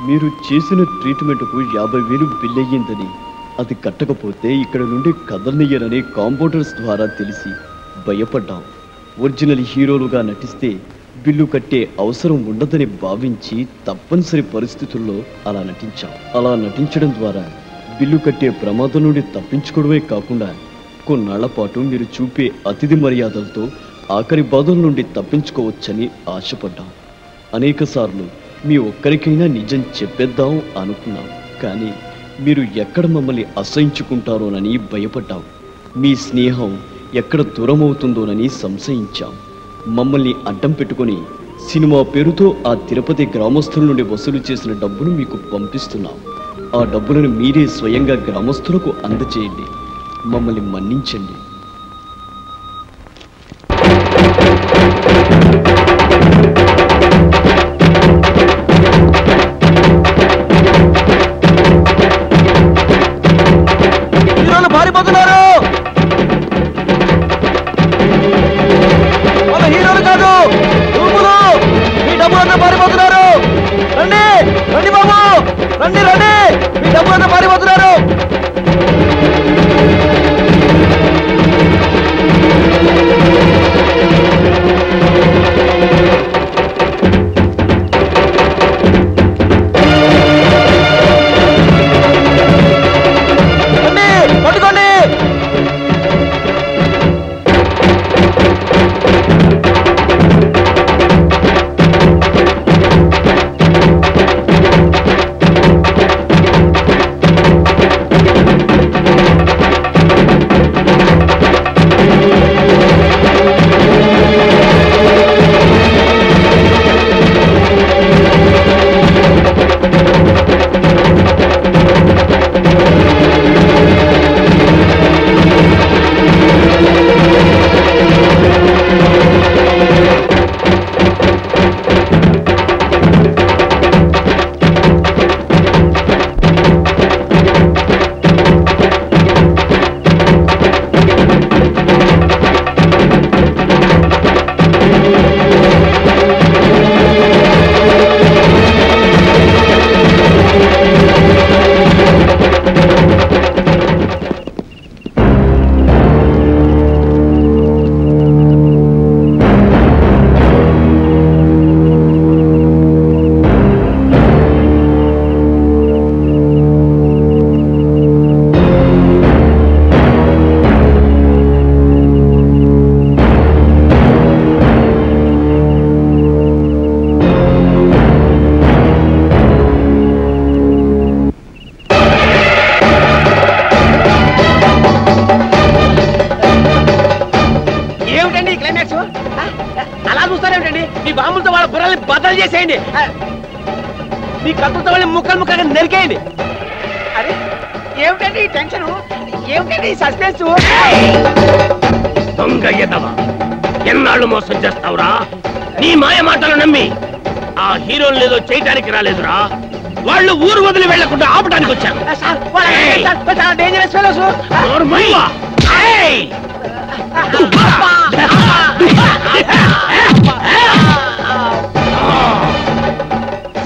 మీరు చేసిన ట్రీట్మెంట్కు 50,000 బిల్ అయ్యిందని, అది కట్టకపోతే ఇక్కడ నుండి కదలనియ్యనని కాంపౌండర్స్ ద్వారా తెలిసి భయపడ్డాం. ఒరిజినల్ హీరోలుగా నటిస్తే బిల్లు కట్టే అవసరం ఉండదని భావించి తప్పనిసరి పరిస్థితుల్లో అలా నటించాం. అలా నటించడం ద్వారా బిల్లు కట్టే ప్రమాదం నుండి తప్పించుకోవడమే కాకుండా కొన్నాళ్ల పాటు మీరు చూపే అతిథి మర్యాదలతో ఆఖరి బాధల నుండి తప్పించుకోవచ్చని ఆశపడ్డాం. అనేక సార్లు మీ ఒక్కరికైనా నిజం చెప్పేద్దాం అనుకున్నాం, కానీ మీరు ఎక్కడ మమ్మల్ని అసహించుకుంటారోనని భయపడ్డాం. మీ స్నేహం ఎక్కడ దూరం అవుతుందోనని సంశయించాం. మమ్మల్ని అడ్డం పెట్టుకుని సినిమా పేరుతో ఆ తిరుపతి గ్రామస్తుల నుండి వసూలు చేసిన డబ్బును మీకు పంపిస్తున్నాం. ఆ డబ్బులను మీరే స్వయంగా గ్రామస్తులకు అందచేయండి. మమ్మల్ని మన్నించండి. పారిపోతున్నారు. వాళ్ళ హీరోలు కాదు, రూపులు. మీ డబ్బులంతా పారిపోతున్నారు. రండి రండి బాబు, రండి రండి, మీ డబ్బులంతా పారిపోతున్నారు. పట్టుకోండి. అలా చూస్తారేమిటండి? మీ బాంబులతో వాళ్ళ బుర్రల్ని బద్దలు చేసేయండి. మీ కత్తులతో వాళ్ళని ముక్కలు ముక్కలుగా నరికేయండి. అరే ఏమిటండి ఈ టెన్షన్? ఏమిటండి ఈ సస్పెన్స్? దొంగ ఎదవా, ఎన్నాళ్ళు మోసం చేస్తావురా? నీ మాయ మాటలు నమ్మి ఆ హీరోలు ఏదో చేయటానికి రాలేదురా, వాళ్ళు ఊరు వదిలి వెళ్లకుండా ఆపడానికి వచ్చారు. Dangerous fellows.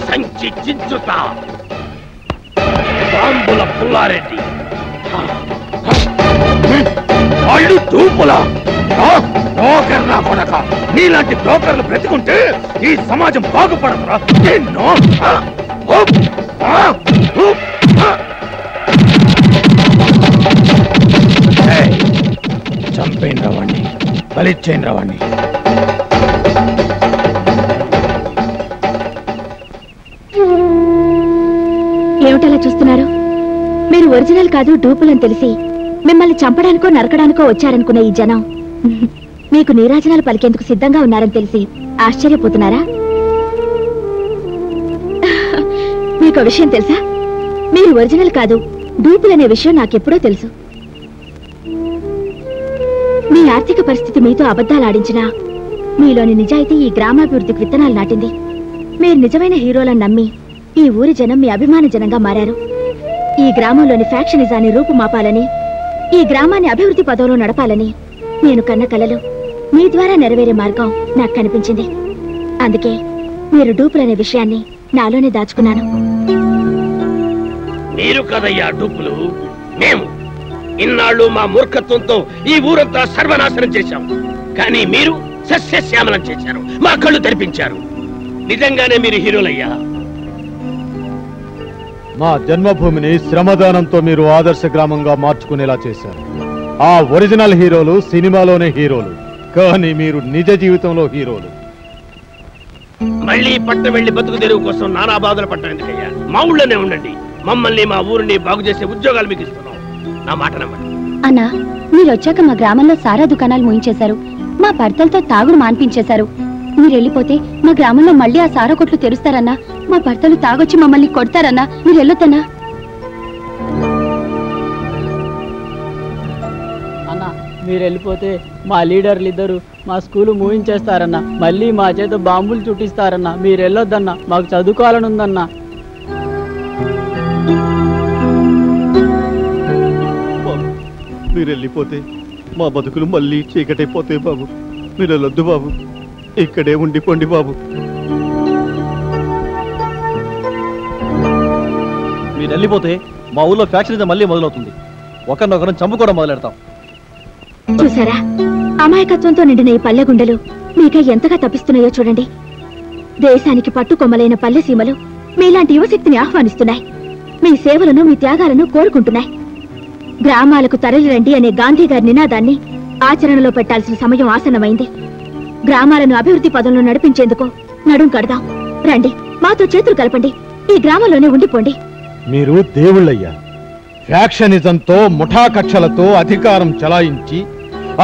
సంచి చించుతా బాంబుల పుల్లారెడ్డి, వాళ్ళు తూపులా బ్రోకర్ నా కొడక. నీలాంటి బ్రోకర్లు బ్రతికుంటే ఈ సమాజం బాగుపడదురా. ఎన్నో చంపేం రావాణ్ణి, బలిచ్చేం రావాణ్ణి. ఏమిటలా చూస్తున్నారు? మీరు ఒరిజినల్ కాదు డూపులని తెలిసి మిమ్మల్ని చంపడానికో నరకడానికో వచ్చారనుకున్న ఈ జనం మీకు నీరాజనాలు పలికేందుకు సిద్ధంగా ఉన్నారని తెలిసి ఆశ్చర్యపోతున్నారా? మీకు విషయం తెలుసా? మీరు ఒరిజినల్ కాదు డూపులనే విషయం నాకెప్పుడో తెలుసు. మీ ఆర్థిక పరిస్థితి మీతో అబద్ధాలు ఆడించినా మీలోని నిజాయితీ ఈ గ్రామాభివృద్ధికి విత్తనాలు నాటింది. మీరు నిజమైన హీరోలను నమ్మి ఈ ఊరి జనం మీ అభిమాన జనంగా మారారు. ఈ గ్రామంలోని ఫ్యాక్షనిజాన్ని రూపుమాపాలని, ఈ గ్రామాన్ని అభివృద్ధి పదంలో నడపాలని నేను కన్న కలలు మీ ద్వారా నెరవేరే మార్గం నాకు కనిపించింది. అందుకే మీరు డూపులనే విషయాన్ని నాలోనే దాచుకున్నాను. మీరు కదయ్యా డూపులు, మేము ఇన్నాళ్ళు మా మూర్ఖత్వంతో ఈ ఊరంతా సర్వనాశనం చేశాం. కానీ మీరు సస్యశ్యామలం చేశారు, మా కళ్ళు తెరిపించారు. నిజంగానే మీరు హీరోలయ్యా. మా జన్మభూమిని శ్రమదానంతో మీరు ఆదర్శ గ్రామంగా మార్చుకునేలా చేశారు. ఆ ఒరిజినల్ హీరోలు సినిమాలోనే హీరోలు, కానీ మీరు నిజ జీవితంలో హీరోలు. మళ్ళీ పట్ట వెళ్లి బతుకు తెరువు కోసం నానా బాధలు పట్టడం ఎందుకయ్యా? మా ఊళ్ళోనే ఉండండి. మమ్మల్ని మా ఊరిని బాగు చేసే ఉద్యోగాలు మీకు ఇస్తున్నాం. నా మాట నమ్మండి. అన్నా, మీరు వచ్చాక మా గ్రామంలో సారా దుకాణాలు మూయించేశారు, మా భర్తలతో తాగుడు మాన్పించేశారు. మీరు వెళ్ళిపోతే మా గ్రామంలో మళ్ళీ ఆ సారా కొట్లు తెరుస్తారన్నా, మా భర్తలు తాగొచ్చి మమ్మల్ని కొడతారన్నా. మీరు వెళ్ళొద్దన్నా. అన్న మీరు వెళ్ళిపోతే మా లీడర్లు ఇద్దరు మా స్కూలు మూయించేస్తారన్న, మళ్ళీ మా చేత బాంబులు చుట్టిస్తారన్న. మీరు వెళ్ళొద్దన్న, మాకు చదువుకోవాలని ఉందన్న. మీరు వెళ్ళిపోతే మా బతుకులు మళ్ళీ చీకటైపోతాయి బాబు. మీరు వెళ్ళొద్దు బాబు, ఇక్కడే ఉండిపోండి బాబు. మీరు వెళ్ళిపోతే మా ఊళ్ళో ఫ్యాక్షన్ మళ్ళీ మొదలవుతుంది. ఒకరినొకరం చంపుకోవడం మొదలెడతాం. చూసారా, అమాయకత్వంతో నిండిన ఈ పల్లె గుండెలు మీక ఎంతగా తప్పిస్తున్నాయో చూడండి. దేశానికి పట్టుకొమ్మలైన పల్లె సీమలు మీలాంటి యువశక్తిని ఆహ్వానిస్తున్నాయి. మీ సేవలను, మీ త్యాగాలను కోరుకుంటున్నాయి. గ్రామాలకు తరలిరండి అనే గాంధీ గారి నినాదాన్ని ఆచరణలో పెట్టాల్సిన సమయం ఆసన్నమైంది. గ్రామాలను అభివృద్ధి పదంలో నడిపించేందుకు నడుం కడదాం. రండి, మాతో చేతులు కలపండి. ఈ గ్రామంలోనే ఉండిపోండి. మీరు దేవుళ్ళయ్యా. ఫ్యాక్షనిజంతో ముఠా కక్షలతో అధికారం చలాయించి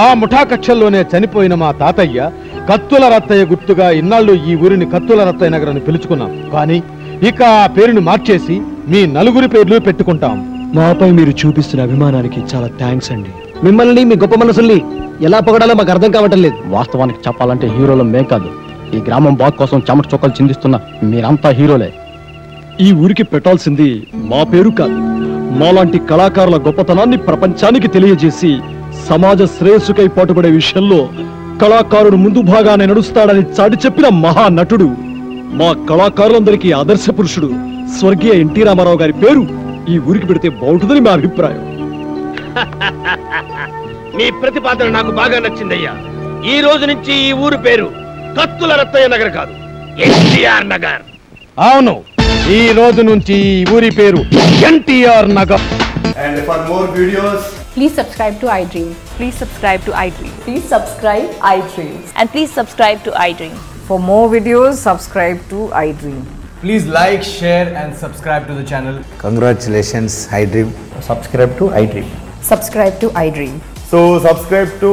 ఆ ముఠా కక్షల్లోనే చనిపోయిన మా తాతయ్య కత్తుల రత్తయ్య గుర్తుగా ఇన్నాళ్ళు ఈ ఊరిని కత్తుల రత్తయ్య నగర్ అని పిలుచుకున్నాం. కానీ ఇక ఆ పేరును మార్చేసి మీ నలుగురి పేర్లు పెట్టుకుంటాం. మాపై మీరు చూపిస్తున్న అభిమానానికి చాలా థ్యాంక్స్ అండి. మిమ్మల్ని, మీ గొప్ప మనసుల్ని ఎలా పొగడాలో మాకు అర్థం కావటం లేదు. వాస్తవానికి చెప్పాలంటే హీరోలు మేం కాదు, ఈ గ్రామం బాగు కోసం చెమట చొక్కలు చిందిస్తున్న మీరంతా హీరోలే. ఈ ఊరికి పెట్టాల్సింది మా పేరు కాదు, మాలాంటి కళాకారుల గొప్పతనాన్ని ప్రపంచానికి తెలియజేసి సమాజ శ్రేయస్సుకై పాటుపడే విషయంలో కళాకారుడు ముందు భాగానే నడుస్తాడని చాటి చెప్పిన మహానటుడు, మా కళాకారులందరికీ ఆదర్శ పురుషుడు స్వర్గీయ ఎన్టీ రామారావు గారి పేరు ఈ ఊరికి పెడితే బాగుంటుందని మా అభిప్రాయం. మీ ప్రతిపాదన నాకు బాగా నచ్చిందయ్యా. ఈ రోజు నుంచి ఈ ఊరు పేరు కత్తుల రత్తయ్య నగర్ కాదు, ఎన్టీఆర్ నగర్. అవును, ఈ రోజు నుంచి ఈ ఊరి పేరు NTR Nagar. And for more videos, please subscribe to iDream. Please subscribe to iDream. Please subscribe iDream. And please subscribe to iDream. For more videos, subscribe to iDream. please like, share and subscribe to the channel. Congratulations, iDream. Subscribe to iDream. Subscribe to iDream. So subscribe to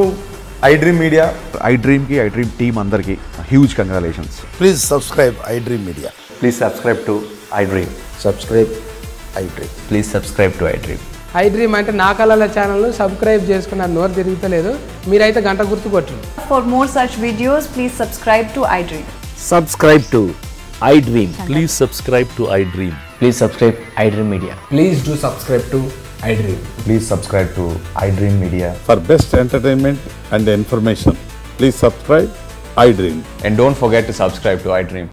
iDream Media. iDream ki iDream team andarki huge congratulations. Please subscribe iDream Media. Please subscribe to iDream. Subscribe iDream. Please subscribe to iDream. iDream అంటే నా కళల ఛానల్ సబ్స్క్రైబ్ చేసుకున్న నోరు తిరుగుతలేదు, మీరైతే గంట గుర్తు కొట్టండి. For more such videos, please subscribe to iDream. Subscribe to iDream. Please subscribe to iDream. Please subscribe iDream Media. Please do subscribe to iDream. Please subscribe to iDream Media. For best entertainment and information, please subscribe iDream. And don't forget to subscribe to iDream.